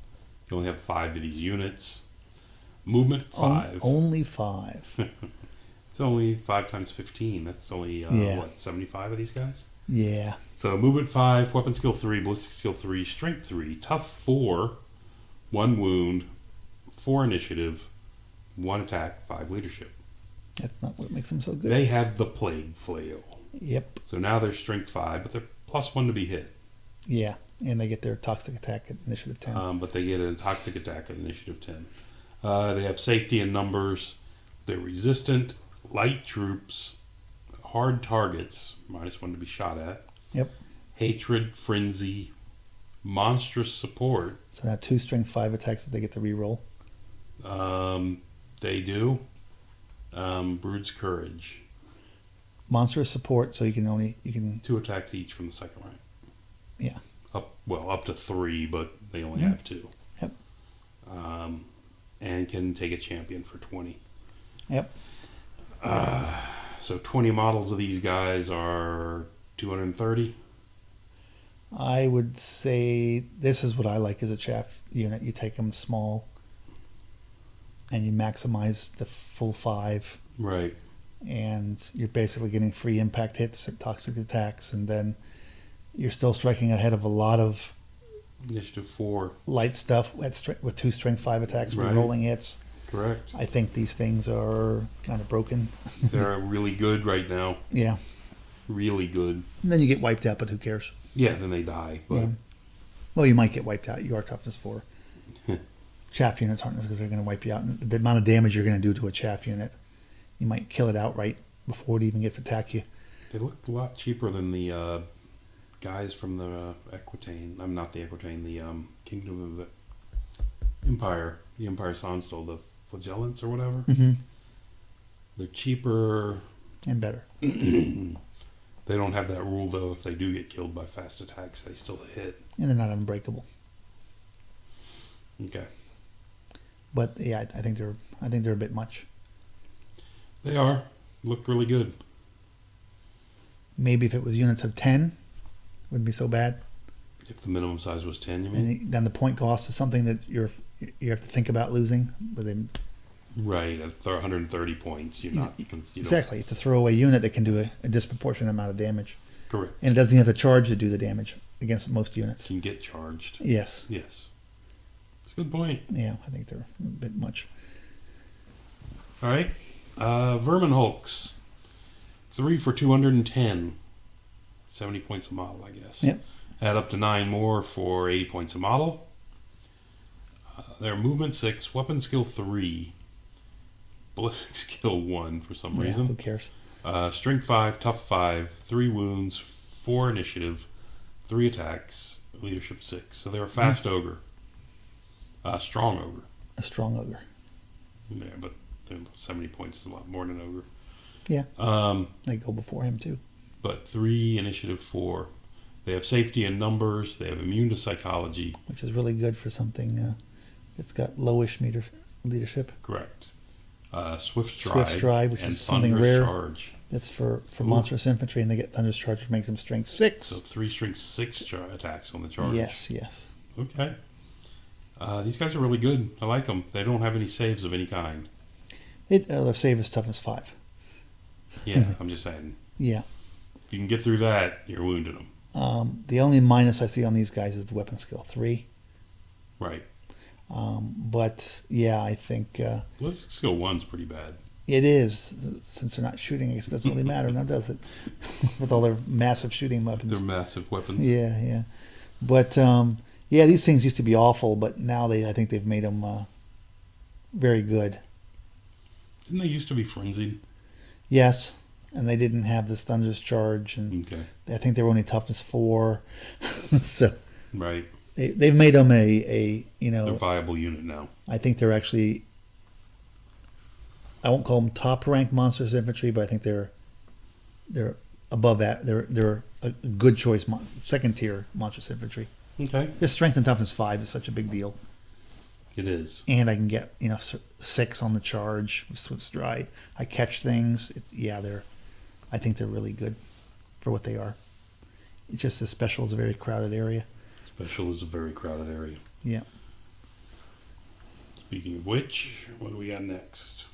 You only have 5 of these units. Movement 5. Only 5. It's only 5 times 15. That's only, 75 of these guys? Yeah. So movement 5, weapon skill 3, ballistic skill 3, strength 3, tough 4, 1 wound, 4 initiative, 1 attack, 5 leadership. That's not what makes them so good. They have the plague flail. Yep. So now they're strength 5, but they're +1 to be hit. Yeah, and they get their toxic attack at initiative 10. But they get a toxic attack at initiative 10. They have safety in numbers. They're resistant, light troops, hard targets, -1 to be shot at. Yep. Hatred, frenzy, monstrous support. So now 2 strength 5 attacks that they get to reroll. They do. Brood's courage. Monstrous support, so you can 2 attacks each from the second rank. Yeah. Up to 3, but they only have 2. Yep. And can take a champion for 20. Yep. So 20 models of these guys are 230. I would say this is what I like as a chaff unit. You take them small and you maximize the full 5. Right. And you're basically getting free impact hits at toxic attacks, and then you're still striking ahead of a lot of Initiative 4. light stuff with 2 strength 5 attacks, Right. rolling hits. Correct. I think these things are kind of broken. They're really good right now. Yeah. Really good. And then you get wiped out, but who cares? Yeah, then they die. But Yeah. Well, you might get wiped out. You are toughness 4. Chaff units aren't because they're going to wipe you out. And the amount of damage you're going to do to a chaff unit, you might kill it outright before it even gets to attack you. they look a lot cheaper than the guys from the Equitane. I'm not the Equitane. The Kingdom of the Empire. The Empire Sanstol. The Flagellants or whatever. Mm-hmm. They're cheaper. And better. They don't have that rule though. If they do get killed by fast attacks, they still hit. And they're not unbreakable. Okay. But yeah, I think they're a bit much. They are. Look really good. Maybe if it was units of 10, wouldn't be so bad. If the minimum size was 10, you mean? And then the point cost is something that you have to think about losing. But then Right. At 130 points, you're not... exactly, it's a throwaway unit that can do a disproportionate amount of damage, Correct. and it doesn't even have to charge to do the damage against most units. Can get charged. Yes. Yes. It's a good point. Yeah, I think they're a bit much. All right. Vermin Hulks. 3 for 210. 70 points a model, I guess. Yep. Add up to 9 more for 80 points a model. Their movement 6, weapon skill 3, ballistic skill 1 for some reason. Who cares? Strength 5, tough 5, 3 wounds, 4 initiative, 3 attacks, leadership 6. So they're a fast ogre. Strong ogre. A strong ogre. Yeah, but 70 points is a lot more than ogre. Yeah. They go before him too. But 3, initiative 4. They have safety in numbers. They have immune to psychology. Which is really good for something that's got lowish leadership. Correct. Swift stride. Swift stride, which and is something thunderous rare. Charge. That's for monstrous infantry, and they get thunderous charge, which makes them strength 6. So 3 strength 6 attacks on the charge. Yes. Okay. These guys are really good. I like them. They don't have any saves of any kind. Their save is toughness 5. Yeah, I'm just saying. Yeah. If you can get through that, you're wounding them. The only minus I see on these guys is the weapon skill 3. Right. But yeah, I think Ballistic skill 1's pretty bad. it is, since they're not shooting. I guess it doesn't really matter now, does it? With all their massive shooting weapons. They're massive weapons. Yeah. But yeah, these things used to be awful, but now I think they've made them very good. Didn't they used to be frenzied? Yes, and they didn't have this thunderous charge, and Okay. I think they were only toughness 4. So Right. they've made them They're a viable unit now. I think they're actually, I won't call them top ranked monsters infantry, but I think they're above that. They're a good choice, second tier monstrous infantry. Okay. Just strength and toughness 5 is such a big deal, It is. and I can get 6 on the charge with swift stride. I catch things. I think they're really good for what they are. It's just the special is a very crowded area. Special is a very crowded area. Yeah. Speaking of which, what do we got next?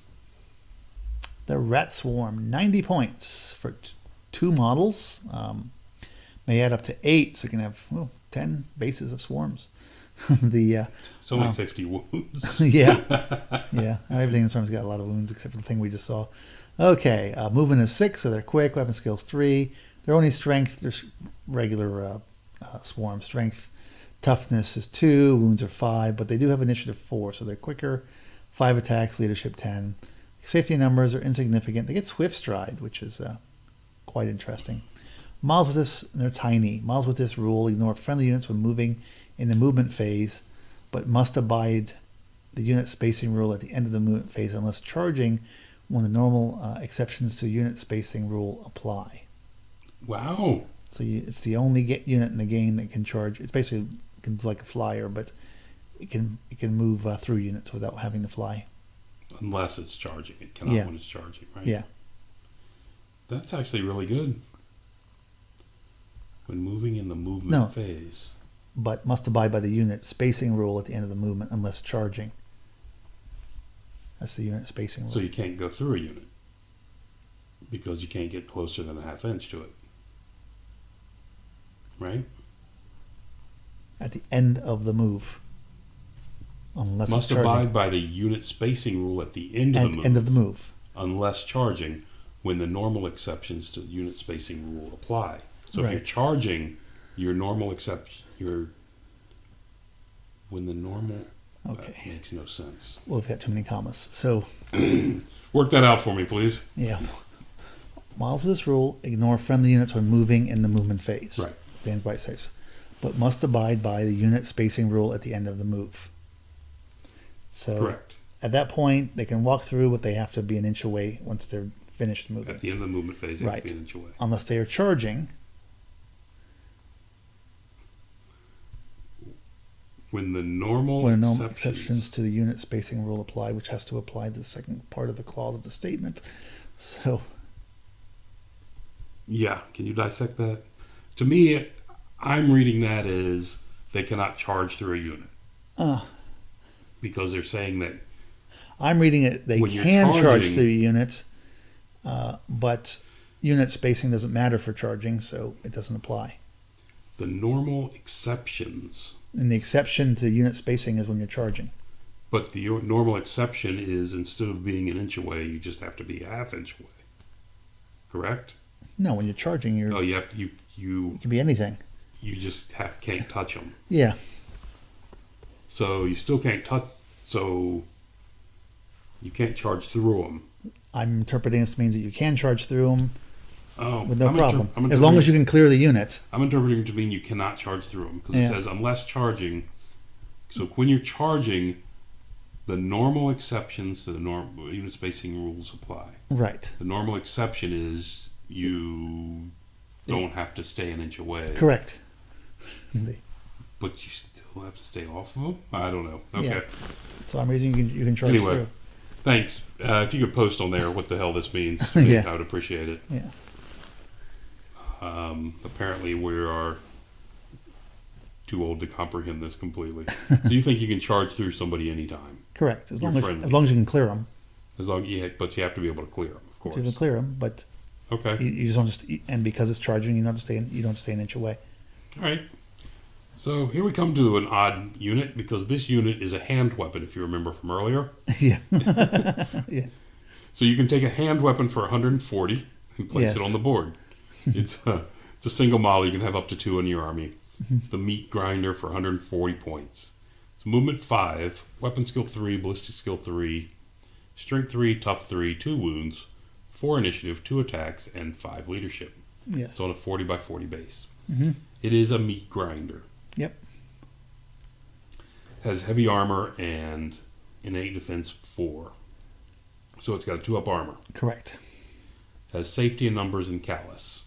The Rat Swarm, 90 points for 2 models. May add up to 8, so you can have 10 bases of swarms. It's only 50 wounds. Yeah. Everything in Swarm's got a lot of wounds except for the thing we just saw. Okay, movement is 6, so they're quick. Weapon skills 3. They're only strength. There's regular swarm strength. Toughness is 2. Wounds are 5, but they do have initiative 4, so they're quicker. 5 attacks. Leadership 10. Safety numbers are insignificant. They get swift stride, which is quite interesting. Models with this, they're tiny. Models with this rule ignore friendly units when moving in the movement phase, but must abide the unit spacing rule at the end of the movement phase unless charging when the normal exceptions to unit spacing rule apply. Wow. So it's the only unit in the game that can charge. It's basically like a flyer, but it can move through units without having to fly. Unless it's charging. It cannot when it's charging, right? Yeah. That's actually really good. When moving in the movement phase. But must abide by the unit spacing rule at the end of the movement unless charging. That's the unit spacing rule. So you can't go through a unit because you can't get closer than a half inch to it. Right? At the end of the move. Unless must it's charging. abide by the unit spacing rule at the end of the move. End of the move. Unless charging when the normal exceptions to the unit spacing rule apply. So if Right. you're charging, your normal exception, when the normal, that makes no sense. Well, we've got too many commas. So, work that out for me, please. Yeah. Models with this rule ignore friendly units when moving in the movement phase. Right. Stands by safe. But must abide by the unit spacing rule at the end of the move. So, correct. At that point, they can walk through, but they have to be an inch away once they're finished moving. At the end of the movement phase, they have to be an inch away. Unless they are charging. When the normal exceptions to the unit spacing rule apply, which has to apply to the second part of the clause of the statement. So, yeah, can you dissect that? To me, I'm reading that as they cannot charge through a unit. Because they're saying that. I'm reading it, they can charge through units, but unit spacing doesn't matter for charging, so it doesn't apply. The normal exceptions. And the exception to unit spacing is when you're charging. But the normal exception is instead of being an inch away, you just have to be a half inch away. Correct? No, when you're charging, you're. No, you have to, you It can be anything. You just can't touch them. Yeah. So you still can't touch. So you can't charge through them. I'm interpreting this means that you can charge through them with no I'm problem, as long as you can clear the unit. I'm interpreting to mean you cannot charge through them because it says unless charging. So when you're charging, The normal exceptions to the unit spacing rules apply. Right. The normal exception is you don't have to stay an inch away. Correct. But you still have to stay off of them? I don't know. Okay. Yeah. So I'm reason you can charge Anyway, through. thanks. If you could post on there what the hell this means, Yeah. I would appreciate it. Yeah. Apparently we are too old to comprehend this completely. So you think you can charge through somebody anytime? Correct. As You're long friendly. as you can clear them. But you have to be able to clear them, of course. You can clear them, but Okay. you just don't. And because it's charging, you don't have to stay an inch away. All right. So here we come to an odd unit because this unit is a hand weapon, if you remember from earlier. Yeah. Yeah. So you can take a hand weapon for 140 and place it Yes. on the board. It's a single model. You can have up to 2 in your army. It's the meat grinder for 140 points. It's movement 5, weapon skill 3, ballistic skill 3, strength 3, tough 3, 2 wounds, 4 initiative, 2 attacks, and 5 leadership. Yes. It's on a 40 by 40 base. Mm-hmm. It is a meat grinder. Yep. Has heavy armor and innate defense 4. So it's got a 2-up armor. Correct. Has safety in numbers and callous.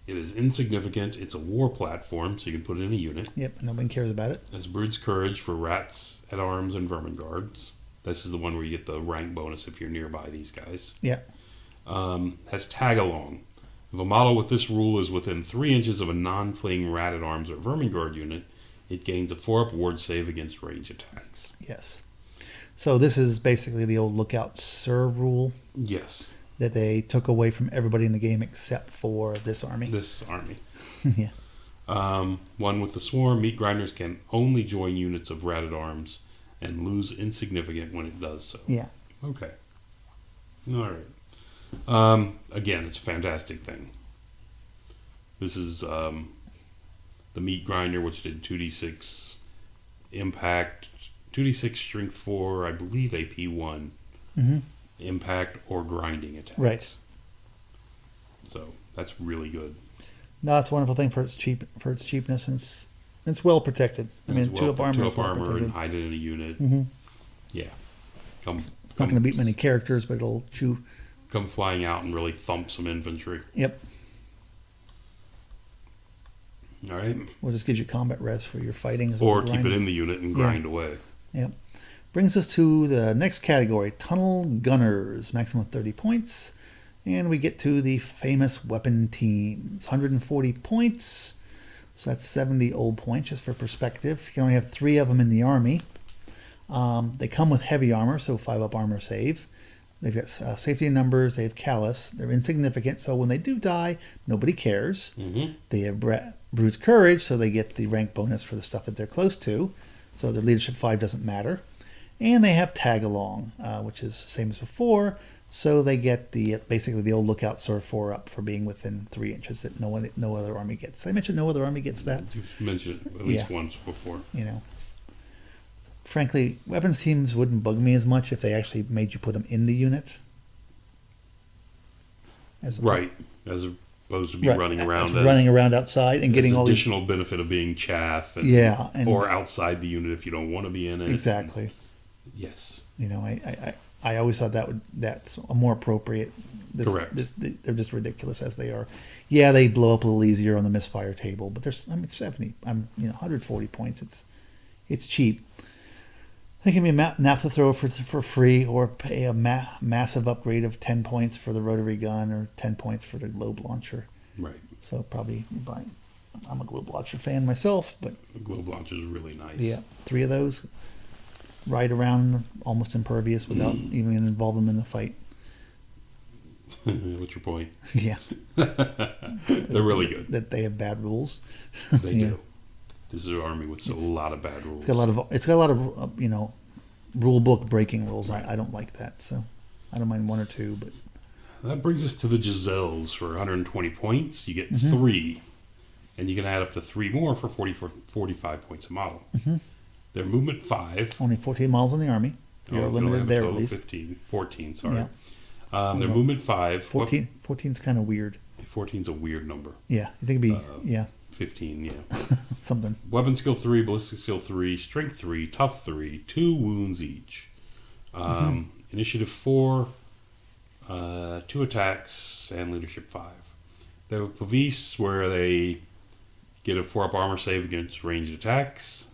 It is insignificant. It's a war platform, so you can put it in a unit. Yep. Nobody cares about it. Has Brood's Courage for rats at arms and vermin guards. This is the one where you get the rank bonus if you're nearby these guys. Yeah. Has tag along. If a model with this rule is within 3 inches of a non-fleeing rat at arms or vermin guard unit, it gains a 4-up ward save against range attacks. Yes. So this is basically the old lookout serve rule Yes. that they took away from everybody in the game except for this army. This army. Yeah. One with the swarm, meat grinders can only join units of rat at arms and lose insignificant when it does so. Yeah. Okay. All right. Again, it's a fantastic thing. This is the meat grinder, which did 2d6 impact, 2d6 strength 4, I believe AP 1, Mm-hmm. impact or grinding attacks. Right. So that's really good. No, it's a wonderful thing for its cheapness, and it's well protected. I mean, As 2-up armor is 2-up well armor protected. and hide it in a unit. Mm-hmm. Yeah. It's not going to beat many characters, but it'll chew. Come flying out and really thump some infantry. Yep. All right. Or just gives you combat res for your fighting. Or keep it in the unit and grind away. Yep. Brings us to the next category, Tunnel Gunners, maximum 30 points. And we get to the famous weapon teams, 140 points. So that's 70 old points, just for perspective. You can only have 3 of them in the army. They come with heavy armor, so 5-up armor save. They've got safety in numbers. They have callous. They're insignificant, so when they do die, nobody cares. Mm-hmm. They have Brute's Courage, so they get the rank bonus for the stuff that they're close to. So their leadership 5 doesn't matter. And they have tag along, which is same as before. So they get basically the old lookout sword 4-up for being within 3 inches that no other army gets. Did I mention no other army gets that? You've mentioned it at least once before. You know, frankly, weapons teams wouldn't bug me as much if they actually made you put them in the unit. Right. As opposed to be running around. Running around outside and getting all these additional benefit of being chaff. And, or outside the unit if you don't want to be in it. Exactly. Yes. You know, I always thought that's a more appropriate. Correct. They're just ridiculous as they are. Yeah, they blow up a little easier on the misfire table, but there's 140 points. It's cheap. They can be a naphtha throw for free, or pay a massive upgrade of 10 points for the rotary gun or 10 points for the globe launcher. Right. So probably buy. I'm a globe launcher fan myself, but the globe launcher is really nice. Yeah, 3 of those. Ride around almost impervious without even involve them in the fight. What's your point? Yeah. They're really good. That they have bad rules. They do. This is an army with a lot of bad rules. It's got a lot of rule book breaking rules. Right. I don't like that, so I don't mind 1 or 2. But that brings us to the Giselles for 120 points. You get 3, and you can add up to 3 more for 45 points a model. Mm-hmm. Their movement 5. Only 14 miles in the army. So you're limited there at least. 14, sorry. Yeah. Their movement 5. 14's kind of weird. 14's a weird number. Yeah, you think it'd be 15, yeah. Something. Weapon skill 3, ballistic skill 3, strength 3, tough 3, 2 wounds each. Initiative 4, 2 attacks, and leadership 5. They have a Pavis where they get a 4-up armor save against ranged attacks.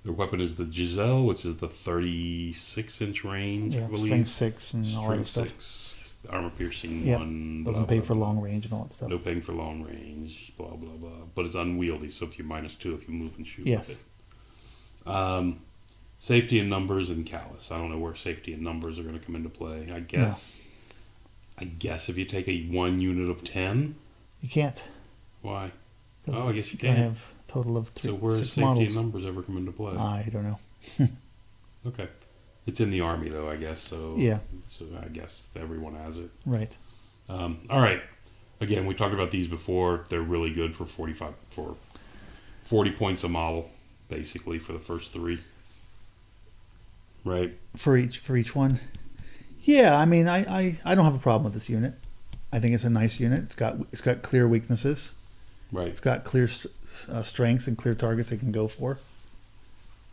Their weapon is the Giselle, which is the 36-inch range, I believe. Strength 6 and all that stuff. 6, armor piercing Yep. 1. Doesn't pay for long range and all that stuff. No paying for long range, blah, blah, blah. But it's unwieldy, so if you're -2, if you move and shoot Yes. with it. Safety in numbers and callous. I don't know where safety and numbers are going to come into play. I guess if you take a 1 unit of 10. You can't. Why? Oh, I guess you can. I can. have a total of So where does 6 safety models. and numbers ever come into play? I don't know. Okay. It's in the Army, though, I guess. So Yeah. So I guess everyone has it. Right. All right. Again, we talked about these before. They're really good for 40 points a model, basically, for the first 3. Right? For each one. Yeah, I mean, I don't have a problem with this unit. I think it's a nice unit. It's got clear weaknesses. Right. It's got clear strengths and clear targets they can go for.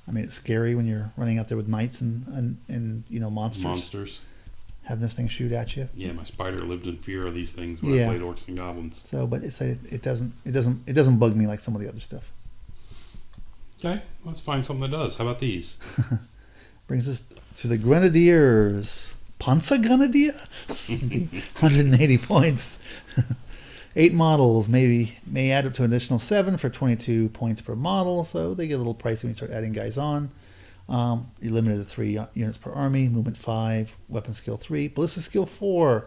I mean, it's scary when you're running out there with knights and monsters. Having this thing shoot at you. Yeah, my spider lived in fear of these things when I played Orcs and Goblins. So, but it doesn't bug me like some of the other stuff. Okay, let's find something that does. How about these? Brings us to the Grenadiers. Panzergrenadier? 180 points. 8 models may add up to an additional 7 for 22 points per model, so they get a little pricey when you start adding guys on. You're limited to 3 units per army, movement 5, weapon skill 3, ballistic skill 4,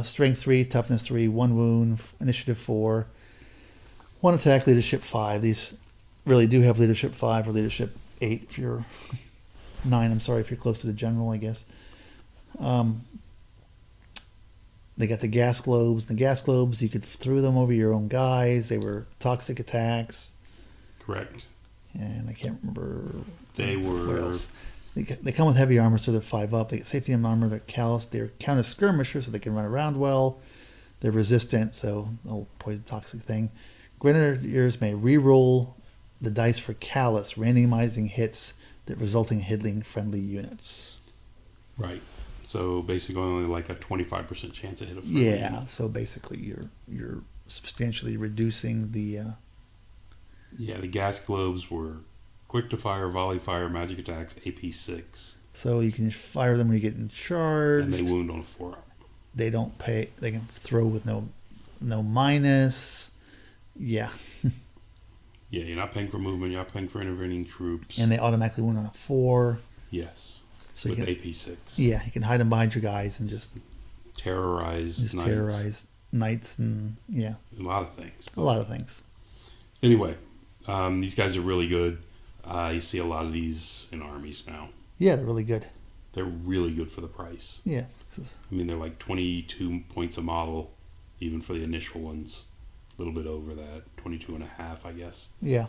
strength 3, toughness 3, 1 wound, initiative 4, 1 attack, leadership 5. These really do have leadership 5 or leadership 8 if you're 9, I'm sorry, if you're close to the general, I guess. They got the gas globes. The gas globes, you could throw them over your own guys. They were toxic attacks. Correct. And I can't remember. They were. What else? They come with heavy armor, so they're 5 up. They get safety and armor. They're callous. They're counter skirmishers, so they can run around well. They're resistant, so no poison toxic thing. Grenadiers may re-roll the dice for callous, randomizing hits that resulting in hitting friendly units. Right. So basically only like a 25% chance to hit a friendly Yeah, unit. so basically you're substantially reducing the... Yeah, the gas globes were quick to fire, volley fire, magic attacks, AP 6. So you can just fire them when you're getting charged. And they wound on a 4-up. They don't pay... They can throw with no minus. Yeah. Yeah, you're not paying for movement, you're not paying for intervening troops. And they automatically wound on a 4. Yes. So with you can, AP 6. Yeah, you can hide them behind your guys and just Terrorize knights. terrorize knights and A lot of things. a lot of things. Anyway, these guys are really good. You see a lot of these in armies now. Yeah, they're really good. They're really good for the price. Yeah. I mean, they're like 22 points a model, even for the initial ones. A little bit over that, 22 and a half, I guess. Yeah.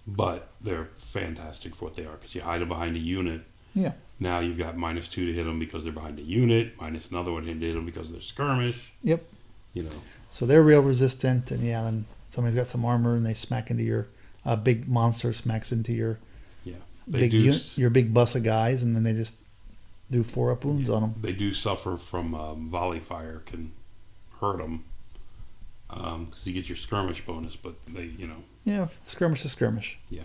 But they're fantastic for what they are, because you hide them behind a unit. Yeah. Now you've got -2 to hit them because they're behind a unit, minus another one to hit them because they're skirmish. Yep. You know. So they're real resistant, and then somebody's got some armor, and they smack into your big monster smacks into your your big bus of guys, and then they just do 4-up wounds on them. They do suffer from volley fire, can hurt them because you get your skirmish bonus, but they, Yeah, skirmish is skirmish. Yeah,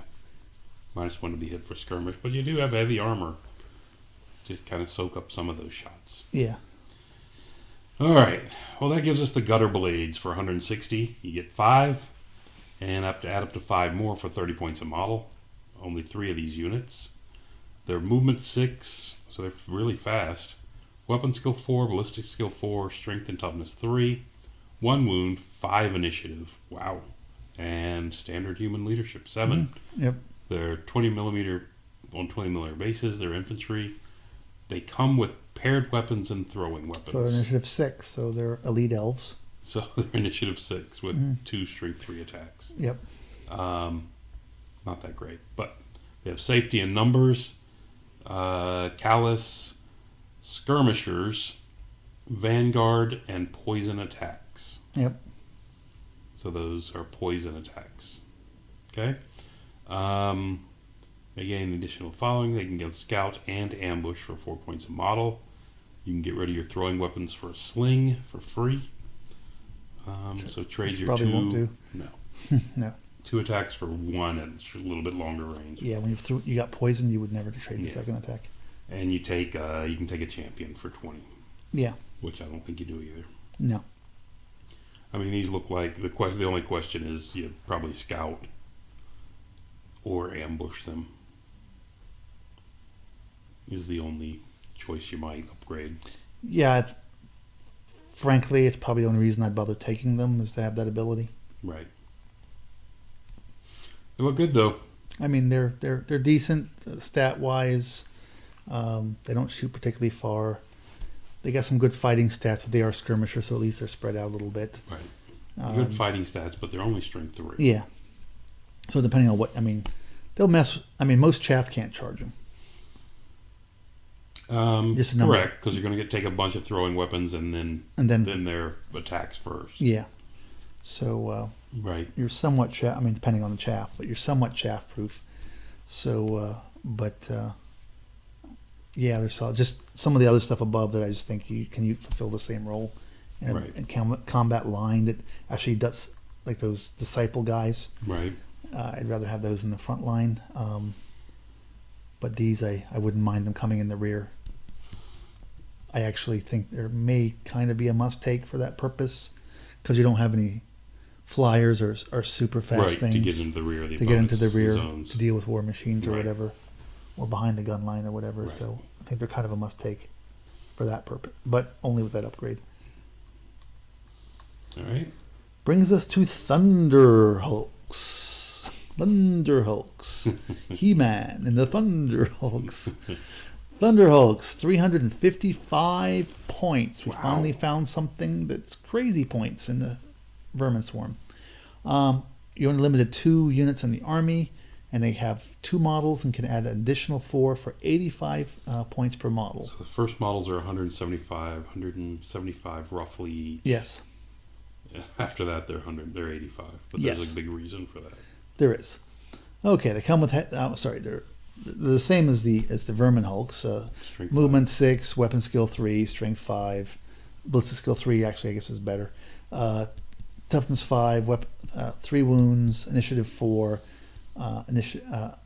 -1 to be hit for skirmish, but you do have heavy armor to kind of soak up some of those shots. Yeah. All right. Well, that gives us the gutter blades for 160. You get 5, and add up to 5 more for 30 points a model. Only 3 of these units. They're movement 6, so they're really fast. Weapon skill 4, ballistic skill 4, strength and toughness 3, 1 wound, 5 initiative. Wow. And standard human leadership 7. Yep. They're 20 millimeter bases. They're infantry. They come with paired weapons and throwing weapons. So they're initiative 6, so they're elite elves. So they're initiative 6 with 2 strength 3 attacks. Yep. Not that great, but they have safety in numbers, callous, skirmishers, vanguard, and poison attacks. Yep. So those are poison attacks. Okay. They gain additional following. They can get scout and ambush for 4 points a model. You can get rid of your throwing weapons for a sling for free. So trade Which your probably two. won't do. No. No. 2 attacks for 1 and it's a little bit longer range. Yeah, when you got poison, you would never trade the Yeah. second attack. And you take you can take a champion for 20. Yeah. Which I don't think you do either. No. I mean, these look like the only question is you probably scout or ambush them. Is the only choice you might upgrade. Yeah. Frankly, it's probably the only reason I'd bother taking them is to have that ability. Right. They look good though. I mean, they're decent stat wise. They don't shoot particularly far. They got some good fighting stats, but they are skirmishers, so at least they're spread out a little bit. Right. Good fighting stats, but they're only strength 3. Yeah. So depending on what, I mean, they'll mess. I mean, most chaff can't charge them. Just a number. Correct, because you're going to take a bunch of throwing weapons and then their attacks first. Yeah. So right. you're somewhat chaff. I mean, depending on the chaff, but you're somewhat chaff proof. So, yeah, there's just some of the other stuff above that I just think you fulfill the same role. And combat line that actually does, like those disciple guys. Right. I'd rather have those in the front line. But these, I wouldn't mind them coming in the rear. I actually think there may kind of be a must take for that purpose because you don't have any flyers or super fast things to get into the rear of the zones. to deal with war machines or Right. whatever, or behind the gun line or whatever. Right. So I think they're kind of a must take for that purpose, but only with that upgrade. All right. Brings us to Thunder Hulks. Thunder Hulks. He-Man and the Thunder Hulks. Thunder Hulks, 355 points. We finally found something that's crazy points in the Vermin Swarm. You're only limited 2 units in the army, and they have 2 models and can add an additional 4 for 85 points per model. So the first models are 175 roughly each. Yes. After that, they're 85. But Yes. there's a big reason for that. There is. Okay, they come with they're the same as the Vermin Hulks. Strength Movement 6, weapon skill 3, strength 5, ballistic skill 3. Actually, I guess is better. Toughness 5, 3 wounds, initiative 4,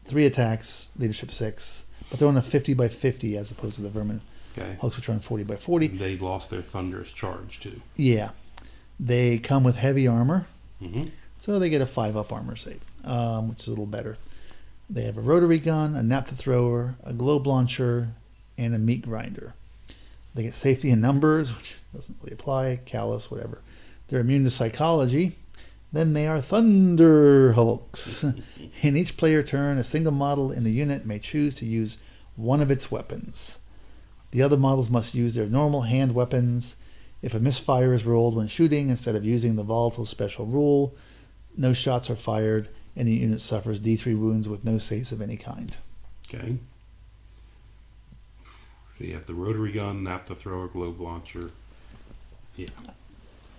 3 attacks, leadership 6. But they're on a 50 by 50 as opposed to the Vermin Hulks, which are on 40 by 40. They lost their thunderous charge too. Yeah, they come with heavy armor. Mm-hmm. So they get a 5-up armor save, which is a little better. They have a rotary gun, a naphtha thrower, a globe launcher, and a meat grinder. They get safety in numbers, which doesn't really apply, callous, whatever. They're immune to psychology. Then they are Thunder Hulks. In each player turn, a single model in the unit may choose to use one of its weapons. The other models must use their normal hand weapons. If a misfire is rolled when shooting, instead of using the Volatile special rule, no shots are fired, and the unit suffers D3 wounds with no saves of any kind. Okay. So you have the rotary gun, naphtha thrower, globe launcher. Yeah.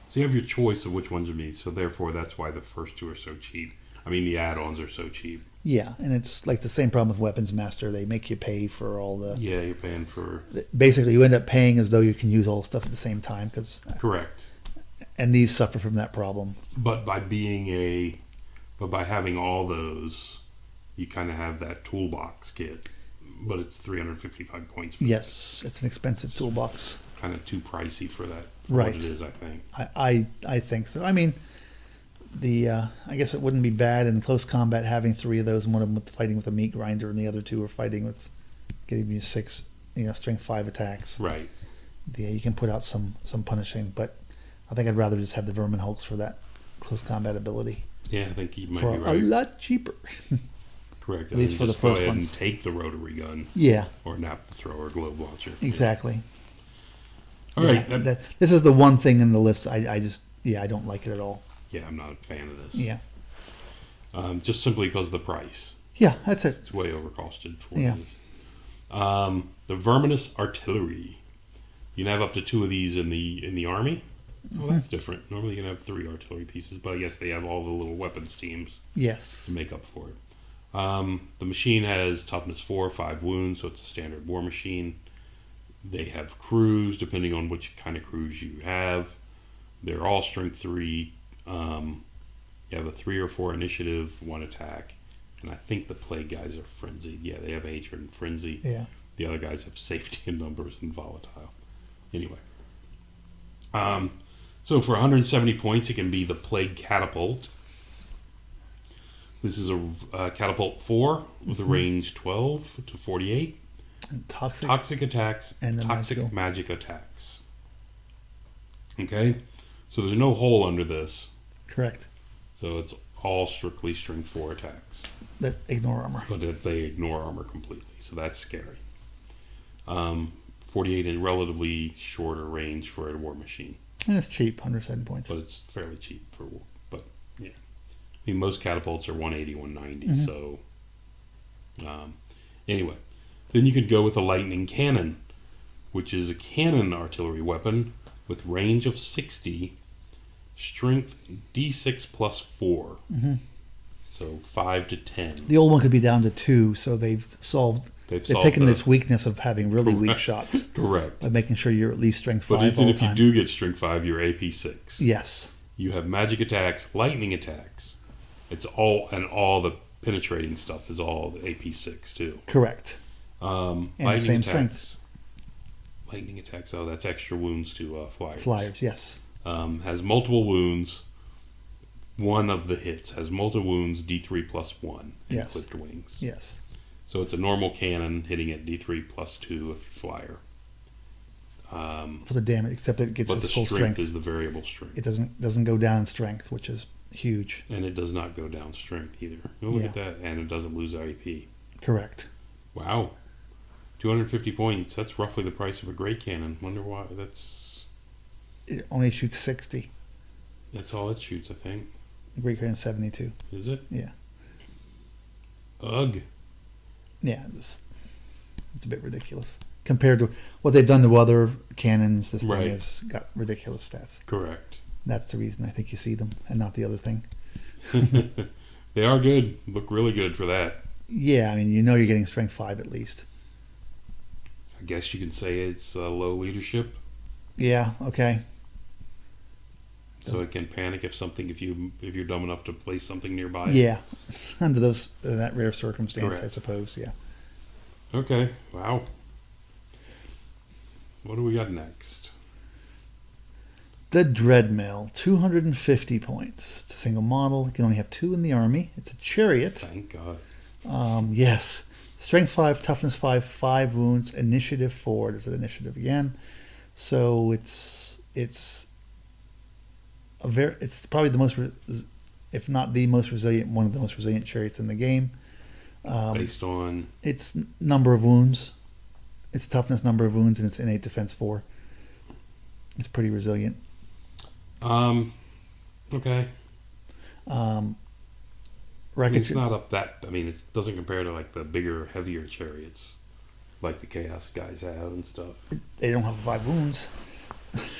So you have your choice of which ones to be. So therefore, that's why the first 2 are so cheap. I mean, the add-ons are so cheap. Yeah, and it's like the same problem with Weapons Master. They make you pay for all the... Yeah, you're paying for... Basically, you end up paying as though you can use all the stuff at the same time. Correct. And these suffer from that problem. But by having all those, you kind of have that toolbox kit. But it's 355 points. Yes, it's an expensive toolbox. Kind of too pricey for that. Right. What it is, I think. I think so. I mean, I guess it wouldn't be bad in close combat having 3 of those, and one of them fighting with a meat grinder, and the other 2 are fighting with getting you 6, strength 5 attacks. Right. Yeah, you can put out some punishing, but I think I'd rather just have the Vermin Hulks for that close combat ability. Yeah, I think you might for be right. a lot cheaper. Correct. At least for the first go ahead ones. and take the rotary gun. Yeah. Or naphtha thrower, or globe launcher. Exactly. All right. This is the one thing in the list I don't like it at all. Yeah, I'm not a fan of this. Yeah. Just simply because of the price. Yeah, that's it. It's way overcosted for Yeah. this. The Verminous Artillery. You can have up to 2 of these in the army. Well, that's different. Normally you can have 3 artillery pieces, but I guess they have all the little weapons teams Yes. to make up for it. The machine has toughness 4, 5 wounds, so it's a standard war machine. They have crews, depending on which kind of crews you have. They're all strength 3. You have a 3 or 4 initiative, 1 attack. And I think the plague guys are frenzied. Yeah, they have hatred and frenzy. Yeah. The other guys have safety and numbers and volatile. Anyway. So for 170 points, it can be the plague catapult. This is a catapult 4 with a range 12 to 48. And toxic. Toxic attacks and the toxic magic attacks. Okay? So there's no hole under this. Correct. So it's all strictly strength 4 attacks. That ignore armor. But they ignore armor completely. So that's scary. 48 in relatively shorter range for a war machine. And it's cheap, 107 points. But it's fairly cheap for war. But yeah. I mean, most catapults are 180, 190. So anyway. Then you could go with a lightning cannon, which is a cannon artillery weapon with range of 60, strength D6 plus 4. So 5 to 10. The old one could be down to 2, so they've taken this weakness of having really weak shots. Correct. By making sure you're at least strength 5 but even all the if time. you do get strength 5, you're AP 6. Yes. You have magic attacks, lightning attacks. It's all the penetrating stuff is all the AP 6 too. Correct. And the same strength. Lightning attacks. Oh, that's extra wounds to flyers. Flyers, yes. Has multiple wounds. One of the hits has multiple wounds, D3 plus 1. And clipped wings. Yes. So it's a normal cannon hitting at D3 plus 2 if you're flyer. For the damage, except that it gets its full strength. But the strength is the variable strength. It doesn't go down in strength, which is huge. And it does not go down strength either. Oh, look at that. And it doesn't lose IP. Correct. Wow. 250 points. That's roughly the price of a great cannon. Wonder why. It only shoots 60. That's all it shoots, I think. Great cannon 72. Is it? Yeah. Ugh. Yeah, it's a bit ridiculous. Compared to what they've done to other cannons, this thing has got ridiculous stats. Correct. That's the reason I think you see them and not the other thing. They are good. Look really good for that. Yeah, I mean, you're getting strength 5 at least. I guess you can say it's low leadership. Yeah, okay. So it can panic if you're dumb enough to place something nearby. Yeah, under that rare circumstance, correct. I suppose. Yeah. Okay. Wow. What do we got next? The Dreadmill, 250 points. It's a single model. You can only have 2 in the army. It's a chariot. Thank God. Yes. Strength 5, toughness 5, 5 wounds, initiative 4. There's an initiative again. So it's probably the most, if not the most resilient, one of the most resilient chariots in the game. Based on its number of wounds, its toughness, number of wounds, and its innate defense 4. It's pretty resilient. Okay. It's not up that. I mean, it doesn't compare to like the bigger, heavier chariots, like the Chaos guys have and stuff. They don't have 5 wounds.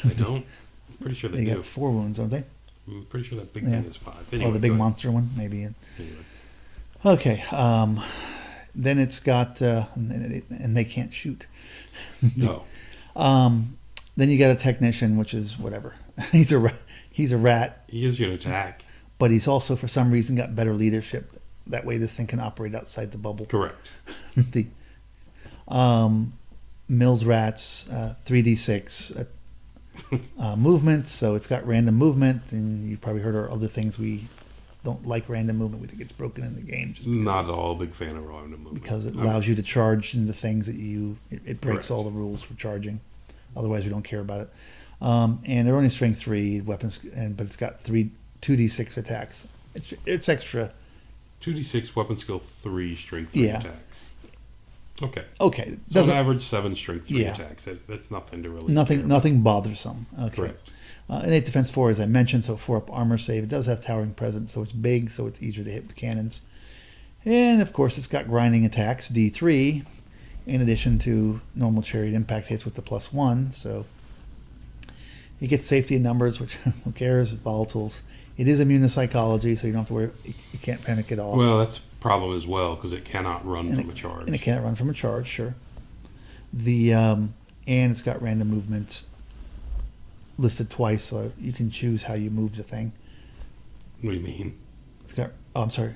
They don't. I'm pretty sure they do. Got 4 wounds, don't they? I'm pretty sure that big thing is 5. Anyway, the big monster one, maybe. Anyway. Okay. Then it's got, and they can't shoot. No. Then you got a technician, which is whatever. He's a rat. He gives you an attack. But he's also, for some reason, got better leadership. That way, this thing can operate outside the bubble. Correct. The Mills rats, 3d6 movement. So it's got random movement, and you've probably heard our other things. We don't like random movement. We think it's broken in the game. Not at all a big fan of random movement. Because it allows you to charge into things that it breaks all the rules for charging. Otherwise, we don't care about it. And they're only strength 3 weapons, but it's got 2d6 attacks. It's extra. 2d6 weapon skill 3 strength 3 attacks. Okay. So on average 7 strength 3 attacks. That's nothing to really. Nothing bothersome. Okay. Correct. Innate defense 4, as I mentioned, so 4 up armor save. It does have towering presence, so it's big, so it's easier to hit with cannons. And of course, it's got grinding attacks, D3, in addition to normal chariot impact hits with the +1. So It gets safety in numbers, which who cares? Volatiles. It is immune to psychology, so you don't have to worry. You can't panic it off. Well, that's a problem as well because it cannot run from a charge. And it cannot run from a charge, sure. And it's got random movement listed twice, so you can choose how you move the thing. What do you mean? It's got. Oh, I'm sorry.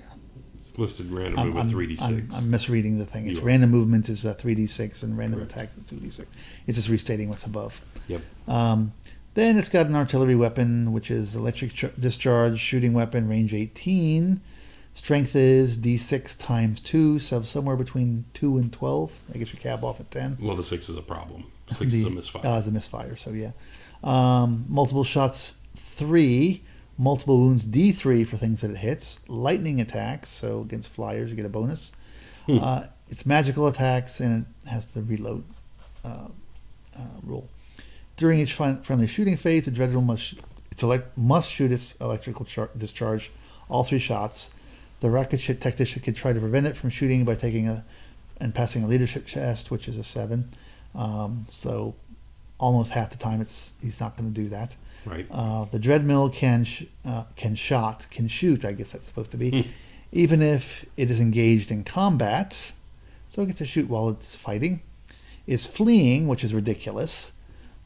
It's listed random movement 3d6. I'm misreading the thing. It's random movement is 3d6 and random attack is 2d6. It's just restating what's above. Yep. Then it's got an artillery weapon, which is electric discharge, shooting weapon, range 18. Strength is d6 times 2, so somewhere between 2 and 12. I guess you cap off at 10. Well, the 6 is a problem. 6 is a misfire. The misfire, so yeah. Multiple shots 3, multiple wounds d3 for things that it hits. Lightning attacks, so against flyers you get a bonus. It's magical attacks, and it has the reload rule. During each friendly shooting phase, the Dreadnought must shoot its electrical discharge, all 3 shots. The rocket ship tactician can try to prevent it from shooting by taking and passing a leadership test, which is a 7. So almost half the time he's not going to do that. Right. The Dreadmill can shoot, I guess that's supposed to be, even if it is engaged in combat. So it gets to shoot while it's fighting. Is fleeing, which is ridiculous.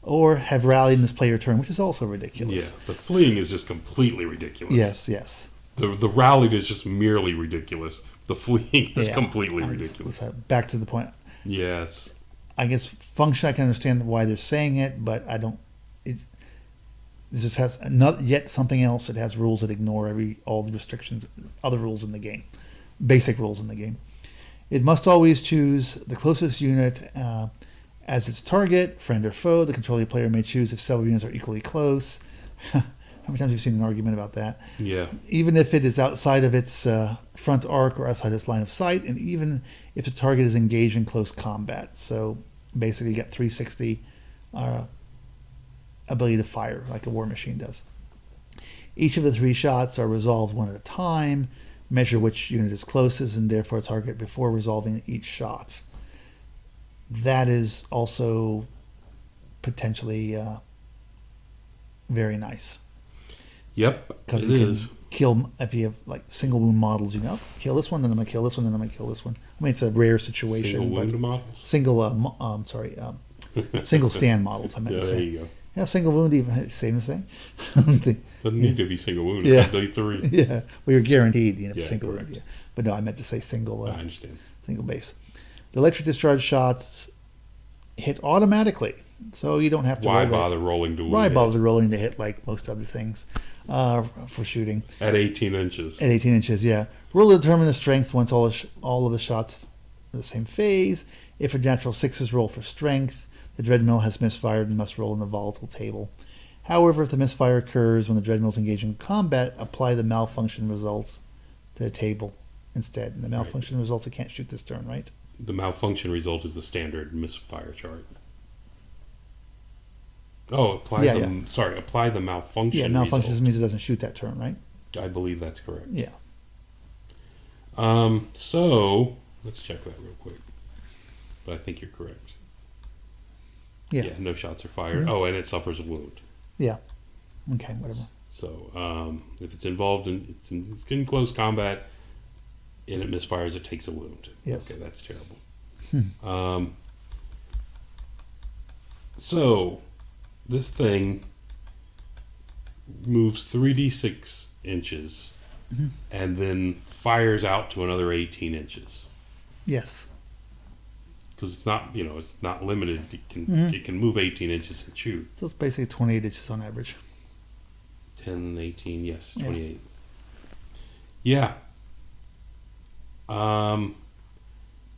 Or have rallied in this player turn, which is also ridiculous. Yeah, the fleeing is just completely ridiculous. Yes. The rallied is just merely ridiculous. The fleeing is completely ridiculous. Back to the point. Yes. I guess function, I can understand why they're saying it, but I don't. It just has not yet something else. It has rules that ignore all the restrictions, other rules in the game, basic rules in the game. It must always choose the closest unit as its target, friend or foe. The controlling player may choose if several units are equally close. How many times have you seen an argument about that? Yeah. Even if it is outside of its front arc or outside its line of sight, and even if the target is engaged in close combat. So basically you get 360 ability to fire like a war machine does. Each of the 3 shots are resolved one at a time. Measure which unit is closest and therefore target before resolving each shot. That is also potentially very nice. Yep, because you can kill, if you have like single wound models, you know, kill this one, then I'm gonna kill this one, then I'm gonna kill this one. I mean, it's a rare situation. Single wound models. Single stand models. I meant to say. There you go. Yeah, single wound, even same as thing. Doesn't need to be single wound. Yeah. Day 3. Yeah, well, you're guaranteed, single correct. wound. Yeah, but no, I meant to say single. I understand. Single base. The electric discharge shots hit automatically, so you don't have to. Why bother rolling to wound? Why bother rolling to hit like most other things for shooting? At 18 inches. At 18 inches, yeah. Roll to determine the strength once all of the shots are the same phase. If a natural 6 is roll for strength, the Dreadmill has misfired and must roll in the volatile table. However, if the misfire occurs when the Dreadmill is engaged in combat, apply the malfunction results to the table instead. And the malfunction results, it can't shoot this turn, right? The malfunction result is the standard misfire chart. Oh, apply the malfunction. Yeah, malfunction result. means it doesn't shoot that turn, right? I believe that's correct. Yeah. So let's check that real quick. But I think you're correct. Yeah. No shots are fired. Mm-hmm. Oh, and it suffers a wound. Yeah. Okay, whatever. So if it's involved it's in close combat and it misfires, it takes a wound. Yes. Okay, that's terrible. So this thing moves 3d6 inches and then fires out to another 18 inches. Yes. Because it's not, it's not limited. It can move 18 inches and shoot. So it's basically 28 inches on average. 10, 18, yes, 28. Yeah.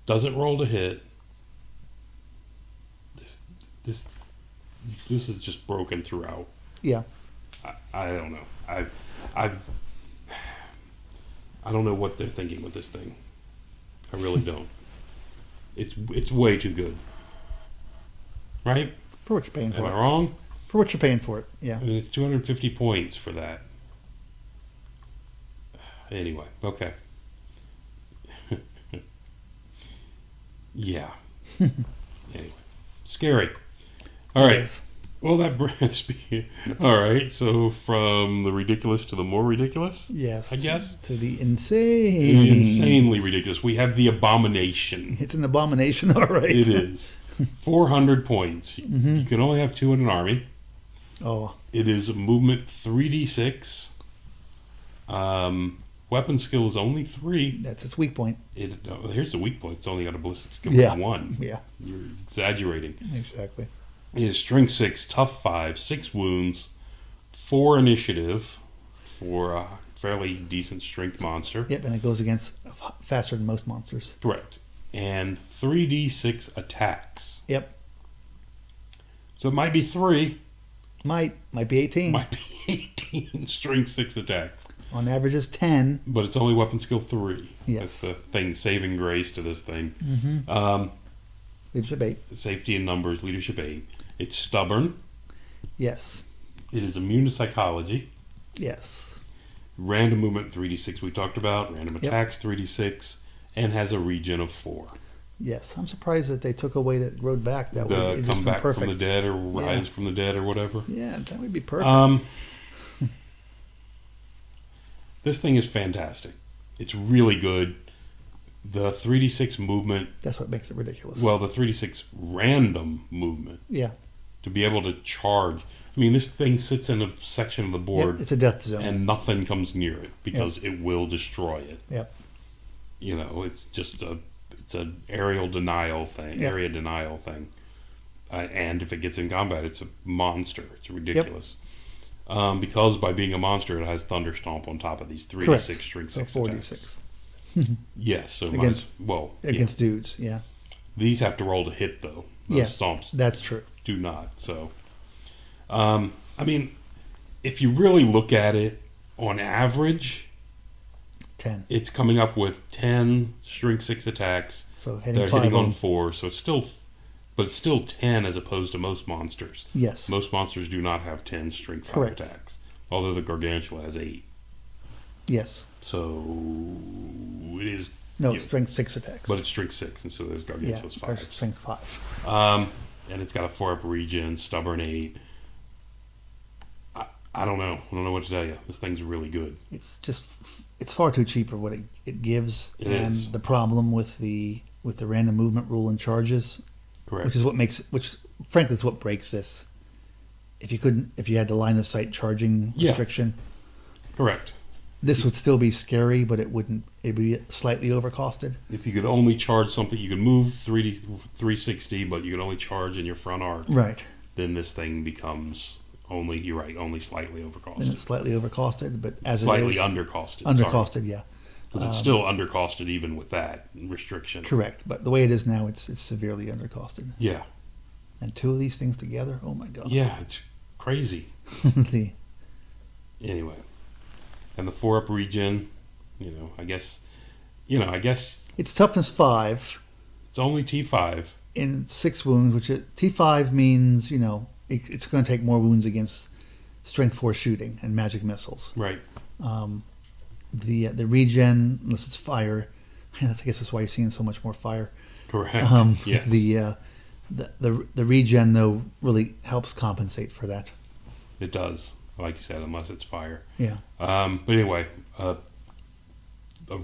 Doesn't roll to hit. This is just broken throughout. Yeah. I don't know. I don't know what they're thinking with this thing. I really don't. It's way too good. Right? For what you're paying for Am it. I wrong? For what you're paying for it, yeah. I mean, it's 250 points for that. Anyway, okay. Yeah. Anyway, scary. All right. Yes. Well, that brings me. All right, so from the ridiculous to the more ridiculous, Yes. I guess. To the insane. Insanely ridiculous. We have the Abomination. It's an abomination, all right. It is 400 points. You can only have 2 in an army. Oh, It is a movement 3d6. Weapon skill is only 3. that's its weak point. Here's the weak point. It's only got a ballistic skill Yeah. of 1. Yeah, You're exaggerating. exactly. It is strength 6, tough 5, 6 wounds, 4 initiative for a fairly decent strength monster. Yep, and it goes against faster than most monsters. Correct. And 3d6 attacks. Yep, So it might be 3, might be 18. might be 18 strength 6 attacks. On average, is 10. But it's only weapon skill 3. Yes. That's the thing, saving grace to this thing. Leadership 8. Safety in numbers, leadership 8. It's stubborn. Yes, It is immune to psychology. yes. Random movement 3d6 we talked about. Random Yep. attacks 3d6. And has a regen of 4. Yes, I'm surprised that they took away that road back. That would The just come been back perfect. from the dead or rise from the dead or whatever. Yeah, that would be perfect. This thing is fantastic. It's really good. The 3d6 movement, That's what makes it ridiculous. well, the 3d6 random movement yeah, to be able to charge. I mean, this thing sits in a section of the yep, board it's a death zone. and nothing comes near it because it will destroy it. Yep, You know, it's just it's an aerial denial thing, Yep. area denial thing. And if it gets in combat, it's a monster. It's ridiculous. Because by being a monster, it has Thunder Stomp on top of these 3d6 correct. strength So 6 46 attacks. Yes, so Against- against dudes. Yeah, these have to roll to hit though. Those yes, stomps that's true. do not. So, I mean, if you really look at it, on average, 10. it's coming up with 10 strength 6 attacks. So hitting They're 5 hitting on on. 4, so it's still, but it's still 10 as opposed to most monsters. Yes, Most monsters do not have 10 strength 5 Correct. attacks, although the Gargantua has 8. yes. So it is, No, Yeah. strength 6 attacks. but it's strength 6, and so there's yeah, Gargantua's 5. strength 5. And it's got a 4-up regen, stubborn 8. I don't know. I don't know what to tell you. This thing's really good. It's just it's far too cheap for what it gives, It and is. the problem with the random movement rule and charges, Correct. which is what makes frankly is what breaks this. If you had the line of sight charging Yeah. restriction, Correct. this would still be scary, but it'd be slightly overcosted. If you could only charge something, you could move 360, but you could only charge in your front arc. Right. Then this thing becomes only slightly Then overcosted. it's slightly overcosted, but as Slightly it is undercosted. undercosted, yeah, Because it's still undercosted even with that restriction. correct. But the way it is now, it's severely undercosted. Yeah. And 2 of these things together, oh my god. Yeah, it's crazy. the Anyway. And the 4-up regen, I guess it's toughness 5 it's only T5. in 6 wounds, which T5 means it's going to take more wounds against strength 4 shooting and magic missiles. Right. The regen, unless it's fire, I guess that's why you're seeing so much more fire. Correct. Yes. The regen though really helps compensate for that. It does, like you said, unless it's fire. Yeah. But anyway, a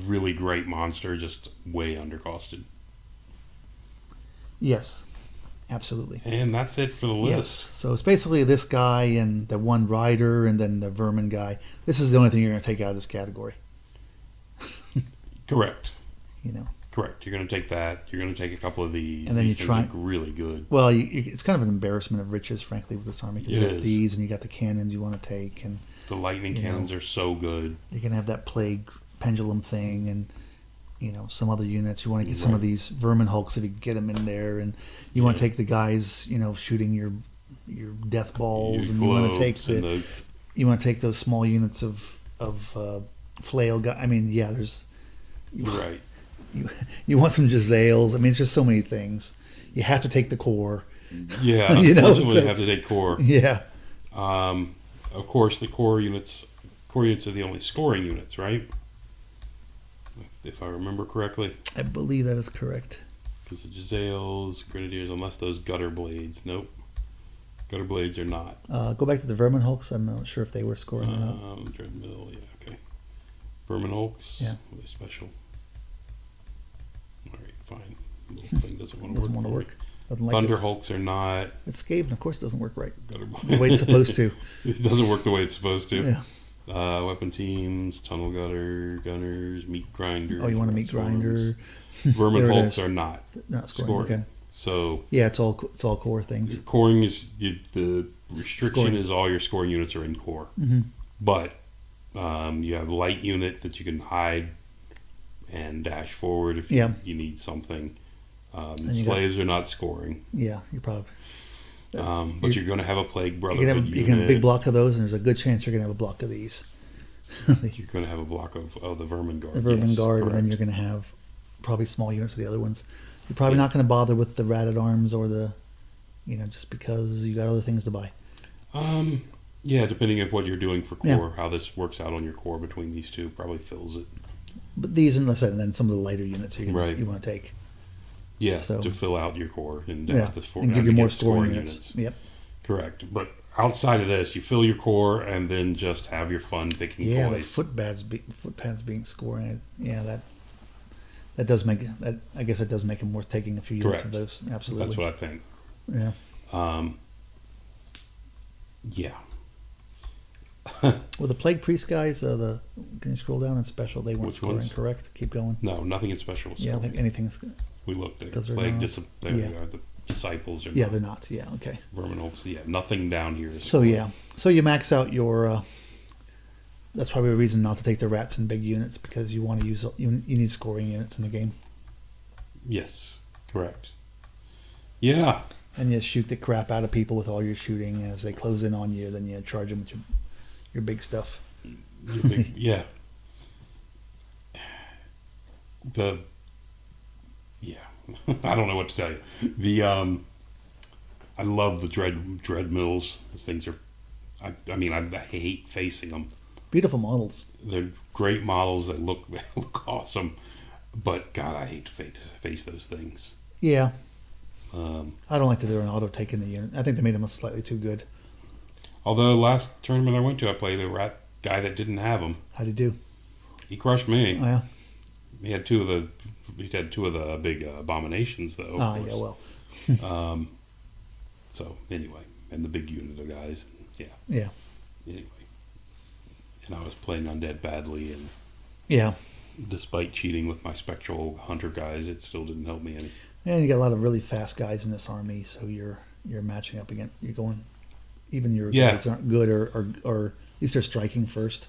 really great monster, just way undercosted. Yes. Absolutely. And that's it for the list. Yes. So it's basically this guy and the one rider and then the vermin guy. This is the only thing you're going to take out of this category. Correct. Correct. You're going to take that. You're going to take a couple of these. And then these you things try- look really good. Well, it's kind of an embarrassment of riches, frankly, with this army. 'Cause you It got is. these, and you got the cannons you want to take, and The lightning cannons are so good. you're gonna have that plague pendulum thing, and some other units. You want to get some of Right. these vermin hulks if you can get them in there, and you want to take the guys, shooting your death balls, Your and you want to globes take and you want to take those small units of flail guy. I mean, yeah, there's You're right. you want some Giselles. I mean, it's just so many things. You have to take the core. Yeah, unfortunately, you have to take core. Yeah. Of course, the core units are the only scoring units, right? If I remember correctly. I believe that is correct. Because the Giselles, Grenadiers, unless those gutter blades. Nope. Gutter blades are not. Go back to the Vermin Hulks. I'm not sure if they were scoring or not. Dreadmill, yeah, okay. Vermin Hulks. Yeah. Are they special? All right, fine. The little thing doesn't want to work. Doesn't want to work. Doesn't like Thunder this. Hulks are not. It's Skaven, of course, it doesn't work right. Gutter The way it's supposed to. It doesn't work the way it's supposed to. Yeah. Weapon teams, tunnel gunners, meat grinder. Oh, you want a meat grinder? Vermin There it Hulks is. are not Not scoring. scoring. Okay. So Yeah, it's all core things. coring is the restriction Scoring. is all your scoring units are in core, Mm-hmm. but you have light unit that you can hide and dash forward if Yeah. you need something. you Slaves are not scoring, Yeah, you're probably. but you're going to have a plague You brotherhood can unit. have a big block of those, and there's a good chance you're going to have a block of these. You're going to have a block of the Vermin Guard. The Vermin yes, Guard, and then correct. you're going to have probably small units of the other ones. You're probably not going to bother with the ratted arms or the, just because you got other things to buy. Yeah, depending on what you're doing for Yeah. core, how this works out on your core between these two probably fills it. But these, and then some of the lighter units Right. you want to take. Yeah, So- to fill out your core and Yeah, have this and give you more against scoring units. Yep. Correct. But outside of this, you fill your core and then just have your fun picking Yeah, the toys. foot pads being scoring. Yeah, that does make that. I guess it does make them worth taking a few units of Correct. those. Absolutely. That's what I think. Yeah. Yeah. Well, the Plague Priest guys, can you scroll down in special? They weren't Which scoring, ones? correct? Keep going. No, nothing in special. Yeah, I scoring. think anything's. We looked at 'cause they're plague. not- There yeah. they are. The disciples are Yeah, not. they're not. Yeah, okay. Vermin Hulks. Yeah, nothing down here is So scoring. yeah, so you max out your. That's probably a reason not to take the rats in big units, because you want to use you need scoring units in the game, Yes, correct. Yeah. and you shoot the crap out of people with all your shooting as they close in on you. Then you charge them with your big stuff. Yeah. I don't know what to tell you. I love the dread mills. Those things are, I mean, I hate facing them. Beautiful models. They're great models. They look awesome, but God, I hate to face those things. Yeah. I don't like that they're an auto take in the unit. I think they made them slightly too good. Although last tournament I went to, I played a rat guy that didn't have them. How'd he do? He crushed me. Oh, yeah. He had two of the big abominations though. of Ah, course. yeah. Well. So anyway, and the big unit of guys. Yeah. Yeah. Anyway, and I was playing undead badly, and Yeah. despite cheating with my spectral hunter guys, it still didn't help me any. And you got a lot of really fast guys in this army, so you're matching up against. You're going. Even your Yeah. guys aren't good, or at least they're striking first.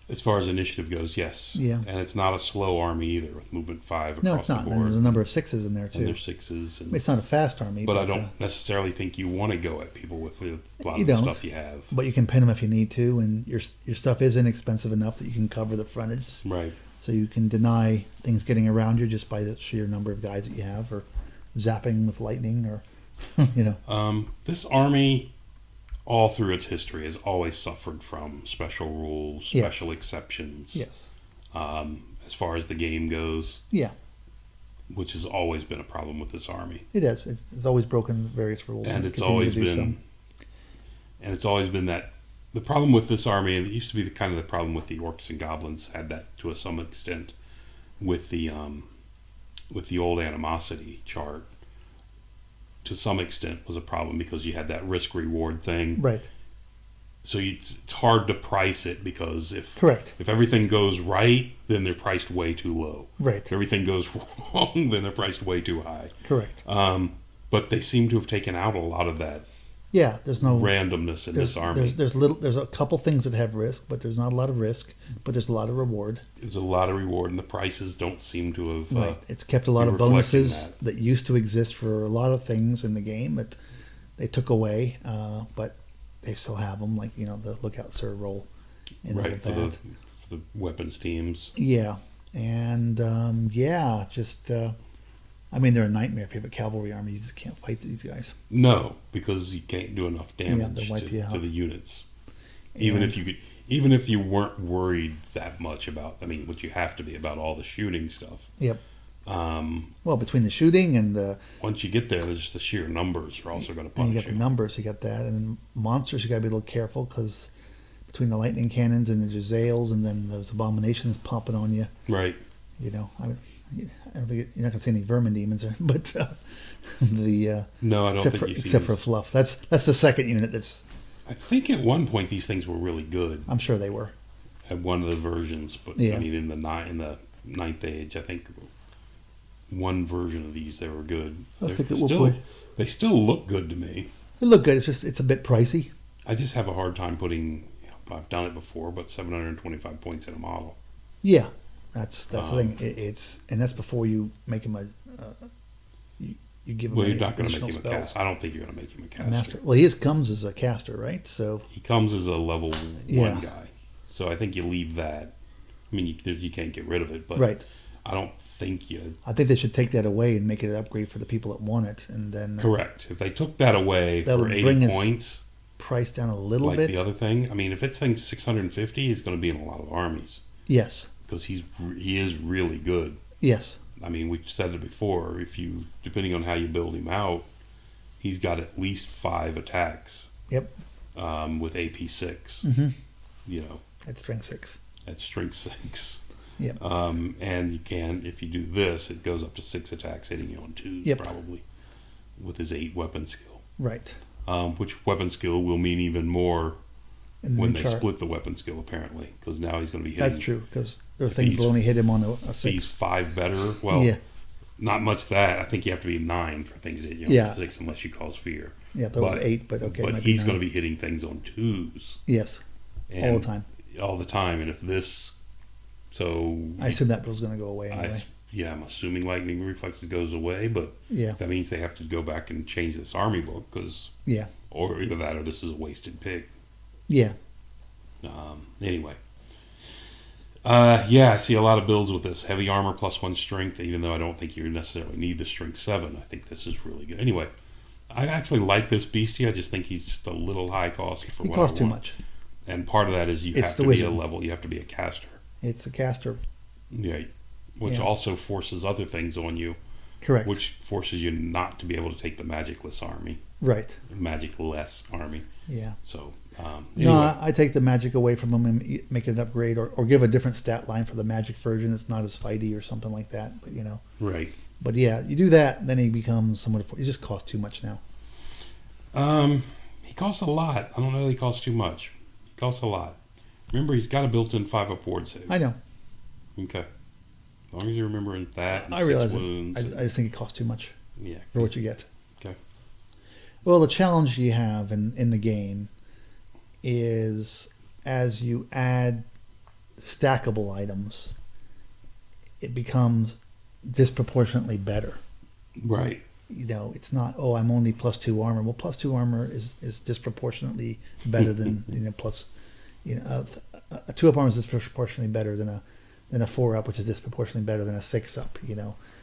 As far as initiative goes, yes. Yeah. And it's not a slow army either with movement 5 across No, it's not. the And board. there's a number of sixes in there And too. there's 6s. And, It's not a fast army, but I don't necessarily think you want to go at people with a lot You of the don't. stuff you have. But you can pin them if you need to, and your stuff is inexpensive enough that you can cover the frontage, Right. so you can deny things getting around you just by the sheer number of guys that you have, or zapping with lightning, or This army, all through its history, has always suffered from special rules, Yes. special exceptions. Yes. As far as the game goes, Yeah, which has always been a problem with this army. it is. It's always broken various rules, And it it's continues always to do been, and it's always been that the problem with this army, and it used to be kind of the problem with the orcs and goblins, had that to some extent with the old animosity chart. To some extent, was a problem because you had that risk reward thing. Right. So it's hard to price it because Correct. if everything goes right, then they're priced way too low. Right. If everything goes wrong, then they're priced way too high. Correct. But they seem to have taken out a lot of that Yeah. There's no randomness in this army. There's a couple things that have risk, but there's not a lot of risk, but there's a lot of reward. There's a lot of reward, and the prices don't seem to have. Right. It's kept a lot of reflecting bonuses that used to exist for a lot of things in the game that they took away, but they still have them, like the Lookout Sir roll and all Right, of for that. the weapons teams. Yeah, and I mean, they're a nightmare if you have a cavalry army. You just can't fight these guys. No, because you can't do enough damage they'll wipe you out. to the units. Even if you weren't worried that much about, I mean, what you have to be about all the shooting stuff. Yep. Well, between the shooting and the Once you get there, there's just the sheer numbers are also going to and you punish got the numbers, you got that, and then monsters, you got to be a little careful because between the lightning cannons and the Jezzails and then those abominations popping on you, Right. you know, I don't think you're not gonna see any vermin demons there, but the No, I don't except think for you see except for these. fluff. That's the second unit. That's I think at one point these things were really good I'm sure they were. at one of the versions, but Yeah. I mean in the ninth age, I think one version of these they were good. I They're think that we'll still, put. they still look good to me. They look good. It's a bit pricey. I just have a hard time putting. I've done it before, but 725 points in a model. Yeah, that's the thing. It's and that's before you make him a. You give him Well, any you're not going to additional make him a spells. caster. I don't think you're going to make him a A caster. master. Well, he comes as a caster, right? So He comes as a level Yeah. 1 guy, so I think you leave that. I mean, you can't get rid of it, but right. I don't think you. I think they should take that away and make it an upgrade for the people that want it, and then Correct. If they took that away That'll for 80 bring his points, price down a little like bit. the other thing, I mean, if it's thing 650, he's going to be in a lot of armies Yes. because he is really good. Yes. I mean, we said it before. If you, depending on how you build him out, he's got at least 5 attacks. Yep. With AP 6. Mm-hmm. You know, At strength 6. at strength 6. Yep. And you can, if you do this, it goes up to 6 attacks, hitting you on 2s Yep. probably, with his 8 weapon skill. Right. Which weapon skill will mean even more In the when new they chart. split the weapon skill, apparently, because now he's going to be hitting. That's true because there are If things he's- that only hit him on a He's 6. 5 better. Well, Yeah. not much that. I think you have to be 9 for things that hit you on Yeah. 6 unless you cause fear. Yeah, that was 8, but okay. But might be he's 9. going to be hitting things on 2s. Yes. And All the time. All the time. And if this, so I assume that was going to go away anyway. yeah, I'm assuming lightning reflexes goes away, but Yeah. that means they have to go back and change this army book because, Yeah. or either that or this is a wasted pick. Yeah. Anyway, yeah, I see a lot of builds with this heavy armor +1 strength. Even though I don't think you necessarily need the strength 7, I think this is really good. Anyway, I actually like this beastie. I just think he's just a little high cost for He what costs I too want. much. And part of that is you It's have the to be a wizard. level. You have to be a caster. It's a caster. Yeah, which Yeah. also forces other things on you, Correct. which forces you not to be able to take the magicless army, Right. magicless army. Yeah. So No, anyway, I take the magic away from him and make it an upgrade or give a different stat line for the magic version. It's not as fighty or something like that. But, right. But yeah, you do that, then he becomes somewhat. He just costs too much now. He costs a lot. I don't know that he costs too much. He costs a lot. Remember, he's got a built-in 5-up ward save. I know. Okay. As long as you're remembering that. And I 6 realize it. wounds. I just think it costs too much Yeah. for what you get. Okay. Well, the challenge you have in the game is as you add stackable items, it becomes disproportionately better. Right. It's not, oh, I'm only +2 armor. Well, +2 armor is disproportionately better than, a 2-up armor is disproportionately better than a 4-up, which is disproportionately better than a 6-up,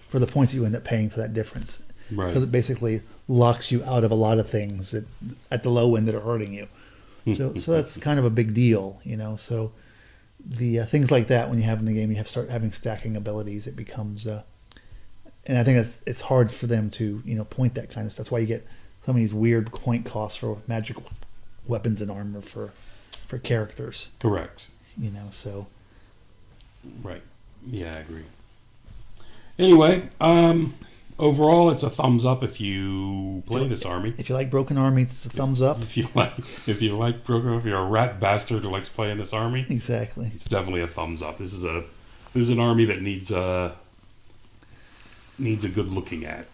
for the points you end up paying for that difference. Right. Because it basically locks you out of a lot of things at the low end that are hurting you. So that's kind of a big deal, So the things like that, when you have in the game, you have to start having stacking abilities. It becomes, and I think it's hard for them to point that kind of stuff. That's why you get some of these weird point costs for magic weapons and armor for characters. Correct. So Right. Yeah, I agree. Anyway, overall, it's a thumbs up if you play this army. if you like Broken Army, it's a thumbs up. If you like program, if you're a rat bastard who likes playing this army, Exactly. it's definitely a thumbs up. This is an army that needs a good looking at.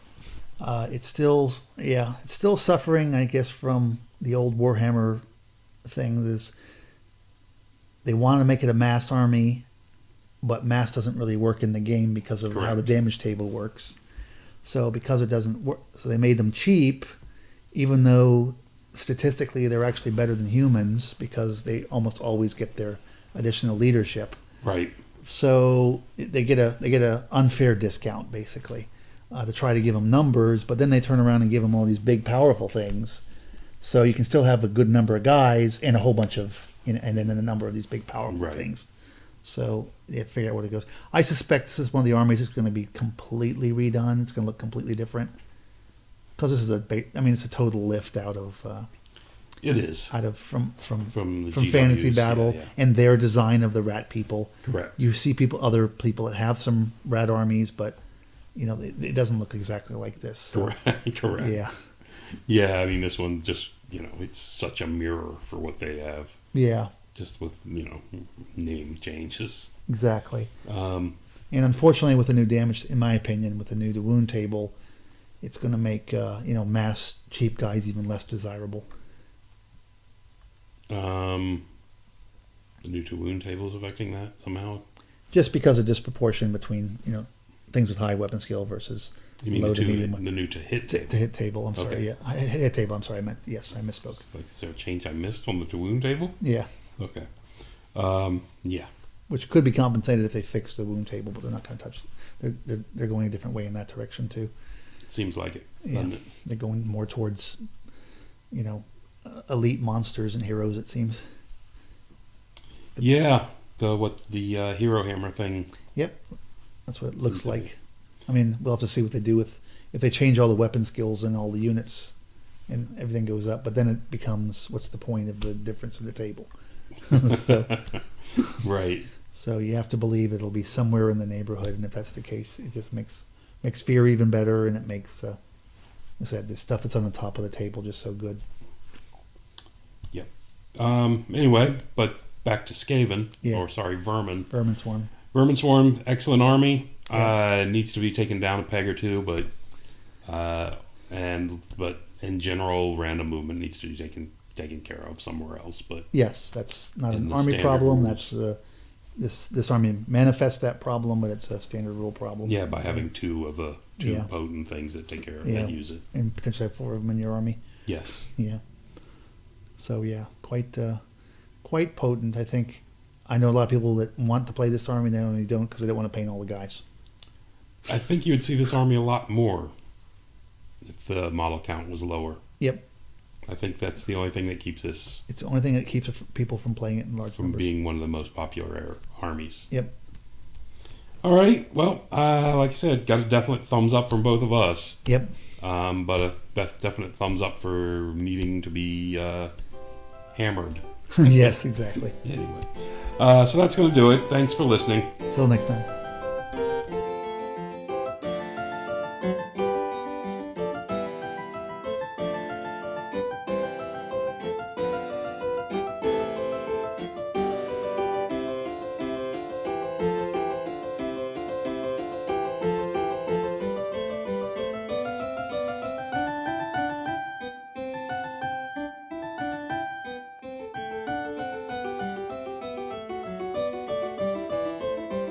It's still suffering, I guess, from the old Warhammer thing. They want to make it a mass army, but mass doesn't really work in the game because of how Correct. the damage table works. So because it doesn't work, so they made them cheap, even though statistically they're actually better than humans because they almost always get their additional leadership. Right. So they get a unfair discount basically to try to give them numbers, but then they turn around and give them all these big powerful things. So you can still have a good number of guys and a whole bunch of and then a number of these big powerful Right. things. So figure out where it goes. I suspect this is one of the armies that's going to be completely redone. It's going to look completely different because this is it's a total lift out of. It is from the Fantasy GWs, Battle yeah. and their design of the rat people. Correct. You see other people that have some rat armies, but it doesn't look exactly like this. So, Correct. Yeah. Yeah, I mean this one just it's such a mirror for what they have. Yeah. Just with name changes. Exactly. Um, and unfortunately, with the new damage, in my opinion, with the new wound table, it's going to make mass cheap guys even less desirable. The new to wound table is affecting that somehow. Just because of disproportion between things with high weapon skill versus You mean low the to medium. the new to hit table? To hit table. I'm sorry. Okay. Yeah, hit table. I'm sorry. I misspoke. Is there a change I missed on the to wound table? Yeah. Okay. Yeah. Which could be compensated if they fix the wound table, but they're not going to touch. They're going a different way in that direction too. It seems like it. Yeah. Doesn't it? They're going more towards, elite monsters and heroes. It seems. Yeah. The hero hammer thing. Yep. That's what it looks like. I mean, we'll have to see what they do if they change all the weapon skills and all the units, and everything goes up. But then it becomes, what's the point of the difference in the table? So, right. So you have to believe it'll be somewhere in the neighborhood, and if that's the case, it just makes fear even better, and it makes, like I said, the stuff that's on the top of the table just so good. Yep. Anyway, but back to Skaven, Vermin. Vermin Swarm. Vermin Swarm, excellent army. Yeah. Needs to be taken down a peg or two, but in general, random movement needs to be taken care of somewhere else. But yes, that's not an the army problem. rules. That's this army manifests that problem, but it's a standard rule problem. Yeah, by having two potent things that take care of it and use it, and potentially have 4 of them in your army. Yes. Yeah. So quite potent. I think I know a lot of people that want to play this army. They only don't because they don't want to paint all the guys. I think you would see this army a lot more if the model count was lower. Yep. I think that's the only thing that keeps this. It's the only thing that keeps people from playing it in large from numbers. being one of the most popular armies. Yep. All right. Well, like I said, got a definite thumbs up from both of us. Yep. But a definite thumbs up for needing to be hammered. Yes, exactly. Anyway, so that's going to do it. Thanks for listening. Until next time.